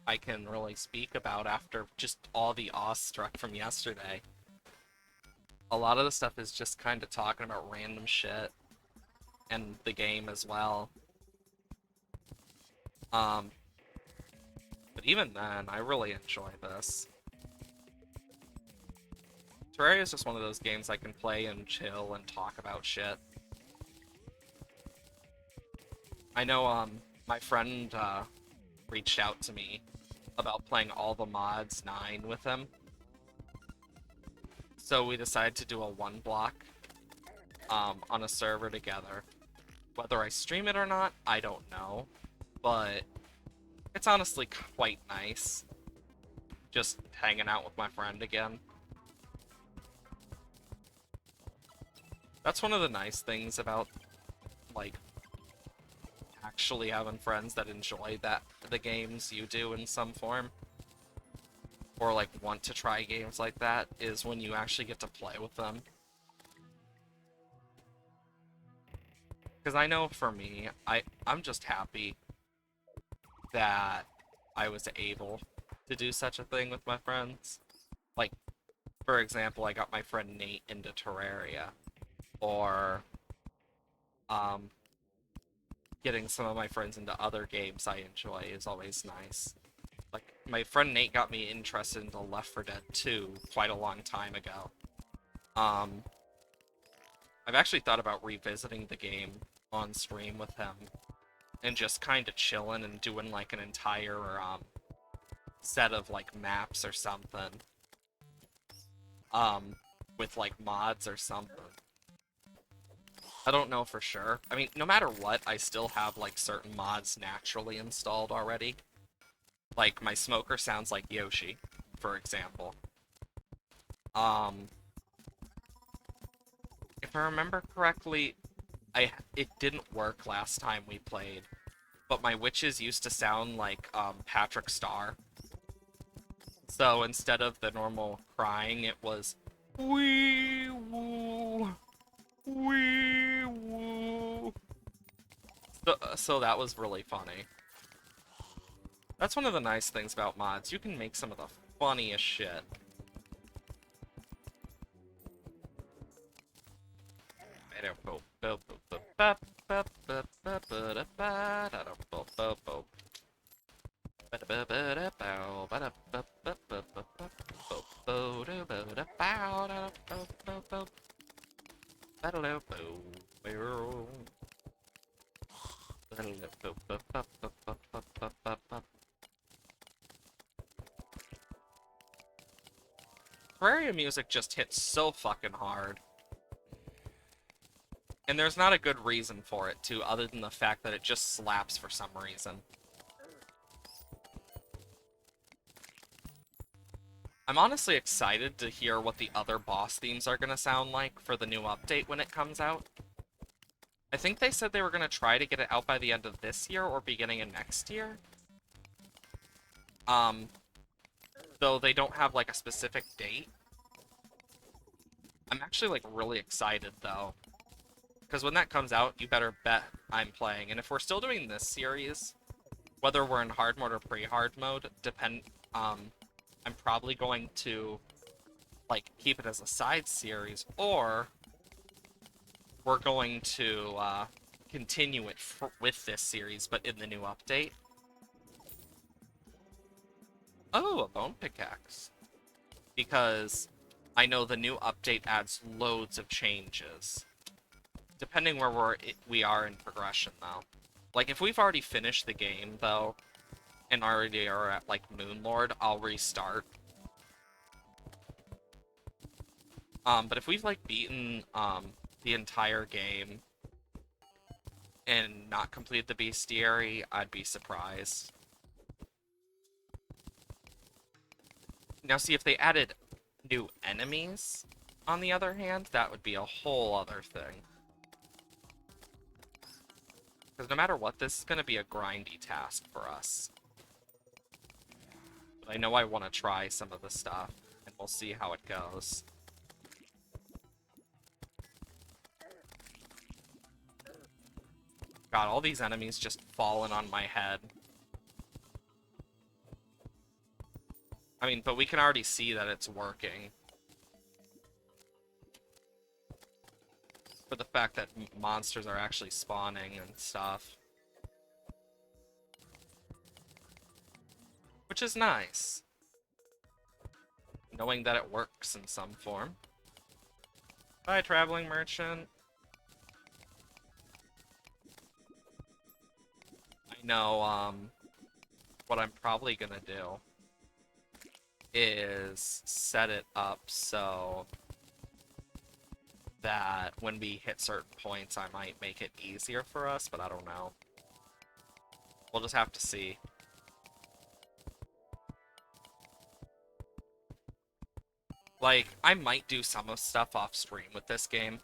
I can really speak about after just all the awestruck from yesterday. A lot of the stuff is just kind of talking about random shit, and the game as well. Um, but even then, I really enjoy this. Terraria is just one of those games I can play and chill and talk about shit. I know, my friend, reached out to me about playing all the mods 9 with him. So we decided to do a one block, on a server together. Whether I stream it or not, I don't know. But it's honestly quite nice. Just hanging out with my friend again. That's one of the nice things about, like, actually having friends that enjoy the games you do in some form. Or, like, want to try games like that, is when you actually get to play with them. Because I know for me, I'm just happy that I was able to do such a thing with my friends. Like, for example, I got my friend Nate into Terraria. Or, um, getting some of my friends into other games I enjoy is always nice. Like, my friend Nate got me interested into Left 4 Dead 2 quite a long time ago. Um, I've actually thought about revisiting the game on stream with him and just kind of chilling and doing like an entire set of like maps or something. With like mods or something. I don't know for sure. I mean, no matter what, I still have like certain mods naturally installed already. Like my smoker sounds like Yoshi, for example. Um, if I remember correctly, it didn't work last time we played, but my witches used to sound like Patrick Star. So instead of the normal crying, it was wee woo, wee woo. So that was really funny. That's one of the nice things about mods. You can make some of the funniest shit. Terraria music just hits so fucking hard. And there's not a good reason for it, too, other than the fact that it just slaps for some reason. I'm honestly excited to hear what the other boss themes are going to sound like for the new update when it comes out. I think they said they were going to try to get it out by the end of this year or beginning of next year. Though they don't have, like, a specific date. I'm actually, like, really excited, though. Because when that comes out, you better bet I'm playing. And if we're still doing this series, whether we're in hard mode or pre-hard mode, I'm probably going to, like, keep it as a side series, or we're going to, continue it with this series, but in the new update. Oh, a bone pickaxe. Because I know the new update adds loads of changes. Depending where we are in progression, though. Like, if we've already finished the game, though, and already are at, like, Moonlord, I'll restart. But if we've, like, beaten, the entire game and not completed the Bestiary, I'd be surprised. Now, see, if they added new enemies, on the other hand, that would be a whole other thing. Because no matter what, this is going to be a grindy task for us. But I know I want to try some of the stuff, and we'll see how it goes. God, all these enemies just falling on my head. I mean, but we can already see that it's working. For the fact that monsters are actually spawning and stuff. Which is nice. Knowing that it works in some form. Bye, traveling merchant. I know, what I'm probably gonna do is set it up so that when we hit certain points, I might make it easier for us, but I don't know. We'll just have to see. Like, I might do some of stuff off stream with this game.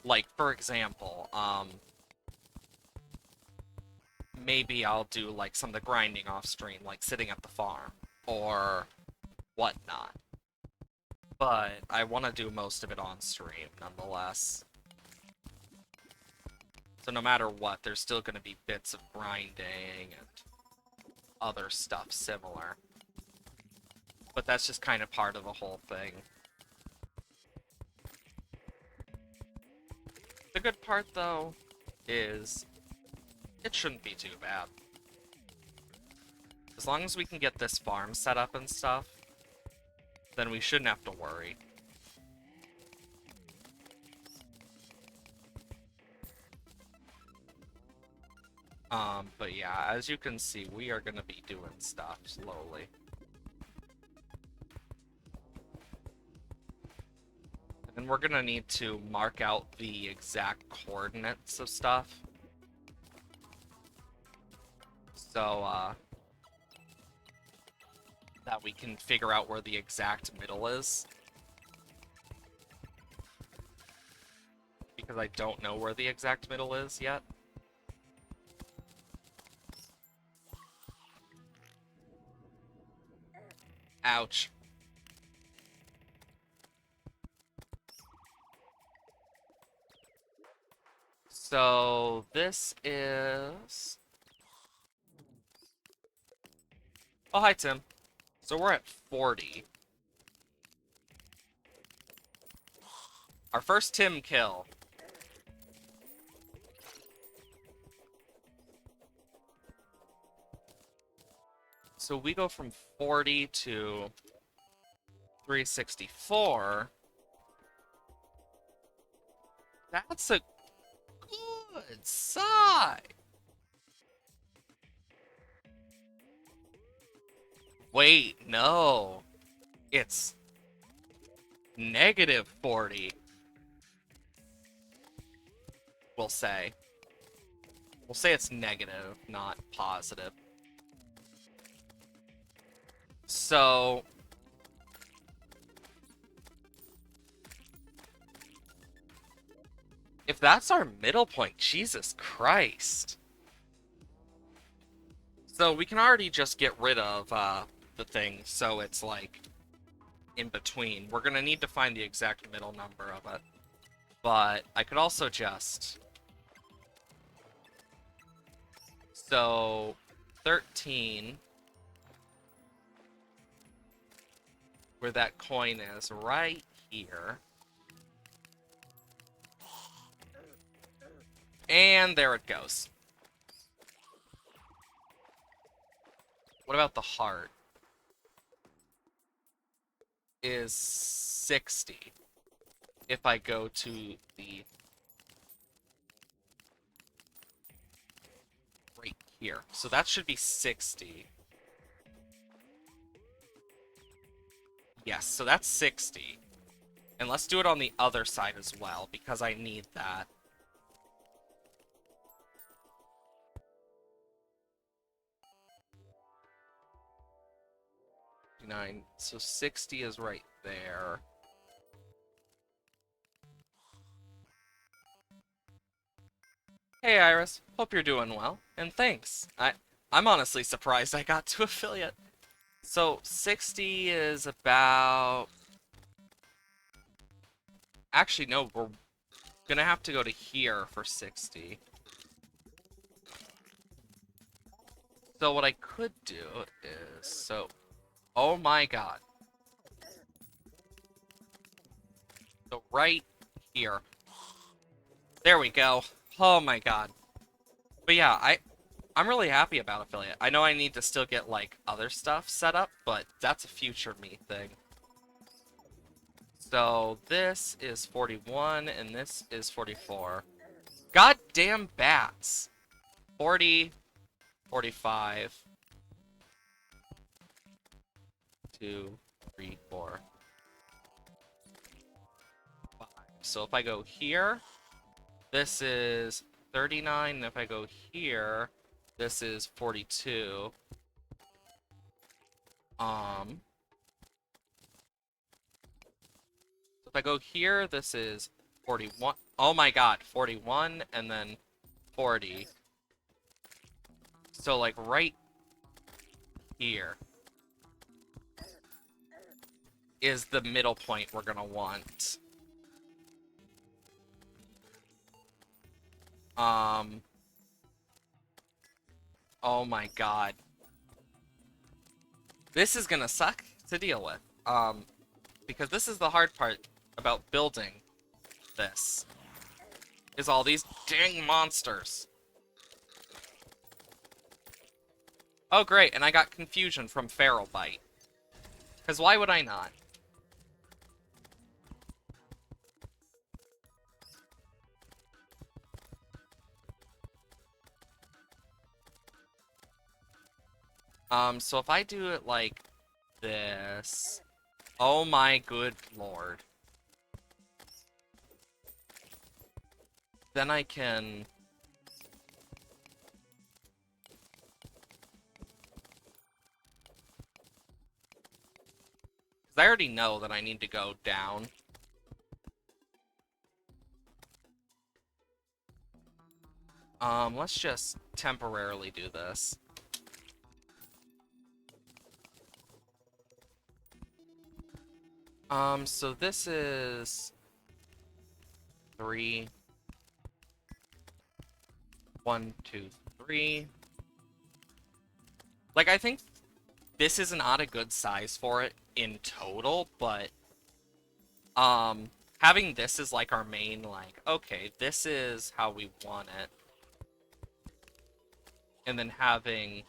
Like, for example, maybe I'll do, like, some of the grinding off stream, like sitting at the farm, or whatnot. But I want to do most of it on stream, nonetheless. So no matter what, there's still going to be bits of grinding and other stuff similar. But that's just kind of part of the whole thing. The good part, though, is it shouldn't be too bad. As long as we can get this farm set up and stuff, then we shouldn't have to worry. But yeah, as you can see, we are gonna be doing stuff slowly. And we're gonna need to mark out the exact coordinates of stuff. So, that we can figure out where the exact middle is. Because I don't know where the exact middle is yet. Ouch. So, this is... Oh, hi, Tim. So we're at 40. Our first Tim kill. So we go from 40 to 364. That's a good sign. Wait, no. It's negative 40. We'll say. We'll say it's negative, not positive. So... if that's our middle point, Jesus Christ. So we can already just get rid of the thing, so it's like in between. We're gonna need to find the exact middle number of it. But I could also just... so 13, where that coin is, right here. And there it goes. What about the heart? Is 60. if I go to the right here. So that should be 60. Yes, so that's 60. And let's do it on the other side as well, because I need that. So 60 is right there. Hey Iris, hope you're doing well, and thanks. I'm honestly surprised I got to affiliate. So 60 is about... Actually, no, we're gonna have to go to here for 60. So what I could do is... So... Oh my god. So right here. There we go. Oh my god. But yeah, I'm really happy about affiliate. I know I need to still get, like, other stuff set up, but that's a future me thing. So this is 41, and this is 44. Goddamn bats! 40, 45, 2, 3, 4, 5. So if I go here, this is 39, and if I go here, this is 42. So if I go here, this is 41. Oh my god, 41, and then 40. So, like, right here is the middle point we're gonna want. Oh my god. This is gonna suck to deal with. Because this is the hard part about building this. Is all these dang monsters. Oh great, and I got confusion from Feral Bite. Because why would I not? So if I do it like this... Oh my good lord. Then I can... Because I already know that I need to go down. Let's just temporarily do this. So this is 3. 1, 2, 3. Like, I think this is not a good size for it in total, but having this as like our main, like, okay, this is how we want it. And then having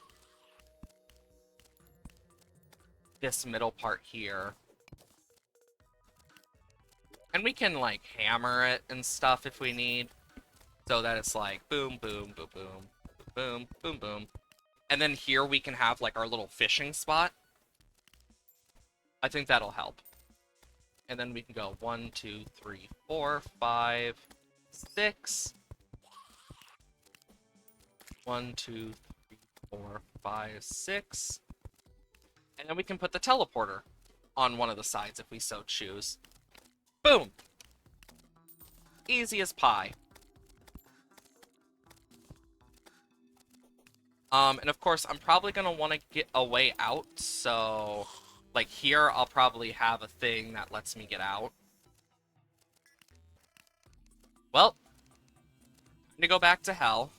this middle part here. And we can, like, hammer it and stuff if we need. So that it's like, boom, boom, boom, boom, boom, boom, boom. And then here we can have, like, our little fishing spot. I think that'll help. And then we can go 1, 2, 3, 4, 5, 6. 1, 2, 3, 4, 5, 6. And then we can put the teleporter on one of the sides if we so choose. Boom! Easy as pie. And of course, I'm probably gonna want to get a way out, so... Like, here, I'll probably have a thing that lets me get out. Well, I'm gonna go back to hell,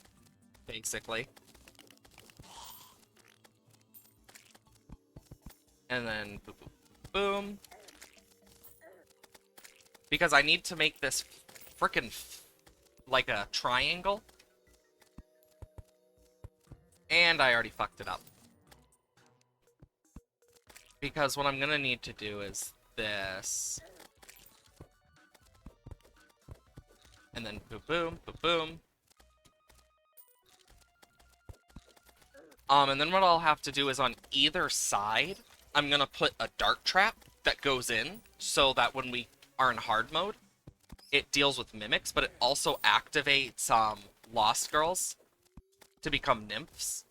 basically. And then boom, boom, boom. Because I need to make this frickin' like a triangle. And I already fucked it up. Because what I'm gonna need to do is this. And then boom, boom, boom, boom. And then what I'll have to do is on either side, I'm gonna put a dart trap that goes in so that when we are in hard mode, it deals with mimics, but it also activates Lost Girls to become nymphs,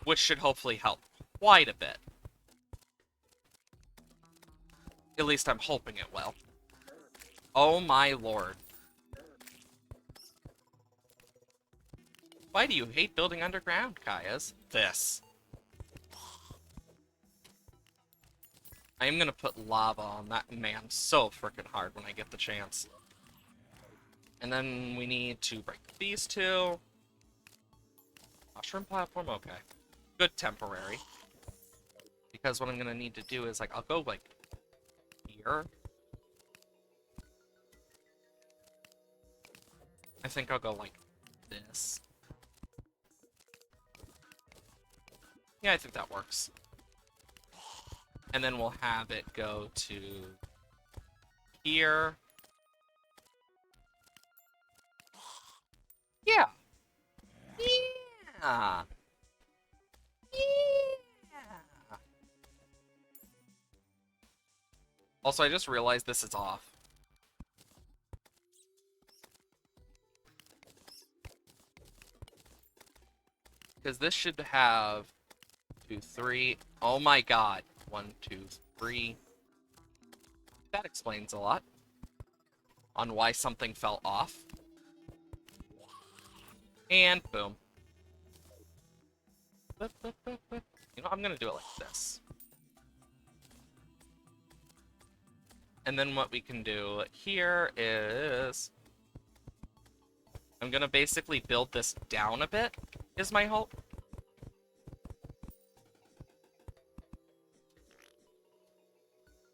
which should hopefully help quite a bit. At least I'm hoping it will. Oh my lord. Why do you hate building underground, Kayas? This. I am gonna put lava on that man so freaking hard when I get the chance. And then we need to break these two. Mushroom platform, okay. Good temporary. Because what I'm gonna need to do is, like, I'll go, like, here. I think I'll go like this. Yeah, I think that works. And then we'll have it go to here. Yeah. Yeah. Yeah. Also, I just realized this is off. Because this should have 2, 3. Oh my god. 1, 2, 3. That explains a lot on why something fell off. And boom. You know, I'm gonna do it like this. And then what we can do here is I'm gonna basically build this down a bit, is my hope.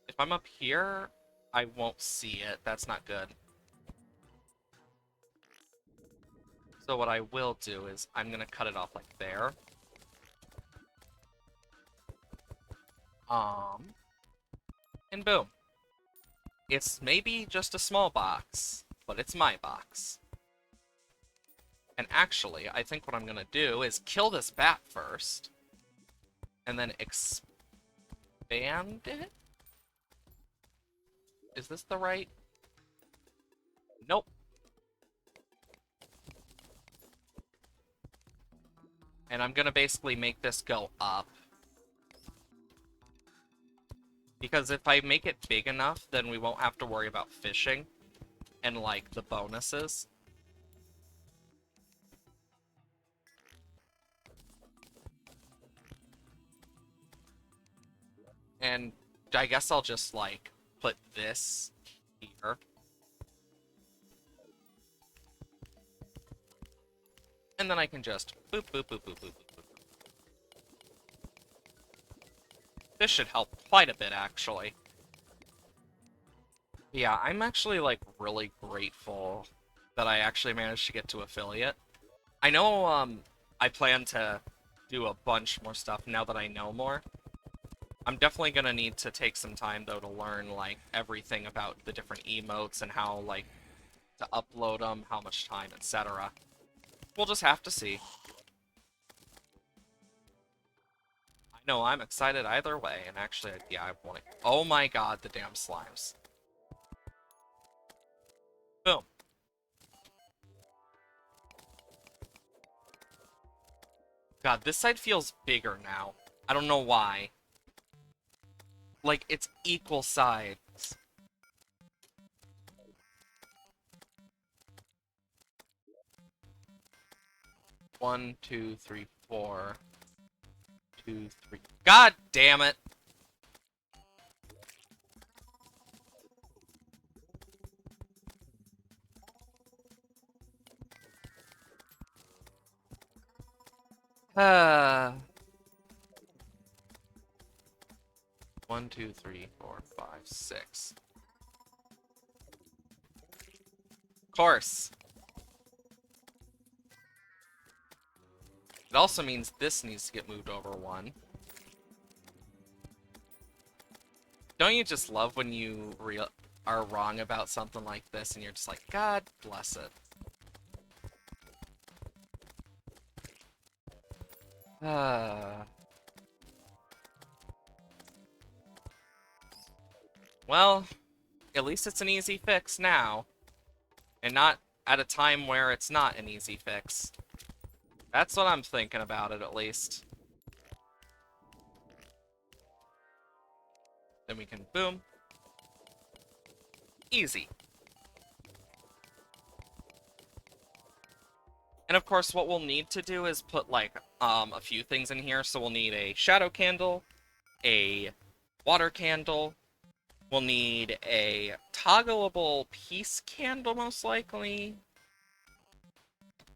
If I'm up here, I won't see it. That's not good. So what I will do is I'm gonna cut it off like there. And boom. It's maybe just a small box, but it's my box. And actually, I think what I'm gonna do is kill this bat first, and then expand it? Is this the right? Nope. And I'm gonna basically make this go up. Because if I make it big enough, then we won't have to worry about fishing and, like, the bonuses. And I guess I'll just, like, put this here. And then I can just boop, boop, boop, boop, boop, boop, boop. This should help quite a bit, actually. Yeah, I'm actually, like, really grateful that I actually managed to get to affiliate. I know, I plan to do a bunch more stuff now that I know more. I'm definitely gonna need to take some time, though, to learn, like, everything about the different emotes and how, like, to upload them, how much time, etc. We'll just have to see. I know, I'm excited either way, and actually, yeah, I want to... Oh my god, the damn slimes. Boom. God, this side feels bigger now. I don't know why. Like, it's equal sides. One, 2, 3, 4. 2, 3. God damn it! Ah. 1, 2, 3, 4, 5, 6. Of course. It also means this needs to get moved over 1. Don't you just love when you are wrong about something like this, and you're just like, God bless it. Well, at least it's an easy fix now, and not at a time where it's not an easy fix. That's what I'm thinking about it, at least. Then we can boom. Easy. And of course, what we'll need to do is put, like, a few things in here. So we'll need a shadow candle, a water candle. We'll need a toggleable peace candle, most likely.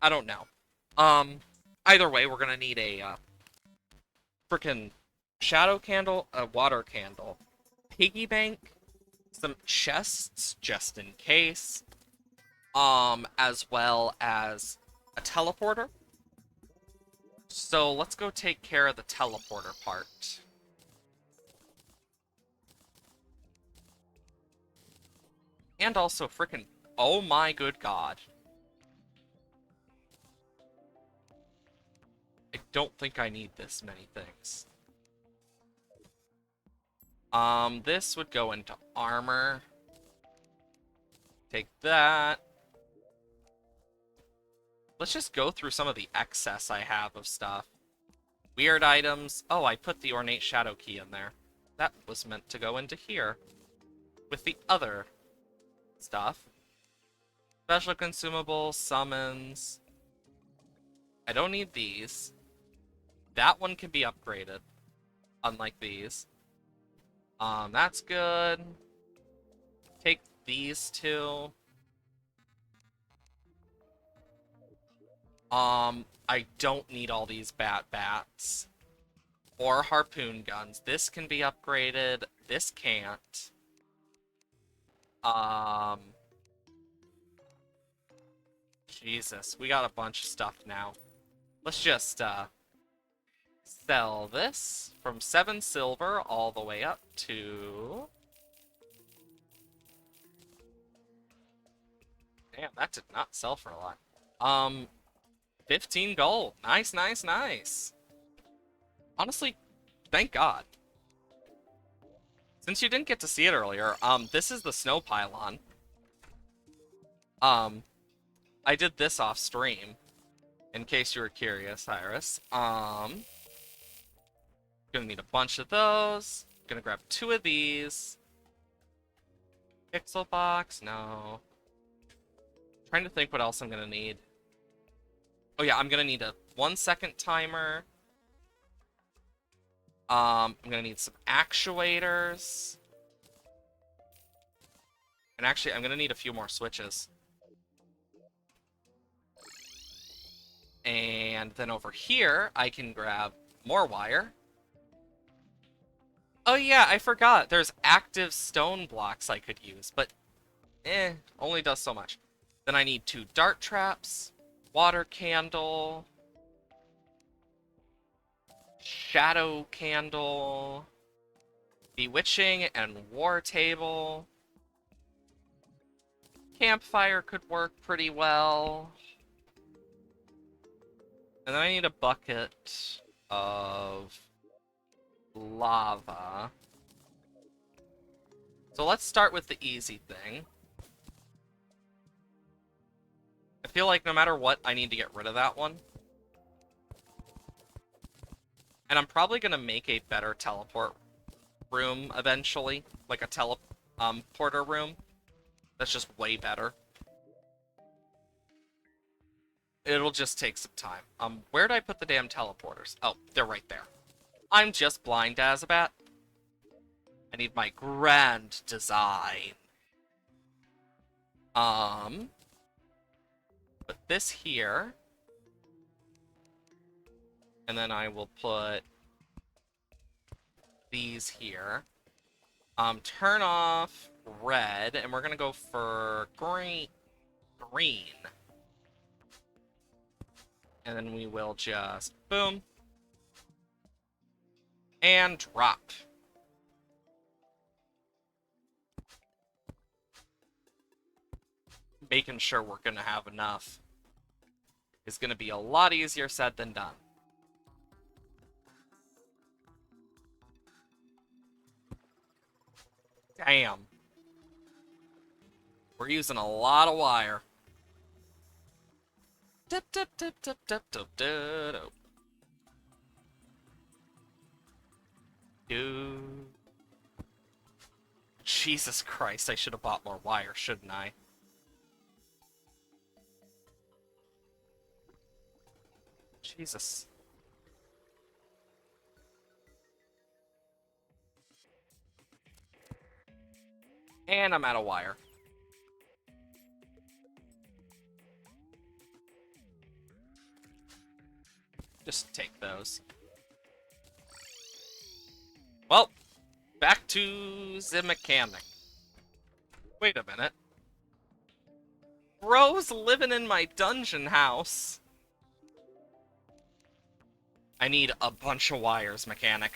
I don't know. Either way, we're gonna need a, freaking shadow candle, a water candle, piggy bank, some chests, just in case, as well as a teleporter. So let's go take care of the teleporter part. And also frickin', oh my good god. I don't think I need this many things. This would go into armor. Take that. Let's just go through some of the excess I have of stuff. Weird items. Oh, I put the ornate shadow key in there. That was meant to go into here. With the other stuff. Special consumables, summons. I don't need these. That one can be upgraded. Unlike these. That's good. Take these two. I don't need all these bats. Or harpoon guns. This can be upgraded. This can't. Jesus, we got a bunch of stuff now. Let's just, sell this from 7 silver all the way up to... Damn, that did not sell for a lot. 15 gold. Nice, nice, nice. Honestly, thank God. Since you didn't get to see it earlier, this is the snow pylon. I did this off stream, in case you were curious, Iris. Gonna need a bunch of those. Gonna grab 2 of these. Pixel box, no. Trying to think what else I'm gonna need. Oh yeah, I'm gonna need a 1-second timer. I'm gonna need some actuators. And actually, I'm gonna need a few more switches. And then over here, I can grab more wire. Oh yeah, I forgot. There's active stone blocks I could use, but only does so much. Then I need 2 dart traps, water candle, shadow candle, bewitching and war table. Campfire could work pretty well. And then I need a bucket of lava. So let's start with the easy thing. I feel like no matter what, I need to get rid of that one. And I'm probably going to make a better teleport room eventually. Like a teleporter room. That's just way better. It'll just take some time. Where did I put the damn teleporters? Oh, they're right there. I'm just blind as a bat. I need my grand design. Put this here. And then I will put these here. Turn off red, and we're gonna go for green. And then we will just boom. And drop. making sure we're gonna have enough is gonna be a lot easier said than done. Damn. We're using a lot of wire. Dip, dip, dip, dip, dip, dip, dip, dip. Dude. Jesus Christ, I should have bought more wire, shouldn't I? Jesus. And I'm out of wire. Just take those. Well, back to the mechanic. Wait a minute. Bro's living in my dungeon house. I need a bunch of wires, mechanic.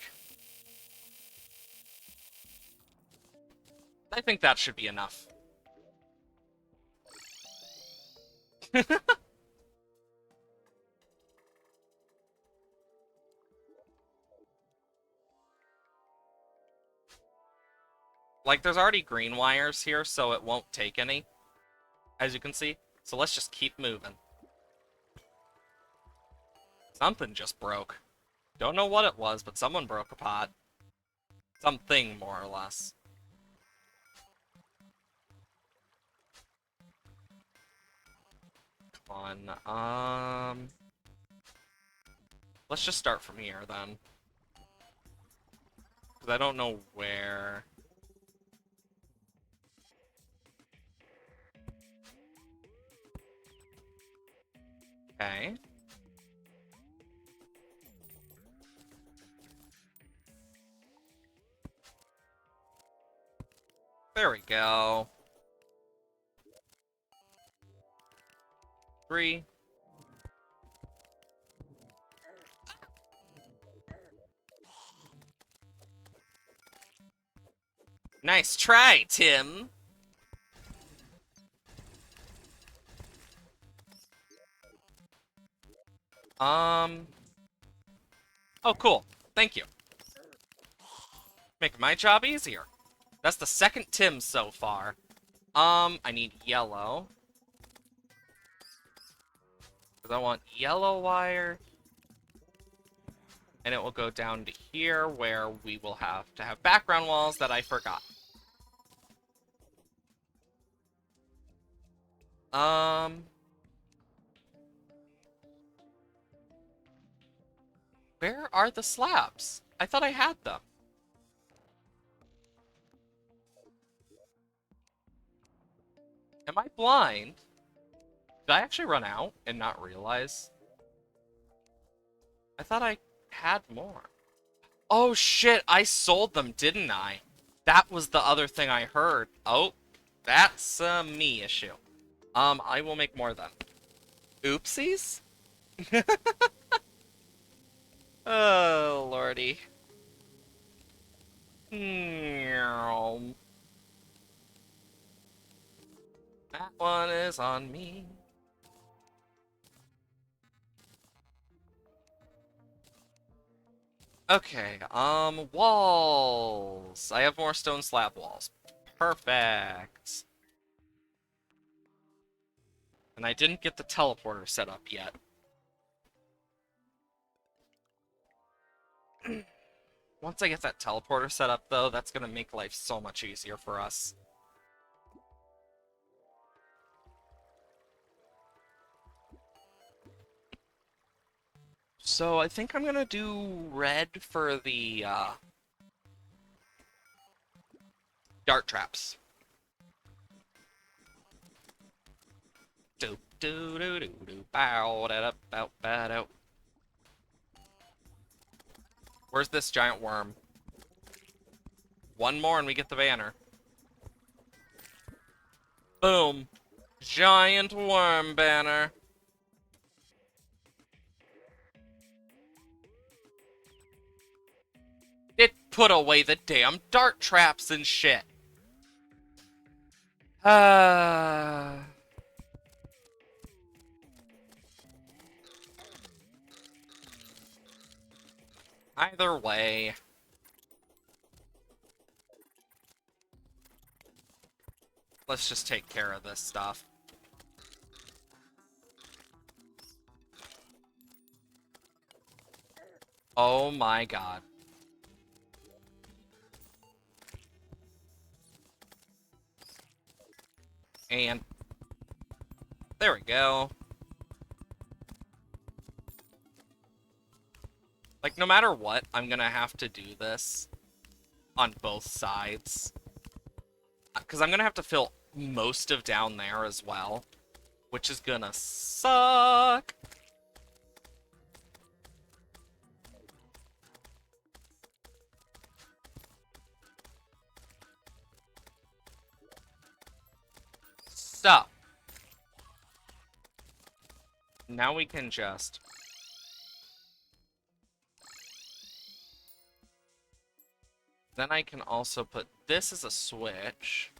I think that should be enough. Like, there's already green wires here, so it won't take any, as you can see. So let's just keep moving. Something just broke. Don't know what it was, but someone broke a pot. Something, more or less. Come on, let's just start from here, then. Because I don't know where... Okay. There we go. 3. Nice try, Tim! Oh, cool. Thank you. Making my job easier. That's the second Tim so far. I need yellow. Because I want yellow wire. And it will go down to here, where we will have to have background walls that I forgot. Where are the slabs? I thought I had them. Am I blind? Did I actually run out and not realize? I thought I had more. Oh shit, I sold them, didn't I? That was the other thing I heard. Oh, that's a me issue. I will make more then. Oopsies? Oh, lordy. That one is on me. Okay, walls. I have more stone slab walls. Perfect. And I didn't get the teleporter set up yet. Once I get that teleporter set up, though, that's gonna make life so much easier for us. So I think I'm gonna do red for the dart traps. Do do do do do bow da da bow bow do. Where's this giant worm? One more and we get the banner. Boom. Giant worm banner. It put away the damn dart traps and shit. Either way. Let's just take care of this stuff. Oh my god. And there we go. Like, no matter what, I'm gonna have to do this on both sides. Because I'm gonna have to fill most of down there as well, which is gonna suck. So, now we can just... Then I can also put this as a switch.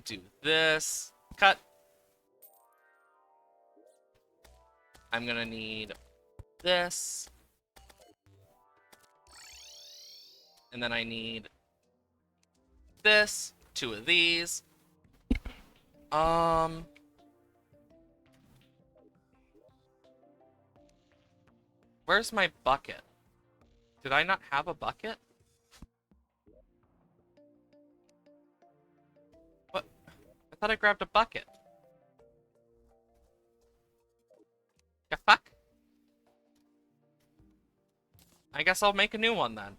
Do this. Cut. I'm gonna need this. And then I need this. 2 of these. Where's my bucket? Did I not have a bucket? What? I thought I grabbed a bucket. The fuck? I guess I'll make a new one then.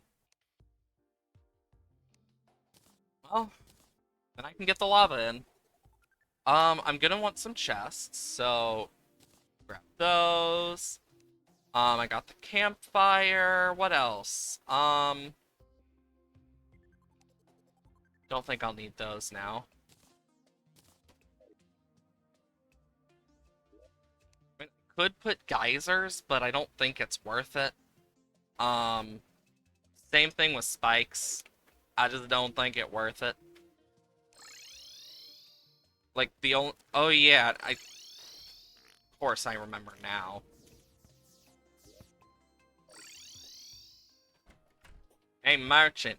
Well, then I can get the lava in. I'm gonna want some chests, so grab those. I got the campfire. What else? Don't think I'll need those now. I could put geysers, but I don't think it's worth it. Same thing with spikes. I just don't think it worth it. Like, the only... Oh, yeah, of course I remember now. Hey, merchant.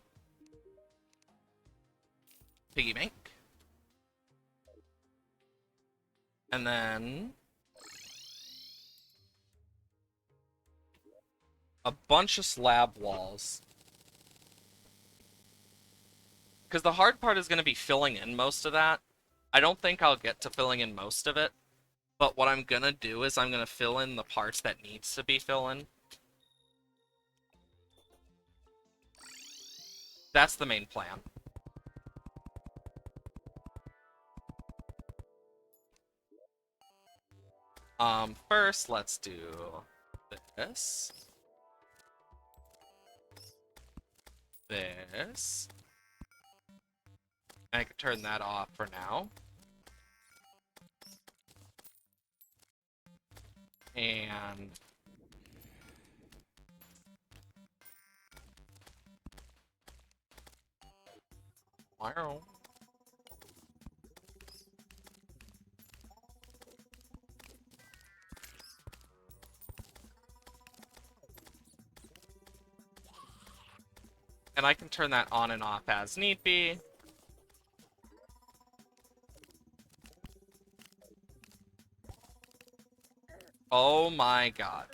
Piggy bank. And then... a bunch of slab walls. Because the hard part is going to be filling in most of that. I don't think I'll get to filling in most of it. But what I'm going to do is I'm going to fill in the parts that needs to be filled in. That's the main plan. First, let's do this. This. I can turn that off for now. And... wow. And I can turn that on and off as need be. Oh my god.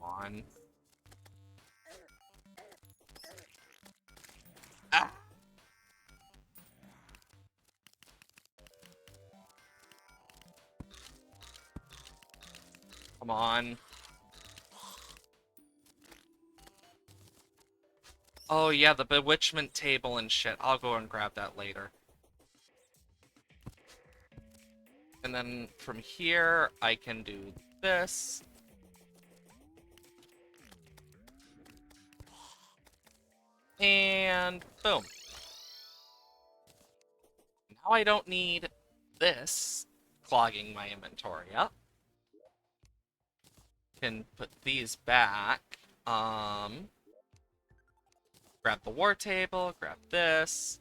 Come on. Ah! Come on. Oh yeah, the bewitchment table and shit. I'll go and grab that later. And then from here, I can do this. And boom. Now I don't need this clogging my inventory up. Can put these back. Grab the war table, grab this.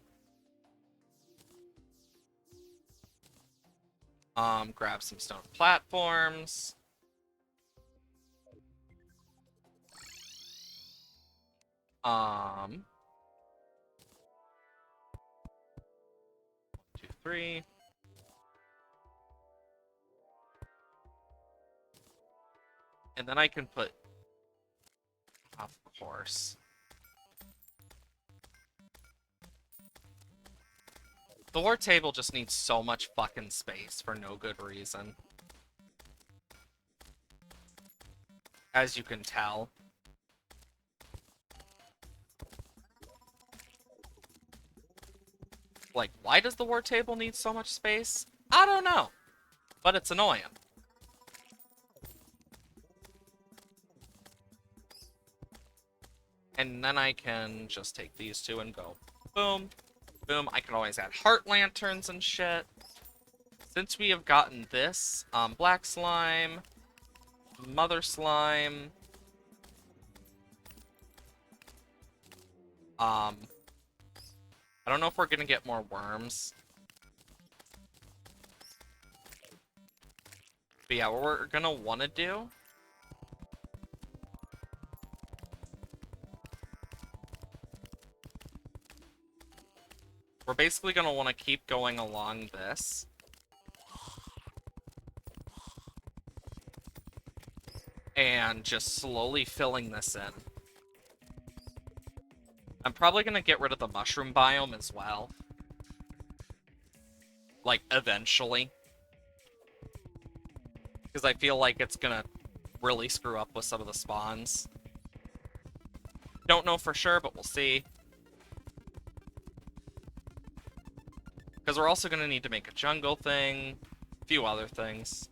Grab some stone platforms. Um, 2, 3. And then I can put, of course. The war table just needs so much fucking space for no good reason. As you can tell. Like, why does the war table need so much space? I don't know. But it's annoying. And then I can just take these two and go boom, boom. I can always add heart lanterns and shit. Since we have gotten this, black slime, mother slime, I don't know if we're gonna get more worms. But yeah, what we're gonna want to do we're basically gonna want to keep going along this. And just slowly filling this in. I'm probably gonna get rid of the mushroom biome as well. Like, eventually. Because I feel like it's gonna really screw up with some of the spawns. Don't know for sure, but we'll see. Because we're also gonna need to make a jungle thing. A few other things.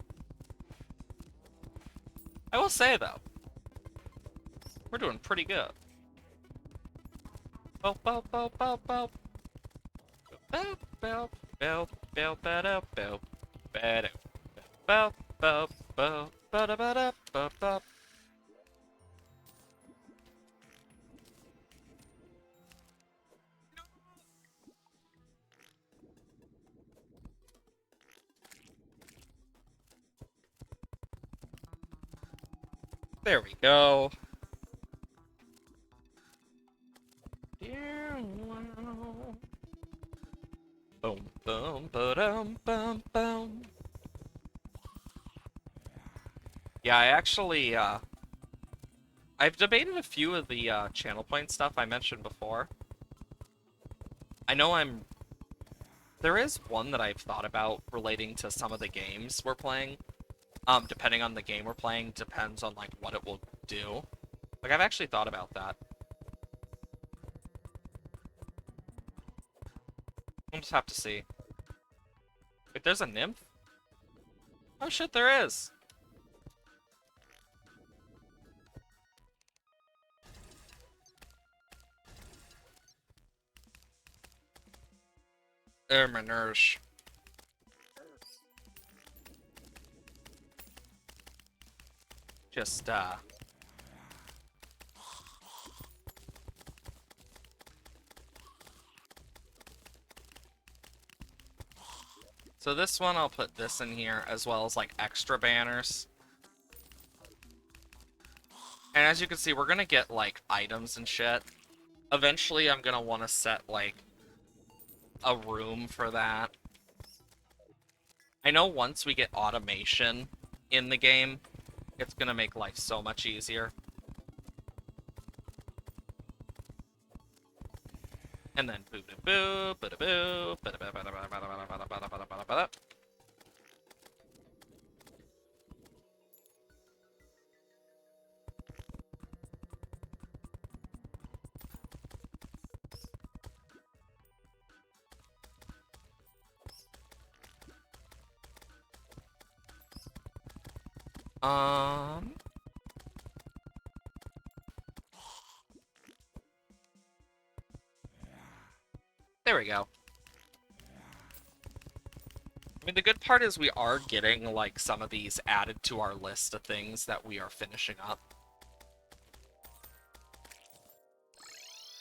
I will say, though, we're doing pretty good. Boop, boop, boop, boop, boop. Boop, boop, boop, boop, boop, boop, boop, boop, boop, boop, boop, boop, boop. There we go. Boom, boom, ba-dum, bum, bum. Yeah, I actually, I've debated a few of the, channel point stuff I mentioned before. I know there is one that I've thought about relating to some of the games we're playing. Depending on the game we're playing, depends on, like, what it will do. Like, I've actually thought about that. We'll just have to see. Wait, there's a nymph? Oh shit, there is! My nerves. Just, So this one, I'll put this in here, as well as, like, extra banners. And as you can see, we're gonna get, like, items and shit. Eventually, I'm gonna want to set, like, a room for that. I know once we get automation in the game, it's gonna make life so much easier. And then boo boo boo, boo boo, boo boo. There we go. I mean, the good part is we are getting, like, some of these added to our list of things that we are finishing up.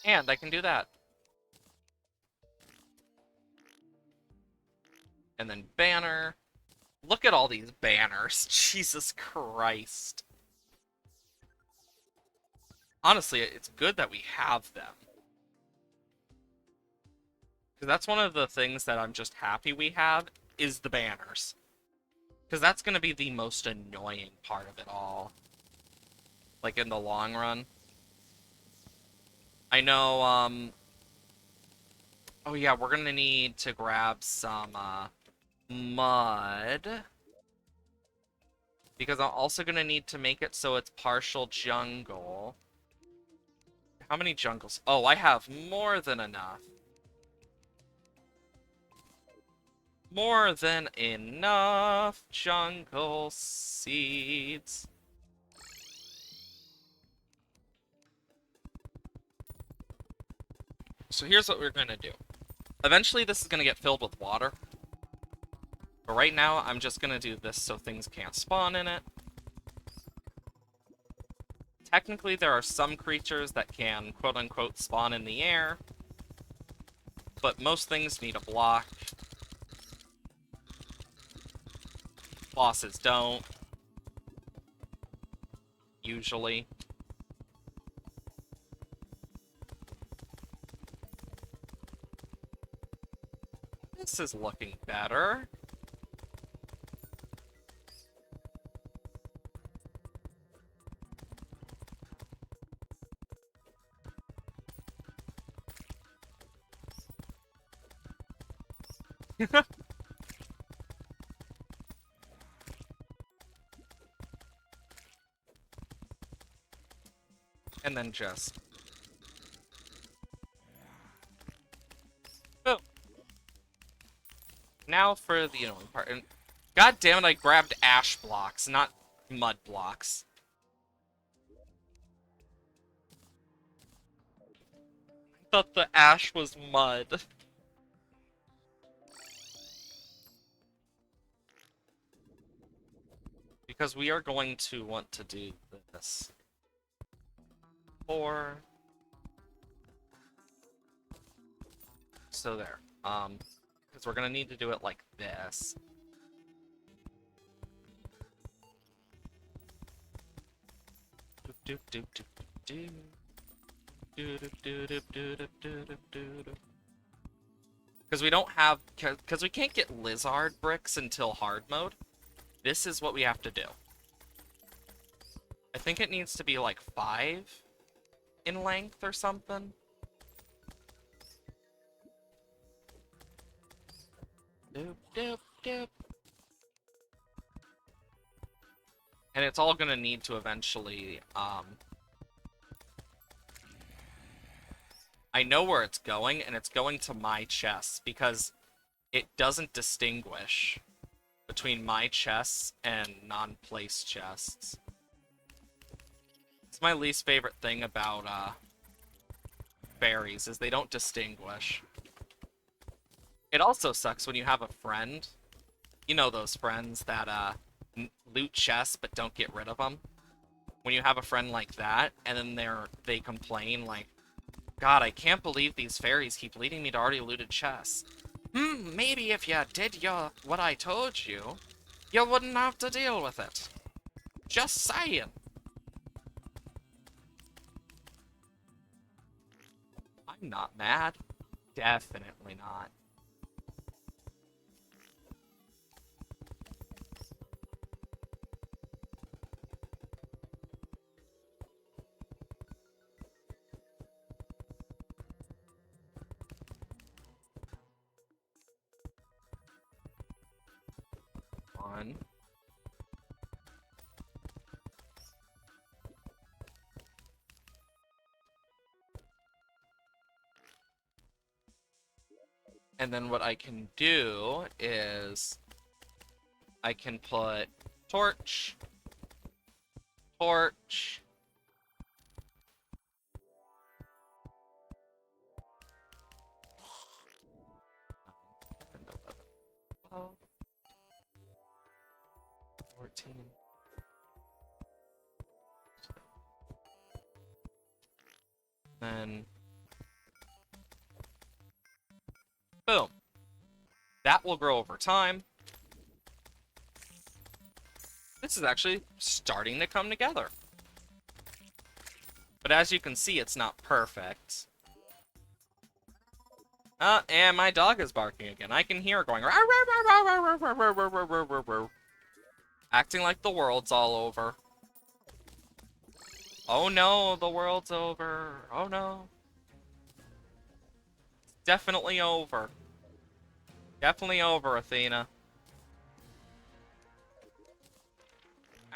And I can do that. And then banner. Look at all these banners. Jesus Christ. Honestly, it's good that we have them. Because that's one of the things that I'm just happy we have, is the banners. Because that's going to be the most annoying part of it all. Like, in the long run. I know, oh yeah, we're going to need to grab some, mud. Because I'm also going to need to make it so it's partial jungle. How many jungles? Oh, I have more than enough. More than enough jungle seeds. So here's what we're going to do. Eventually this is going to get filled with water. But right now I'm just going to do this so things can't spawn in it. Technically there are some creatures that can quote-unquote spawn in the air. But most things need a block. Bosses don't. Usually. This is looking better. And then just... Oh. Now for the annoying part. And God damn it, I grabbed ash blocks, not mud blocks. I thought the ash was mud. Because we are going to want to do this. 4. So there. Because we're gonna need to do it like this. Because we don't have... Because we can't get lizard bricks until hard mode. This is what we have to do. I think it needs to be like 5 in length or something. Doop, doop, doop. And it's all gonna need to eventually, I know where it's going, and it's going to my chests, because it doesn't distinguish between my chests and non-place chests. It's my least favorite thing about, fairies, is they don't distinguish. It also sucks when you have a friend. You know those friends that, loot chests but don't get rid of them? When you have a friend like that, and then they complain like, God, I can't believe these fairies keep leading me to already looted chests. Maybe if you did what I told you, you wouldn't have to deal with it. Just saying. I'm not mad. Definitely not. One. And then what I can do is I can put torch, torch, and 11, 12, 14. Then boom. That will grow over time. This is actually starting to come together. But as you can see, it's not perfect. And my dog is barking again. I can hear it going... acting like the world's all over. Oh no, the world's over. Oh no. It's definitely over. Definitely over, Athena.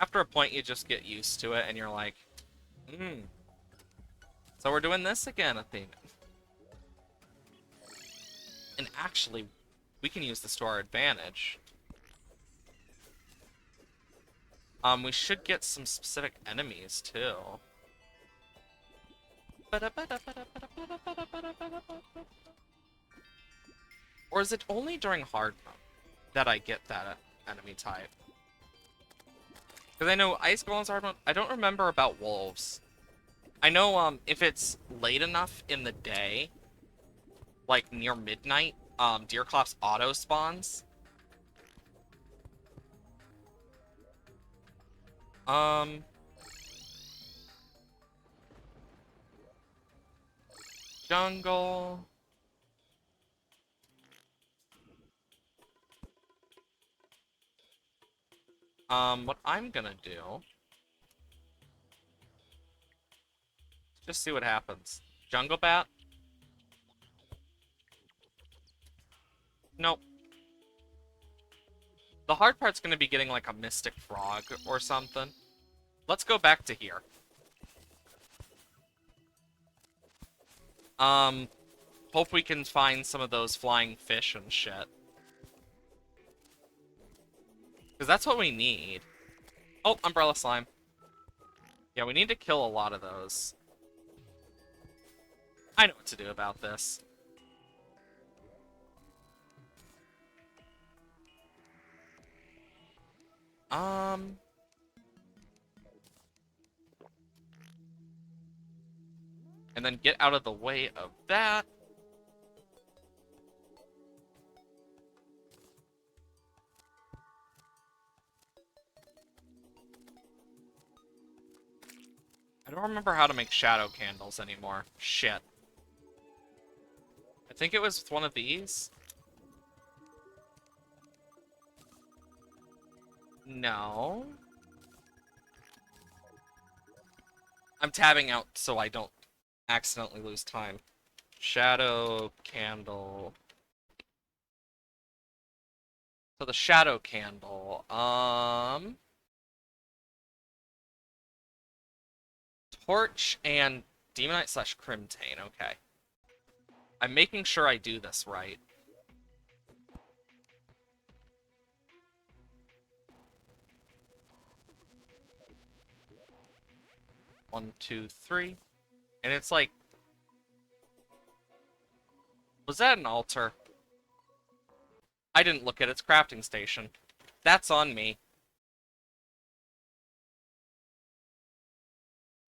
After a point, you just get used to it, and you're like, So we're doing this again, Athena. And actually, we can use this to our advantage. We should get some specific enemies, too. Or is it only during hard mode that I get that enemy type? Because I know ice golems are hard mode. I don't remember about wolves. I know if it's late enough in the day, like near midnight, Deerclops auto spawns. Jungle. What I'm gonna do... just see what happens. Jungle Bat? Nope. The hard part's gonna be getting like a Mystic Frog or something. Let's go back to here. Hope we can find some of those flying fish and shit. Because that's what we need. Oh, Umbrella Slime. Yeah, we need to kill a lot of those. I know what to do about this. And then get out of the way of that. I don't remember how to make shadow candles anymore. Shit. I think it was one of these. No. I'm tabbing out so I don't accidentally lose time. Shadow candle. So the shadow candle, Torch and Demonite / Crimtane, okay. I'm making sure I do this right. One, two, three. And it's like... was that an altar? I didn't look at its crafting station. That's on me.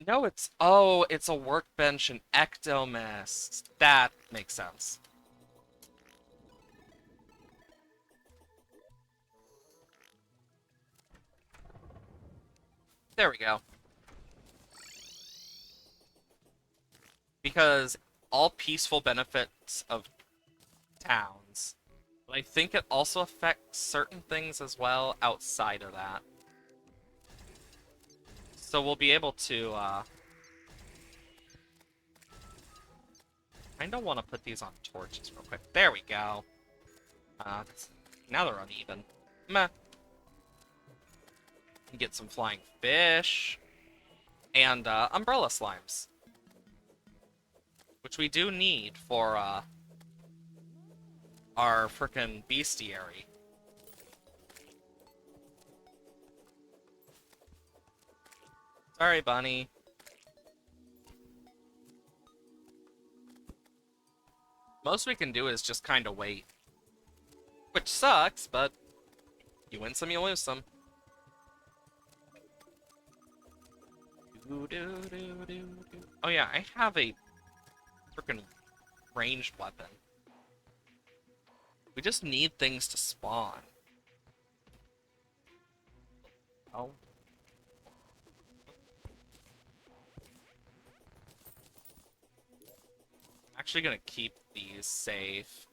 No, it's... oh, it's a workbench and ectomist. That makes sense. There we go. Because all peaceful benefits of towns. But I think it also affects certain things as well outside of that. So we'll be able to, I don't want to put these on torches real quick. There we go. Now they're uneven. Meh. Get some flying fish. And, umbrella slimes. Which we do need for, our frickin' bestiary. Sorry, bunny. Most we can do is just kind of wait. Which sucks, but you win some, you lose some. Oh yeah, I have a frickin' ranged weapon. We just need things to spawn. Oh. I'm actually gonna keep these safe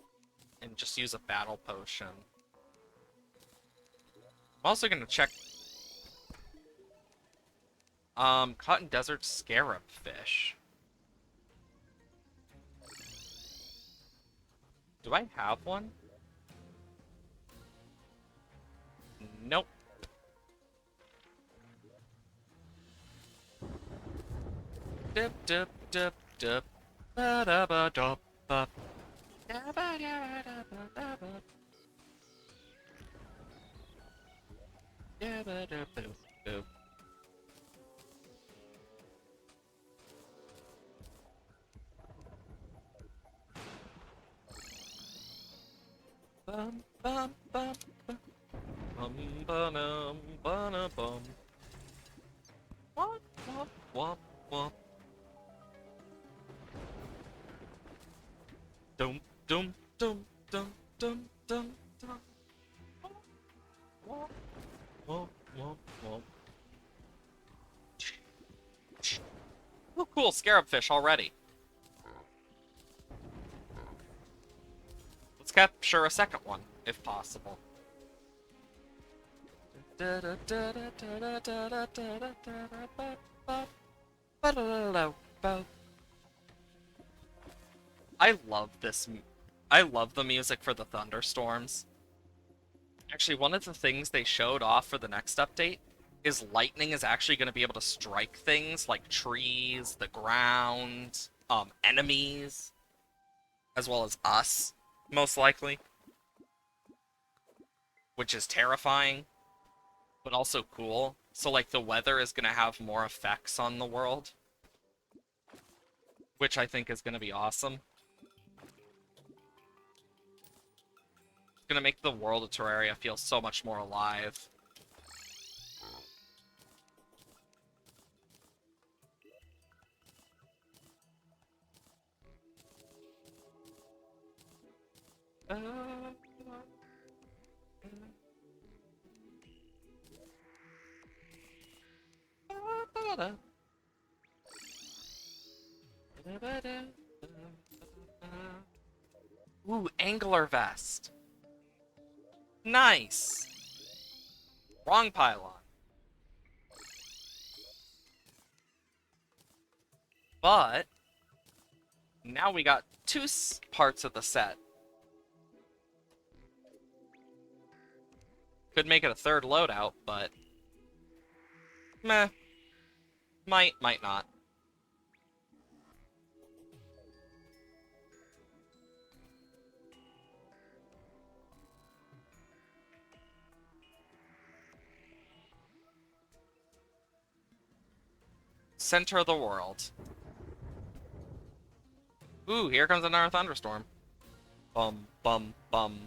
and just use a battle potion. I'm also gonna check cotton desert scarab fish. Do I have one? Nope. Dip dip dip dip. Ba da ba da ba. Da ba da da ba da ba. Da ba da boo boo. Bum bum bum bum bum bum bum. Womp womp womp womp. Dum dum dum dum dum dum dum. Womp womp womp womp. Oh, cool, scarab fish already. Let's capture a second one, if possible. I love this. I love the music for the thunderstorms. Actually, one of the things they showed off for the next update is lightning is actually going to be able to strike things like trees, the ground, enemies, as well as us, most likely. Which is terrifying, but also cool. So, like, the weather is going to have more effects on the world, which I think is going to be awesome. It's going to make the world of Terraria feel so much more alive. Ooh, angler vest. Nice. Wrong pylon. But now we got two parts of the set. Could make it a third loadout, but meh. Might not. Center of the world. Ooh, here comes another thunderstorm. Bum, bum, bum.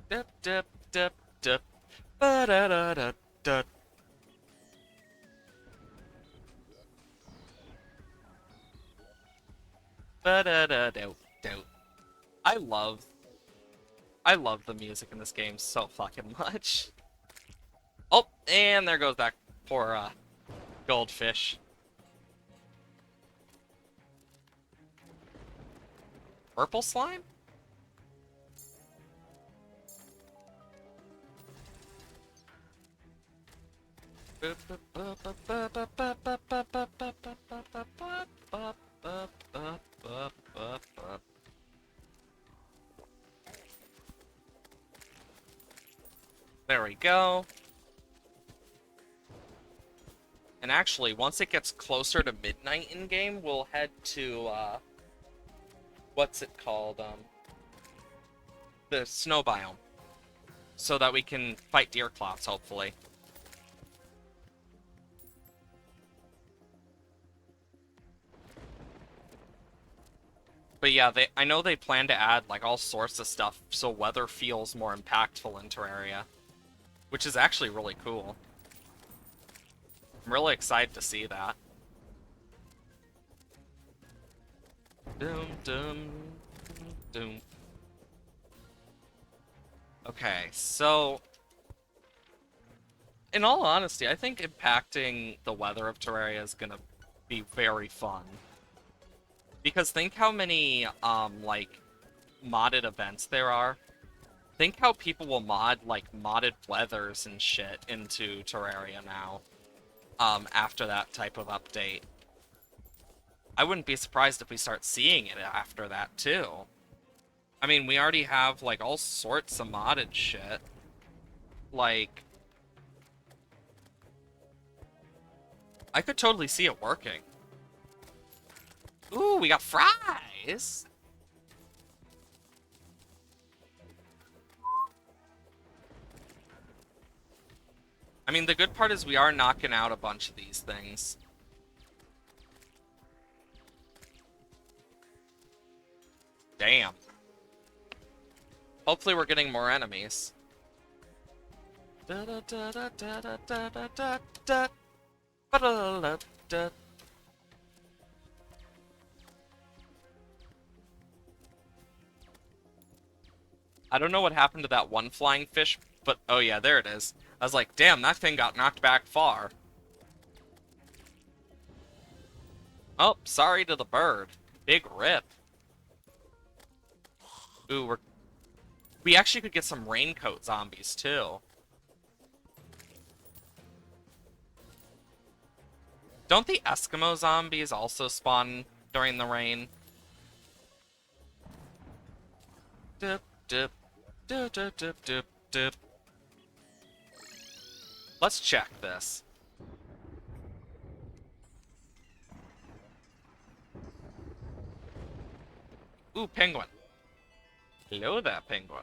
Dip, dip, dip, dip. Ba-da-da-da-da. Ba-da-da-do-do. I love... I love the music in this game so fucking much. Oh, and there goes that poor, goldfish. Purple slime? There we go. And actually, once it gets closer to midnight in-game, we'll head to, what's it called? The snow biome. So that we can fight deer clots, hopefully. But yeah, I know they plan to add, like, all sorts of stuff so weather feels more impactful in Terraria. Which is actually really cool. I'm really excited to see that. Dum dum dum. Okay, so in all honesty, I think impacting the weather of Terraria is gonna be very fun. Because think how many, like, modded events there are. Think how people will mod, like, modded weathers and shit into Terraria now, after that type of update. I wouldn't be surprised if we start seeing it after that, too. I mean, we already have, like, all sorts of modded shit. Like, I could totally see it working. Ooh, we got fries! I mean, the good part is we are knocking out a bunch of these things. Damn. Hopefully we're getting more enemies. I don't know what happened to that one flying fish, but oh yeah, there it is. I was like, damn, that thing got knocked back far. Oh, sorry to the bird. Big rip. Ooh, we actually could get some raincoat zombies, too. Don't the Eskimo zombies also spawn during the rain? Dip, dip, dip, dip, dip, dip, dip. Let's check this. Ooh, penguin. Hello there, penguin.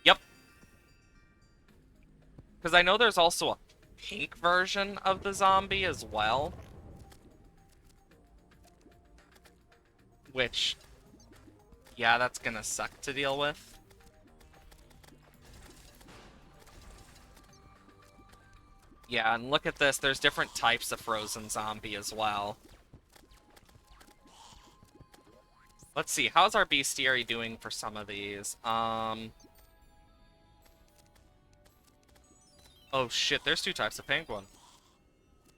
Yep. Because I know there's also a pink version of the zombie as well. Which, yeah, that's gonna suck to deal with. Yeah, and look at this, there's different types of frozen zombie as well. Let's see, how's our bestiary doing for some of these? Oh shit, there's two types of penguin.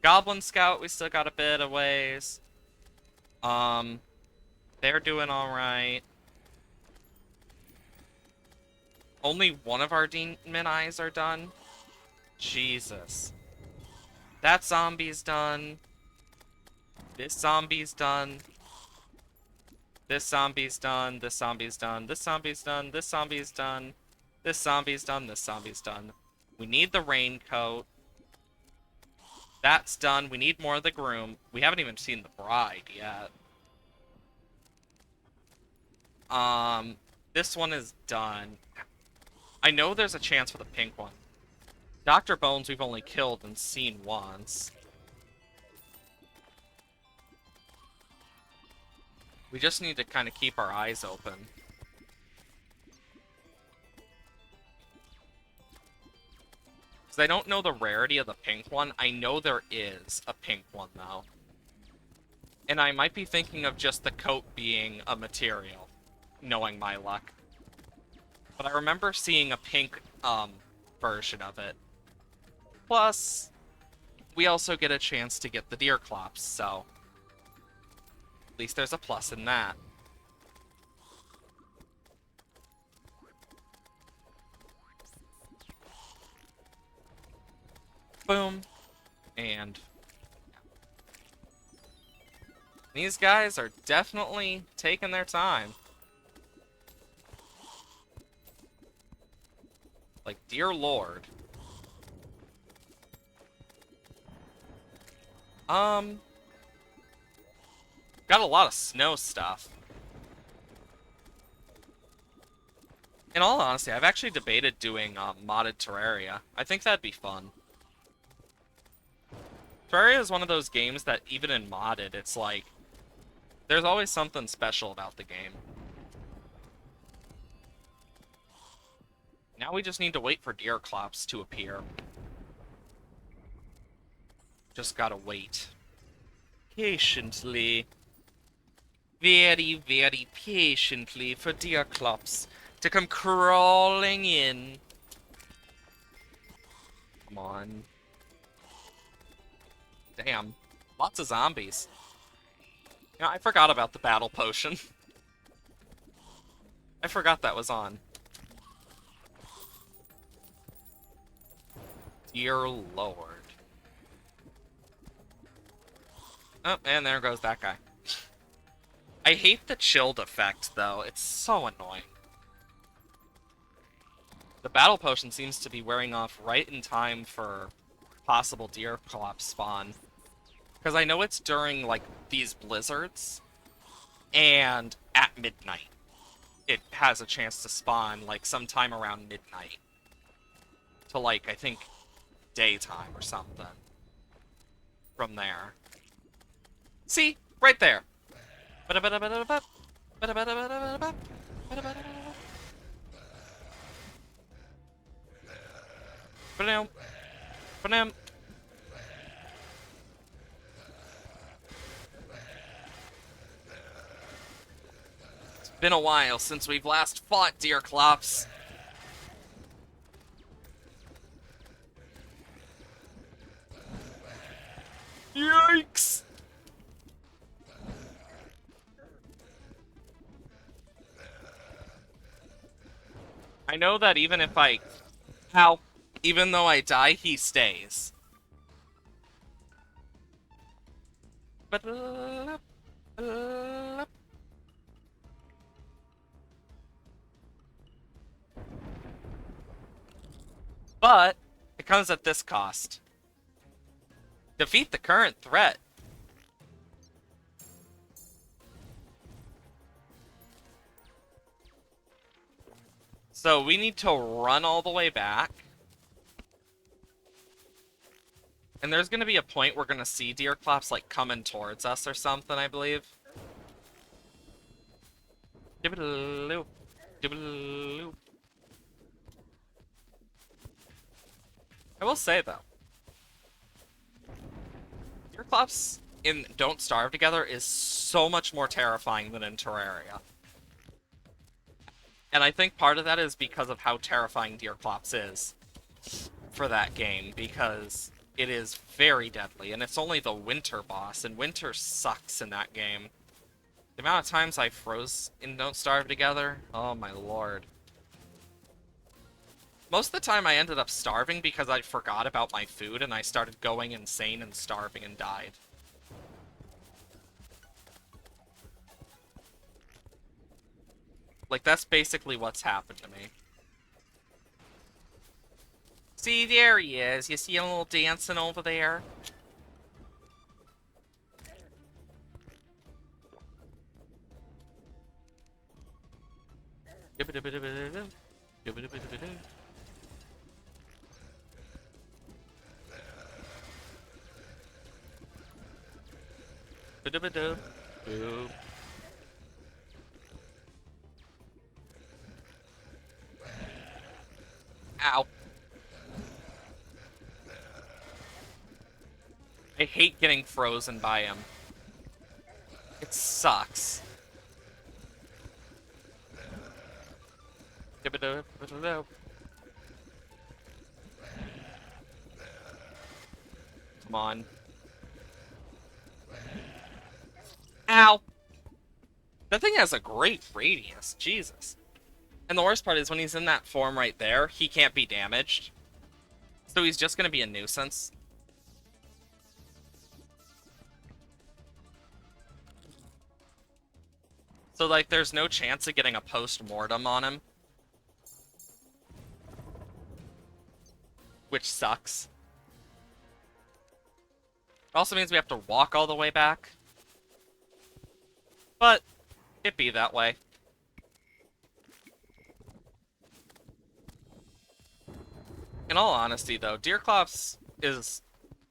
Goblin Scout, we still got a bit of ways. They're doing alright. Only one of our demon eyes are done. Jesus. That zombie's done. This zombie's done. This zombie's done. This zombie's done. This zombie's done. This zombie's done. This zombie's done. This zombie's done. We need the raincoat. That's done. We need more of the groom. We haven't even seen the bride yet. This one is done. I know there's a chance for the pink one. Dr. Bones we've only killed and seen once. We just need to kind of keep our eyes open. Because I don't know the rarity of the pink one. I know there is a pink one, though. And I might be thinking of just the coat being a material, knowing my luck. But I remember seeing a pink, version of it. Plus, we also get a chance to get the deer clops, so at least there's a plus in that. Boom. And these guys are definitely taking their time. Like, dear lord. Got a lot of snow stuff. In all honesty, I've actually debated doing modded Terraria. I think that'd be fun. Terraria is one of those games that even in modded, it's like, there's always something special about the game. Now we just need to wait for deer clops to appear. Just gotta wait. Patiently. Very, very patiently for deer clops to come crawling in. Come on. Damn. Lots of zombies. You know, I forgot about the battle potion. I forgot that was on. Dear Lord. Oh, and there goes that guy. I hate the chilled effect, though. It's so annoying. The battle potion seems to be wearing off right in time for possible deer clop spawn. Because I know it's during, like, these blizzards, and at midnight. It has a chance to spawn, like, sometime around midnight. To, like, I think, daytime or something. From there. See? Right there. It's been a while since we've last fought deer clops. Yikes! I know that even if I... How? Even though I die, he stays. But, it comes at this cost. Defeat the current threat. So we need to run all the way back. And there's going to be a point we're going to see deer clops like coming towards us or something, I believe. Dibble-loop. Dibble-loop. I will say, though, deer clops in Don't Starve Together is so much more terrifying than in Terraria. And I think part of that is because of how terrifying deer clops is for that game, because it is very deadly, and it's only the winter boss, and winter sucks in that game. The amount of times I froze in Don't Starve Together, oh my lord. Most of the time I ended up starving because I forgot about my food and I started going insane and starving and died. Like, that's basically what's happened to me. See, there he is. You see him a little dancing over there? Ow. I hate getting frozen by him. It sucks. Come on. Ow! That thing has a great radius. Jesus. And the worst part is when he's in that form right there, he can't be damaged. So he's just going to be a nuisance. So, like, there's no chance of getting a post-mortem on him. Which sucks. It also means we have to walk all the way back. But, it be that way. In all honesty, though, deer clops is...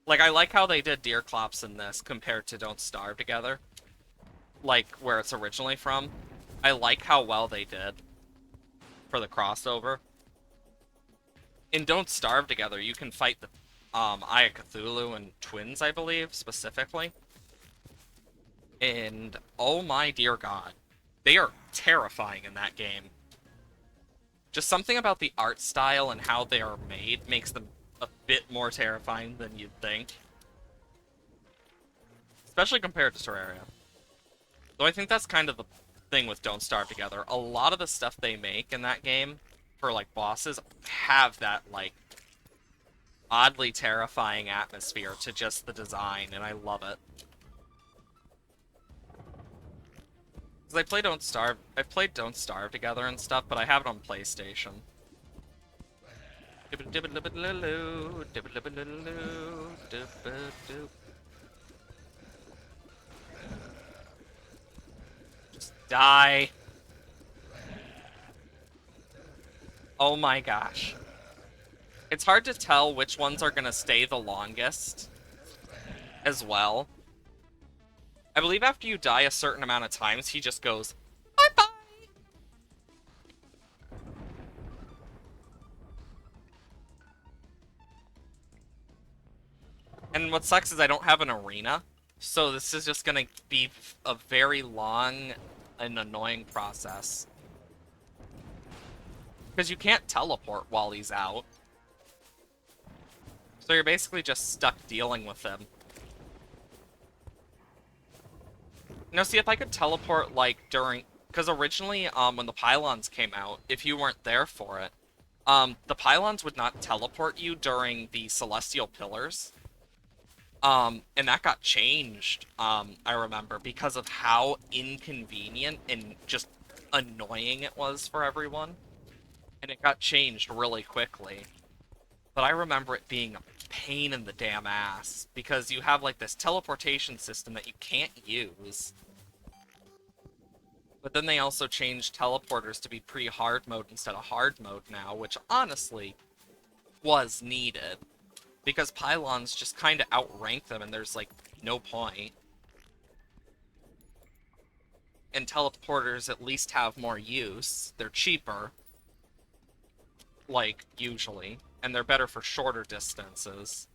Like, I like how they did deer clops in this compared to Don't Starve Together. Like, where it's originally from. I like how well they did for the crossover. In Don't Starve Together, you can fight the Eye of Cthulhu and Twins, I believe, specifically. And oh my dear god, they are terrifying in that game. Just something about the art style and how they are made makes them a bit more terrifying than you'd think. Especially compared to Terraria. Though I think that's kind of the thing with Don't Starve Together. A lot of the stuff they make in that game for, like, bosses have that, like, oddly terrifying atmosphere to just the design, and I love it. Because I've played Don't Starve Together and stuff, but I have it on PlayStation. Just die. Oh my gosh. It's hard to tell which ones are gonna stay the longest as well. I believe after you die a certain amount of times, he just goes, bye-bye! And what sucks is I don't have an arena, so this is just gonna be a very long and annoying process. Because you can't teleport while he's out. So you're basically just stuck dealing with him. Now, see, if I could teleport, like, during... Because originally, when the pylons came out, if you weren't there for it, the pylons would not teleport you during the celestial pillars. And that got changed, I remember, because of how inconvenient and just annoying it was for everyone. And it got changed really quickly. But I remember it being a pain in the damn ass, because you have, like, this teleportation system that you can't use. But then they also changed teleporters to be pre-hard mode instead of hard mode now, which honestly was needed. Because pylons just kind of outrank them and there's, like, no point. And teleporters at least have more use. They're cheaper. Like, usually. And they're better for shorter distances.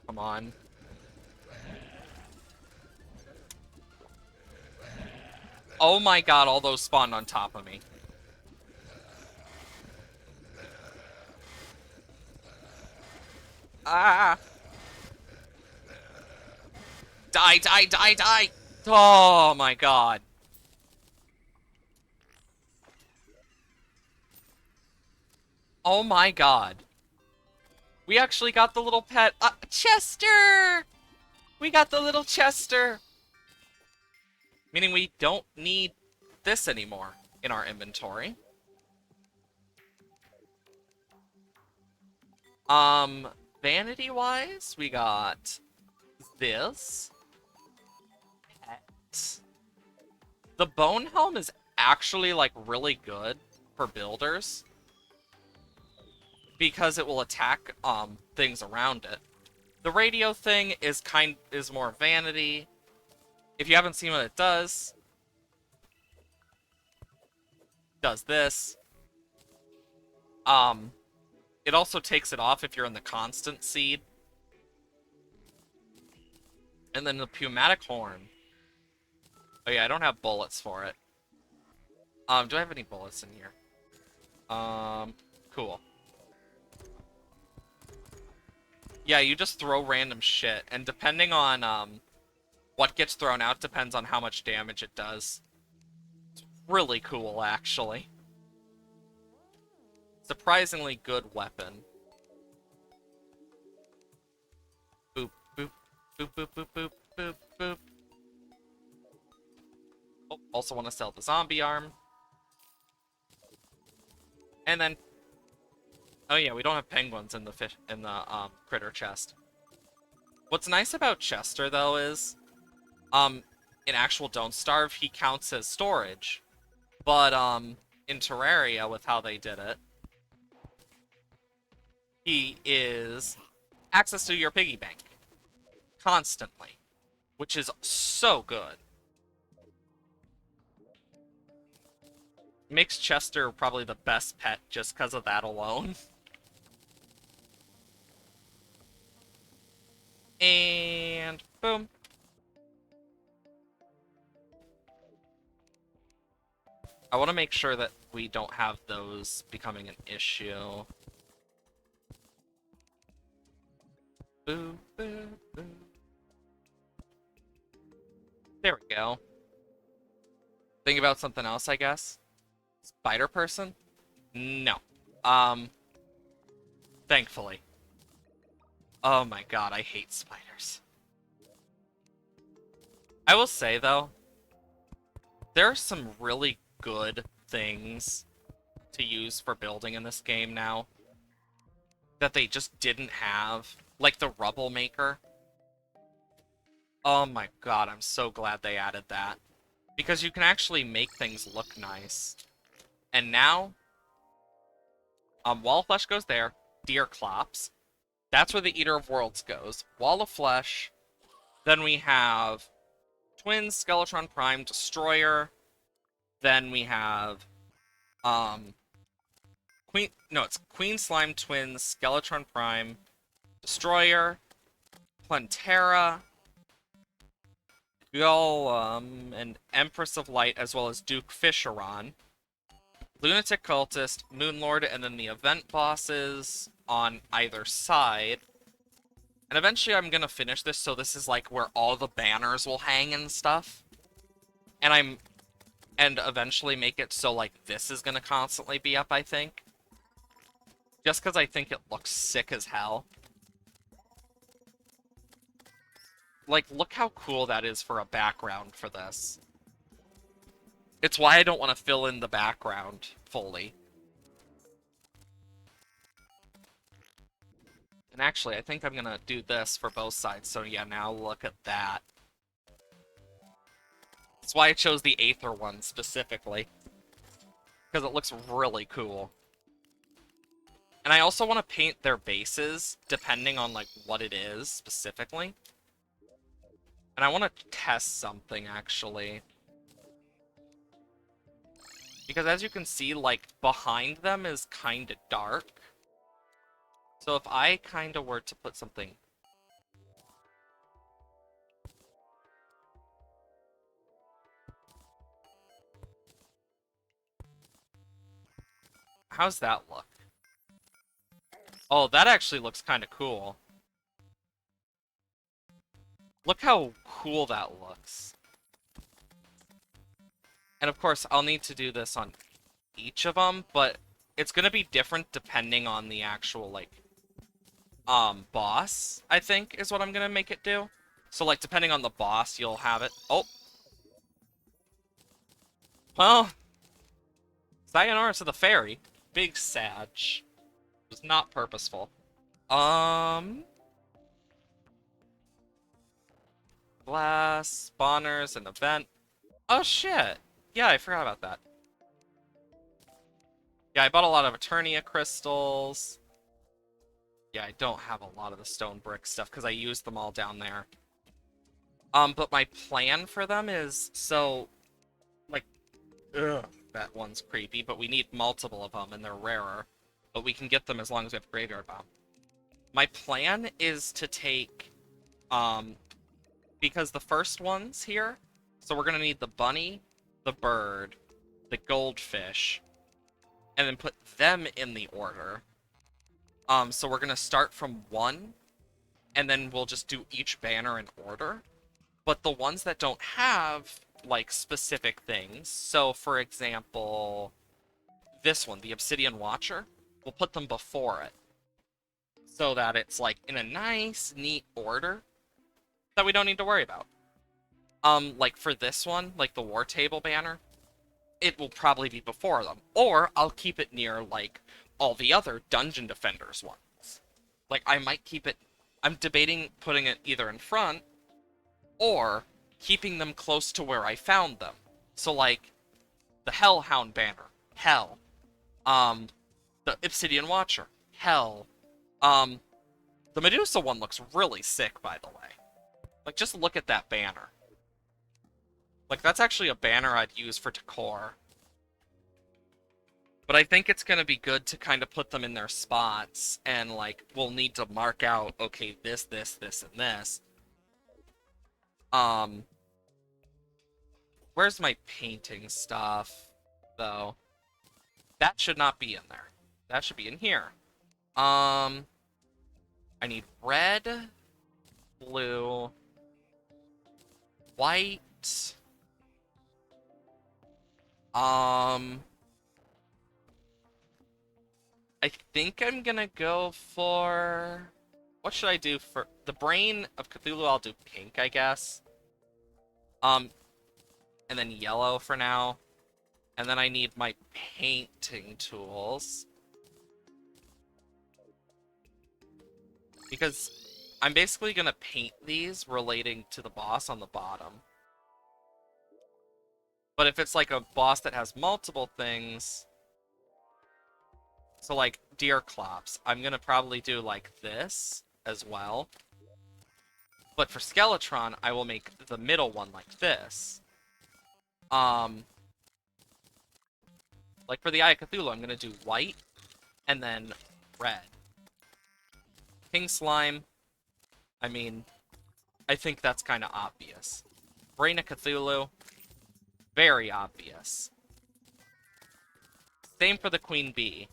Come on. Oh my god, all those spawned on top of me. Ah! Die, die, die, die! Oh my god. Oh my god. We actually got the little pet. Chester! We got the little Chester! Meaning we don't need this anymore in our inventory. Vanity-wise, we got this. Pet. The Bone Helm is actually, like, really good for builders. Because it will attack, things around it. The radio thing is more vanity. If you haven't seen what it does this. It also takes it off if you're in the constant seed. And then the Pneumatic Horn. Oh yeah, I don't have bullets for it. Do I have any bullets in here? Cool. Yeah, you just throw random shit, and depending on, what gets thrown out depends on how much damage it does. It's really cool, actually. Surprisingly good weapon. Boop, boop, boop, boop, boop, boop, boop, boop. Oh, also want to sell the zombie arm. And then... Oh yeah, we don't have penguins in the critter chest. What's nice about Chester, though, is... in actual Don't Starve, he counts as storage. But, in Terraria, with how they did it, he is access to your piggy bank. Constantly. Which is so good. Makes Chester probably the best pet just because of that alone. And boom. I want to make sure that we don't have those becoming an issue. Boo, boo, boo. There we go. Think about something else, I guess. Spider person? No. Um, Thankfully. Oh my god, I hate spiders. I will say, though, there are some really good things to use for building in this game now that they just didn't have. Like the rubble maker. Oh my god, I'm so glad they added that. Because you can actually make things look nice. And now, Wall of Flesh goes there. Deer Clops. That's where the Eater of Worlds goes. Wall of Flesh. Then we have Twins, Skeletron Prime, Destroyer. Then we have, it's Queen Slime Twins, Skeletron Prime, Destroyer, Plantera, Golem, and Empress of Light, as well as Duke Fisheron, Lunatic Cultist, Moonlord, and then the event bosses on either side. And eventually I'm gonna finish this, so this is like where all the banners will hang and stuff. And eventually make it so like this is gonna constantly be up, I think. Just because I think it looks sick as hell. Like, look how cool that is for a background for this. It's why I don't want to fill in the background fully. And actually, I think I'm gonna do this for both sides, so yeah, now look at that. That's why I chose the Aether one specifically. Because it looks really cool. And I also want to paint their bases, depending on, like, what it is, specifically. And I want to test something, actually. Because as you can see, like, behind them is kind of dark. So if I kind of were to put something... How's that look? Oh, that actually looks kind of cool. Look how cool that looks. And of course, I'll need to do this on each of them, but it's going to be different depending on the actual, like, boss, I think, is what I'm going to make it do. So, like, depending on the boss, you'll have it. Oh. Well. Sayonara to the fairy. Big Sag. It was not purposeful. Glass, spawners, and event. Oh, shit. Yeah, I forgot about that. Yeah, I bought a lot of Eternia crystals. Yeah, I don't have a lot of the stone brick stuff because I used them all down there. But my plan for them is, so, like, ugh, that one's creepy, but we need multiple of them, and they're rarer. But we can get them as long as we have Graveyard Bomb. My plan is to take, because the first ones here, so we're gonna need the bunny, the bird, the goldfish, and then put them in the order. So we're gonna start from 1, and then we'll just do each banner in order. But the ones that don't have, like, specific things, so for example, this one, the Obsidian Watcher, we'll put them before it. So that it's, like, in a nice, neat order that we don't need to worry about. Like for this one, like the War Table banner, it will probably be before them. Or I'll keep it near, like, all the other Dungeon Defenders ones. Like, I might keep it... I'm debating putting it either in front, or keeping them close to where I found them. So, like, the Hellhound banner, hell. The Obsidian Watcher, hell. The Medusa one looks really sick, by the way. Like, just look at that banner. Like, that's actually a banner I'd use for decor. But I think it's going to be good to kind of put them in their spots, and, like, we'll need to mark out, okay, this, and this. Um, where's my painting stuff, though? That should not be in there. That should be in here. I need red, blue, white. I think I'm gonna go for... What should I do for... The Brain of Cthulhu, I'll do pink, I guess. Um, and then yellow for now. And then I need my painting tools. Because I'm basically gonna paint these relating to the boss on the bottom. But if it's like a boss that has multiple things... So like Deer Clops, I'm gonna probably do like this as well. But for Skeletron, I will make the middle one like this. Like for the Eye of Cthulhu, I'm gonna do white and then red. King Slime, I mean, I think that's kind of obvious. Brain of Cthulhu, very obvious. Same for the Queen Bee.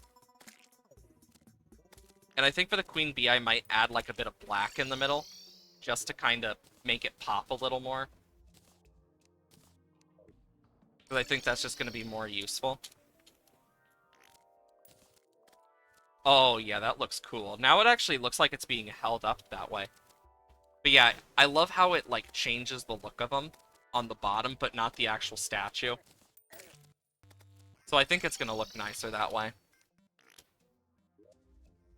And I think for the Queen Bee, I might add like a bit of black in the middle, just to kind of make it pop a little more. Because I think that's just going to be more useful. Oh, yeah, that looks cool. Now it actually looks like it's being held up that way. But yeah, I love how it, like, changes the look of them on the bottom, but not the actual statue. So I think it's going to look nicer that way.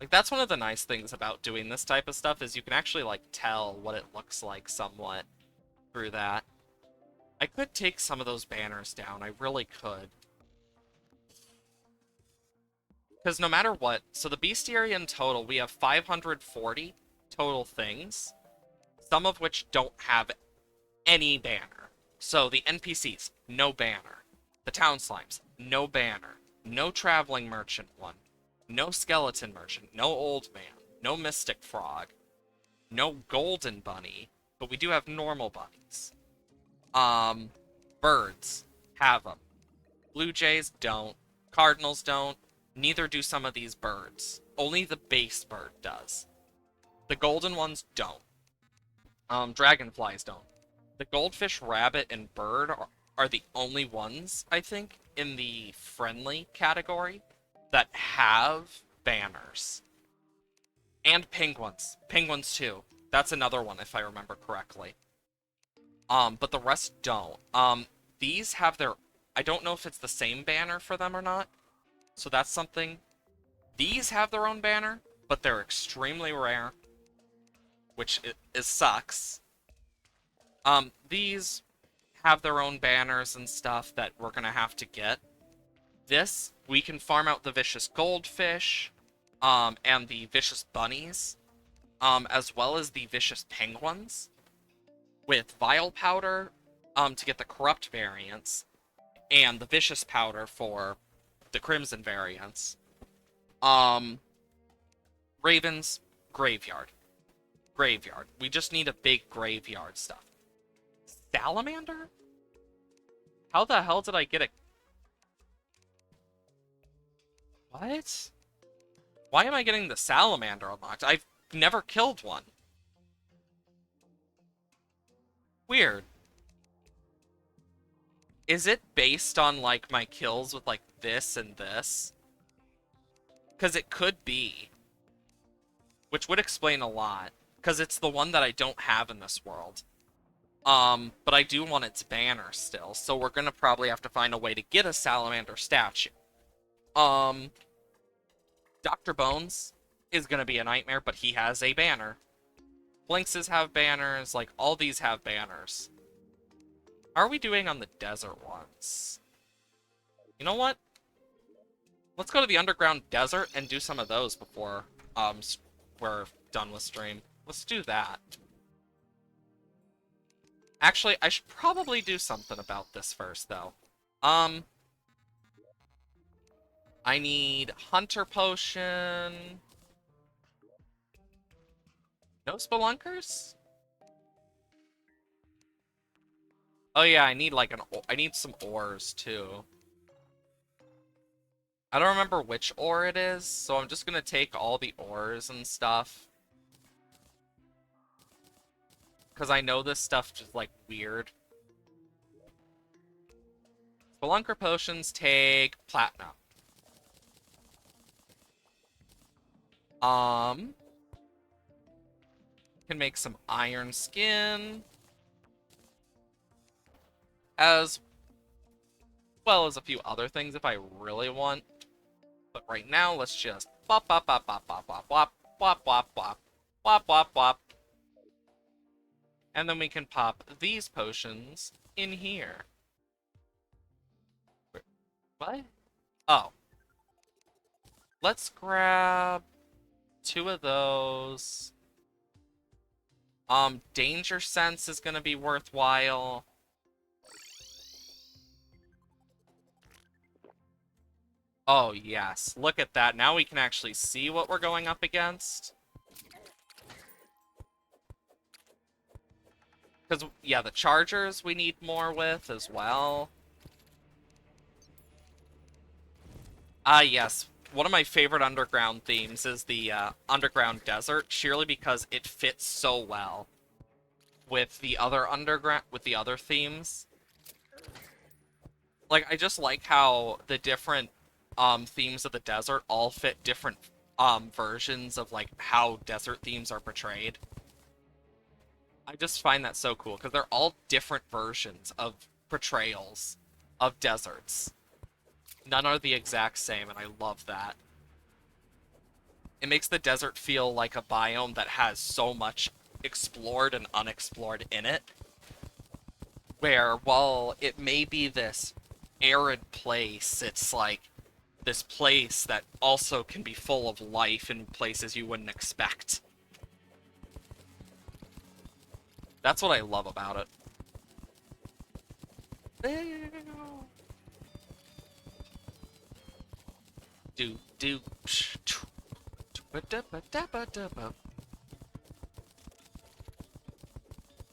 Like, that's one of the nice things about doing this type of stuff, is you can actually, like, tell what it looks like somewhat through that. I could take some of those banners down. I really could. Because no matter what, so the bestiary in total, we have 540 total things, some of which don't have any banner. So the NPCs, no banner. The town slimes, no banner. No traveling merchant one. No skeleton merchant. No old man. No mystic frog. No golden bunny. But we do have normal bunnies. Birds have them. Blue jays don't. Cardinals don't. Neither do some of these birds. Only the base bird does. The golden ones don't. Dragonflies don't. The goldfish, rabbit, and bird are the only ones, I think, in the friendly category that have banners. And penguins. Penguins, too. That's another one, if I remember correctly. But the rest don't. These have their... I don't know if it's the same banner for them or not. So that's something. These have their own banner, but they're extremely rare, which sucks. These have their own banners and stuff that we're gonna have to get. This, we can farm out the vicious goldfish, and the vicious bunnies, as well as the vicious penguins, with vile powder, to get the corrupt variants, and the vicious powder for the crimson variants. Ravens, graveyard. Graveyard. We just need a big graveyard stuff. Salamander? How the hell did I get a... What? Why am I getting the salamander unlocked? I've never killed one. Weird. Is it based on, like, my kills with, like, this and this? Because it could be. Which would explain a lot. Because it's the one that I don't have in this world. But I do want its banner still. So we're going to probably have to find a way to get a salamander statue. Dr. Bones is going to be a nightmare, but he has a banner. Blinxes have banners. Like, all these have banners. How are we doing on the desert ones? You know what? Let's go to the underground desert and do some of those before we're done with stream. Let's do that. Actually, I should probably do something about this first, though. I need Hunter Potion. No Spelunkers? Oh yeah, I need like I need some ores too. I don't remember which ore it is, so I'm just gonna take all the ores and stuff. Because I know this stuff just like weird. Spelunker potions take platinum. Can make some iron skin. As well as a few other things if I really want. But right now, let's just bop bop bop bop bop bop bop bop bop bop bop bop bop. And then we can pop these potions in here. What? Oh. Let's grab 2 of those. Danger Sense is gonna be worthwhile. Oh, yes. Look at that. Now we can actually see what we're going up against. Because, yeah, the chargers we need more with as well. Ah, yes. One of my favorite underground themes is the underground desert, sheerly because it fits so well with the other themes. Like, I just like how the different themes of the desert all fit different versions of like how desert themes are portrayed. I just find that so cool because they're all different versions of portrayals of deserts. None are the exact same, and I love that. It makes the desert feel like a biome that has so much explored and unexplored in it. Where, while it may be this arid place, it's like this place that also can be full of life in places you wouldn't expect. That's what I love about it.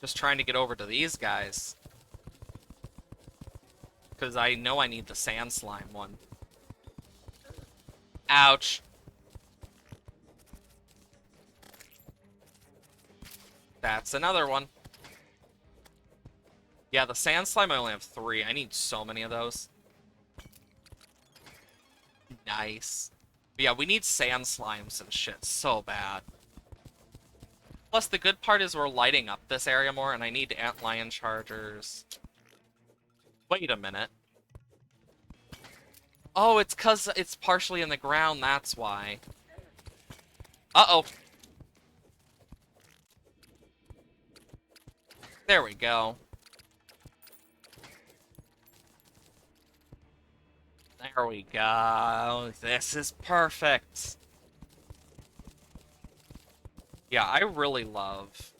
Just trying to get over to these guys. Because I know I need the sand slime one. Ouch. That's another one. Yeah, the sand slime, I only have 3. I need so many of those. Nice. But yeah, we need sand slimes and shit so bad. Plus, the good part is we're lighting up this area more, and I need antlion chargers. Wait a minute. Oh, it's because it's partially in the ground, that's why. Uh-oh. There we go. There we go. This is perfect. Yeah, I really love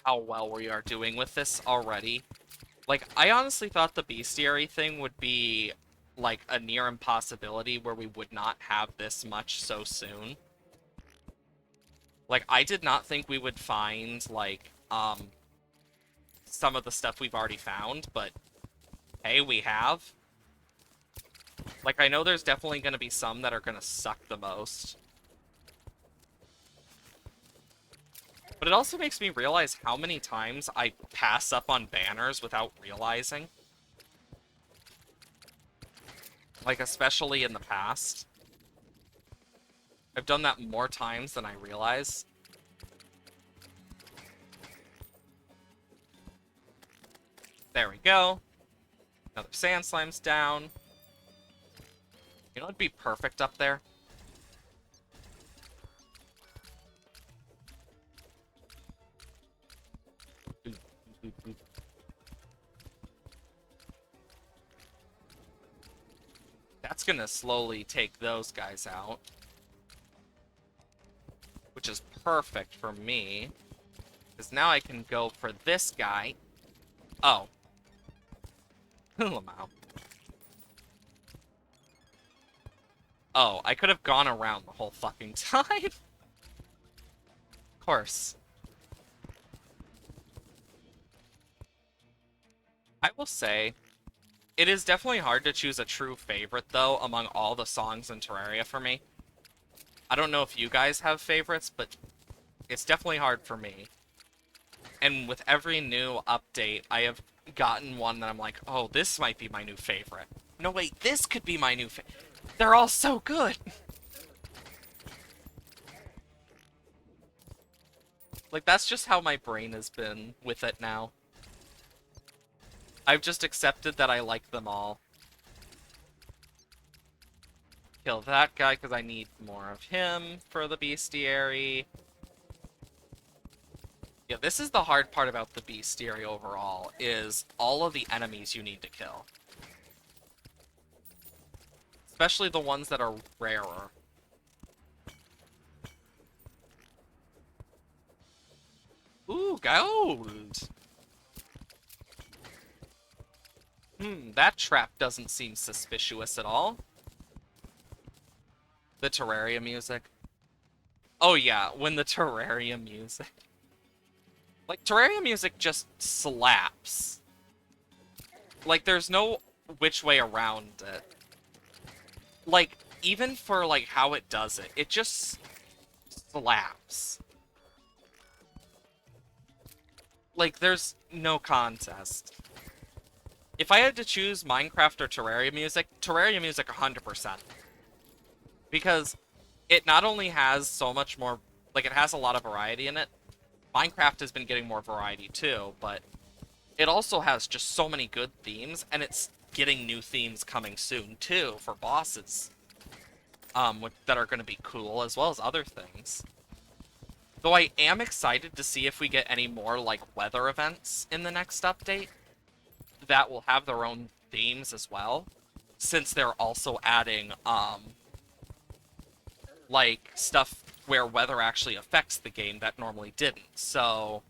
how well we are doing with this already. Like, I honestly thought the bestiary thing would be, like, a near impossibility where we would not have this much so soon. Like, I did not think we would find, like, some of the stuff we've already found, but hey, we have. Like, I know there's definitely going to be some that are going to suck the most. But it also makes me realize how many times I pass up on banners without realizing. Like, especially in the past. I've done that more times than I realize. There we go. Another sand slime's down. You know what'd be perfect up there? That's gonna slowly take those guys out. Which is perfect for me. Because now I can go for this guy. Oh. Lamau. Oh, I could have gone around the whole fucking time. Of course. I will say, it is definitely hard to choose a true favorite, though, among all the songs in Terraria for me. I don't know if you guys have favorites, but it's definitely hard for me. And with every new update, I have gotten one that I'm like, oh, this might be my new favorite. No, wait, this could be my new favorite. They're all so good. Like, that's just how my brain has been with it now. I've just accepted that I like them all. Kill that guy because I need more of him for the bestiary. Yeah, this is the hard part about the bestiary overall, is all of the enemies you need to kill. Especially the ones that are rarer. Ooh, gold! That trap doesn't seem suspicious at all. The Terraria music. Oh yeah, when the Terraria music. Like, Terraria music just slaps. Like, there's no which way around it. Like, even for, like, how it does it, it just slaps. Like, there's no contest. If I had to choose Minecraft or Terraria music 100%. Because it not only has so much more, like, it has a lot of variety in it. Minecraft has been getting more variety too, but it also has just so many good themes, and it's getting new themes coming soon too for bosses, that are going to be cool, as well as other things. Though I am excited to see if we get any more, like, weather events in the next update that will have their own themes as well, since they're also adding, like, stuff where weather actually affects the game that normally didn't. So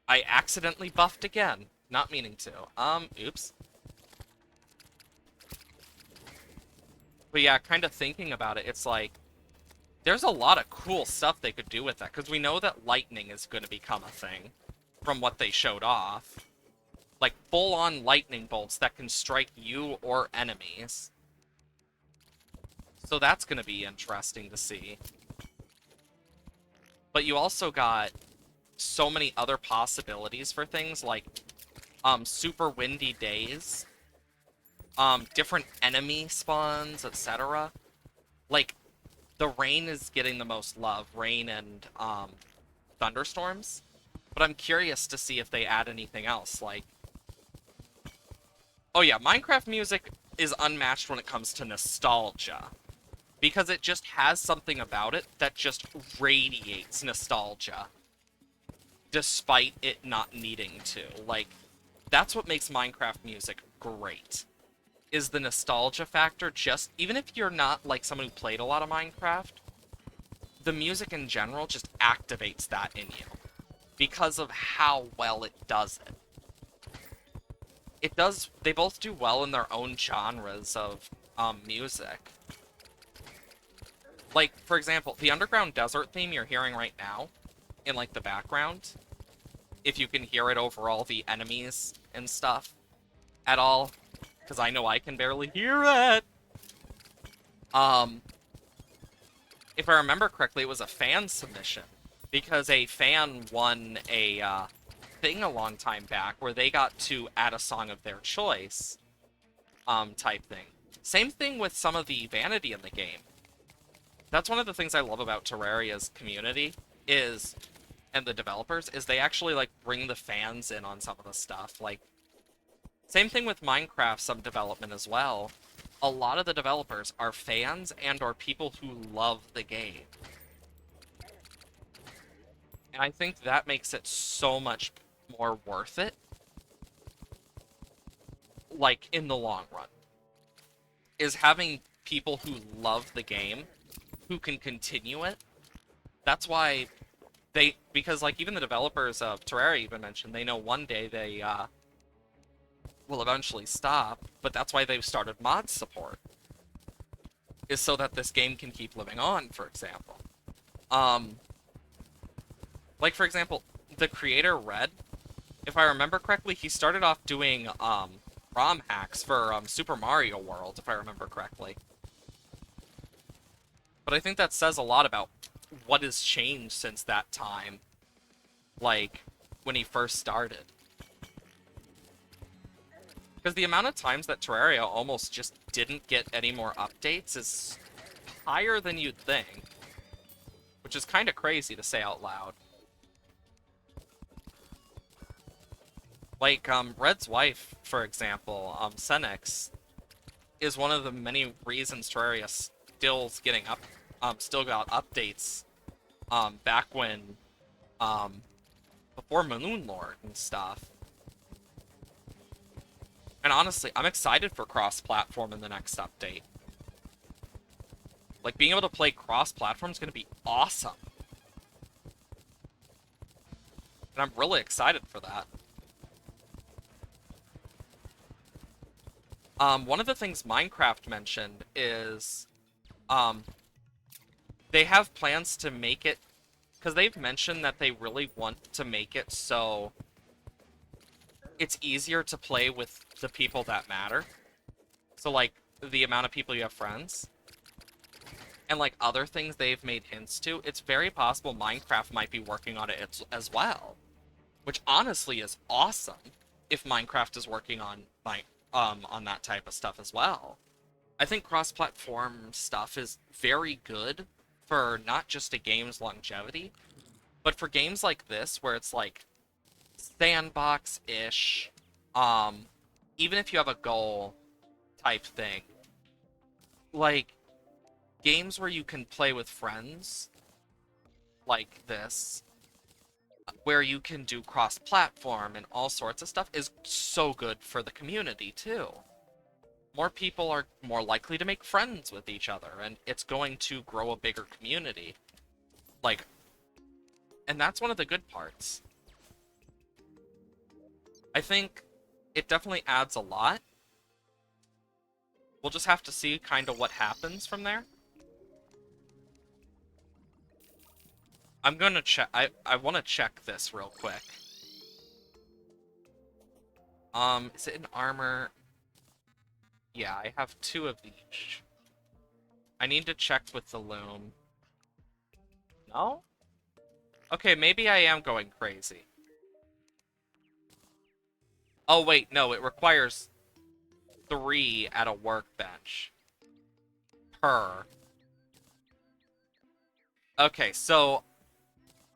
I accidentally buffed again, not meaning to. Oops. But yeah, kind of thinking about it, it's like, there's a lot of cool stuff they could do with that, because we know that lightning is going to become a thing from what they showed off. Like, full-on lightning bolts that can strike you or enemies. So that's going to be interesting to see. But you also got so many other possibilities for things, like, super windy days, different enemy spawns, etc. Like, the rain is getting the most love, rain and, thunderstorms. But I'm curious to see if they add anything else, like... Oh yeah, Minecraft music is unmatched when it comes to nostalgia. Because it just has something about it that just radiates nostalgia. Despite it not needing to. Like, that's what makes Minecraft music great. Is the nostalgia factor. Just, even if you're not, like, someone who played a lot of Minecraft, the music in general just activates that in you. Because of how well it does it. They both do well in their own genres of, music. Like, for example, the Underground Desert theme you're hearing right now, in, like, the background, if you can hear it over all the enemies and stuff at all, because I know I can barely hear it. If I remember correctly, it was a fan submission, because a fan won a, thing a long time back where they got to add a song of their choice, type thing. Same thing with some of the vanity in the game. That's one of the things I love about Terraria's community, is, and the developers, is they actually, like, bring the fans in on some of the stuff. Like, same thing with Minecraft, some development as well. A lot of the developers are fans and or people who love the game. And I think that makes it so much more worth it, like, in the long run. Is having people who love the game, who can continue it. That's why because, like, even the developers of Terraria even mentioned, they know one day they, will eventually stop, but that's why they've started mod support. is so that this game can keep living on, for example. Um, like, for example, the creator, Red, if I remember correctly, he started off doing, ROM hacks for, Super Mario World, if I remember correctly. But I think that says a lot about what has changed since that time, like, when he first started. Because the amount of times that Terraria almost just didn't get any more updates is higher than you'd think. Which is kind of crazy to say out loud. Like, Red's wife, for example, Senex, is one of the many reasons Terraria still's getting still got updates, back when, um, before Moon Lord and stuff. And honestly, I'm excited for cross-platform in the next update. Like, being able to play cross-platform is going to be awesome. And I'm really excited for that. One of the things Minecraft mentioned is, um, they have plans to make it, because they've mentioned that they really want to make it so it's easier to play with the people that matter. So, like, the amount of people you have friends. And, like, other things they've made hints to, it's very possible Minecraft might be working on it as well. Which, honestly, is awesome if Minecraft is working on that type of stuff as well. I think cross-platform stuff is very good for not just a game's longevity, but for games like this, where it's, like, sandbox-ish, even if you have a goal type thing. Like, games where you can play with friends, like this, where you can do cross-platform and all sorts of stuff, is so good for the community, too. More people are more likely to make friends with each other, and it's going to grow a bigger community. Like, and that's one of the good parts. I think it definitely adds a lot. We'll just have to see kind of what happens from there. I'm gonna check. I want to check this real quick. Is it in armor? Yeah, I have 2 of each. I need to check with the loom. No? Okay, maybe I am going crazy. Oh, wait, no, it requires 3 at a workbench. Per. Okay, so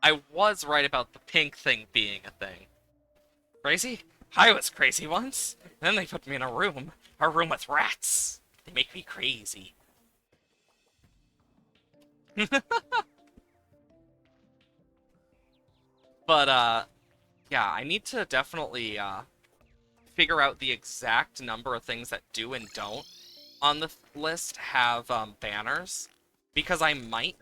I was right about the pink thing being a thing. Crazy? I was crazy once. Then they put me in a room with rats. They make me crazy. But, yeah, I need to definitely, figure out the exact number of things that do and don't on the list have, banners. Because I might,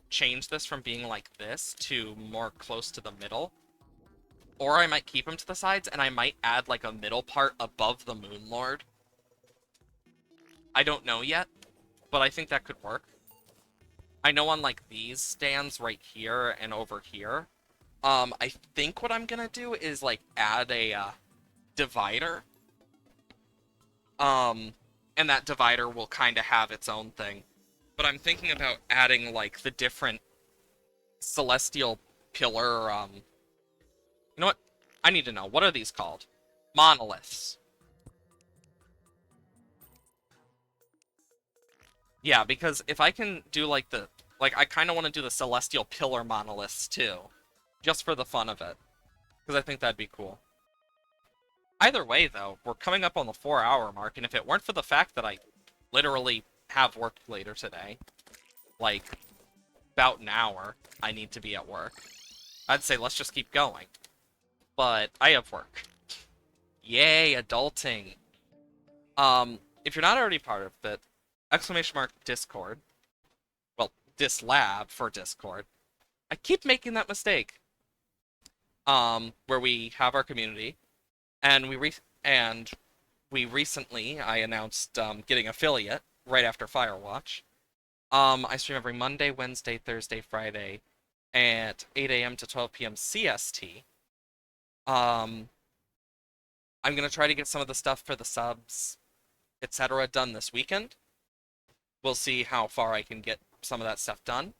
change this from being like this to more close to the middle. Or I might keep them to the sides, and I might add, like, a middle part above the Moon Lord. I don't know yet, but I think that could work. I know on, like, these stands right here and over here, I think what I'm gonna do is, like, add a, divider. And that divider will kind of have its own thing. But I'm thinking about adding, like, the different celestial pillar, You know what? I need to know. What are these called? Monoliths. Yeah, because if I can do, like, I kind of want to do the celestial pillar monoliths, too. Just for the fun of it. Because I think that'd be cool. Either way, though, we're coming up on the 4-hour mark, and if it weren't for the fact that I literally have work later today, like, about an hour, I need to be at work, I'd say let's just keep going. But I have work. Yay, adulting. If you're not already part of it, !Discord. Well, Dislab for Discord. I keep making that mistake. Where we have our community, and we recently I announced getting affiliate, right after Firewatch. I stream every Monday, Wednesday, Thursday, Friday at 8 a.m. to 12 p.m. CST. Um, I'm gonna try to get some of the stuff for the subs, etc. done this weekend. We'll see how far I can get some of that stuff done.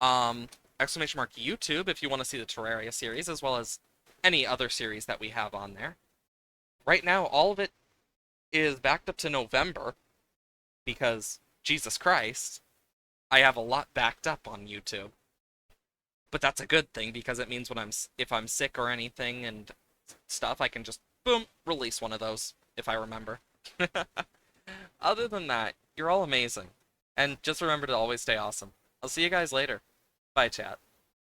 Um, exclamation mark YouTube if you want to see the Terraria series as well as any other series that we have on there. Right now, all of it is backed up to November because Jesus Christ, I have a lot backed up on YouTube. But that's a good thing because it means when if I'm sick or anything and stuff, I can just boom release one of those if I remember. Other than that, you're all amazing. And just remember to always stay awesome. I'll see you guys later. Bye, chat.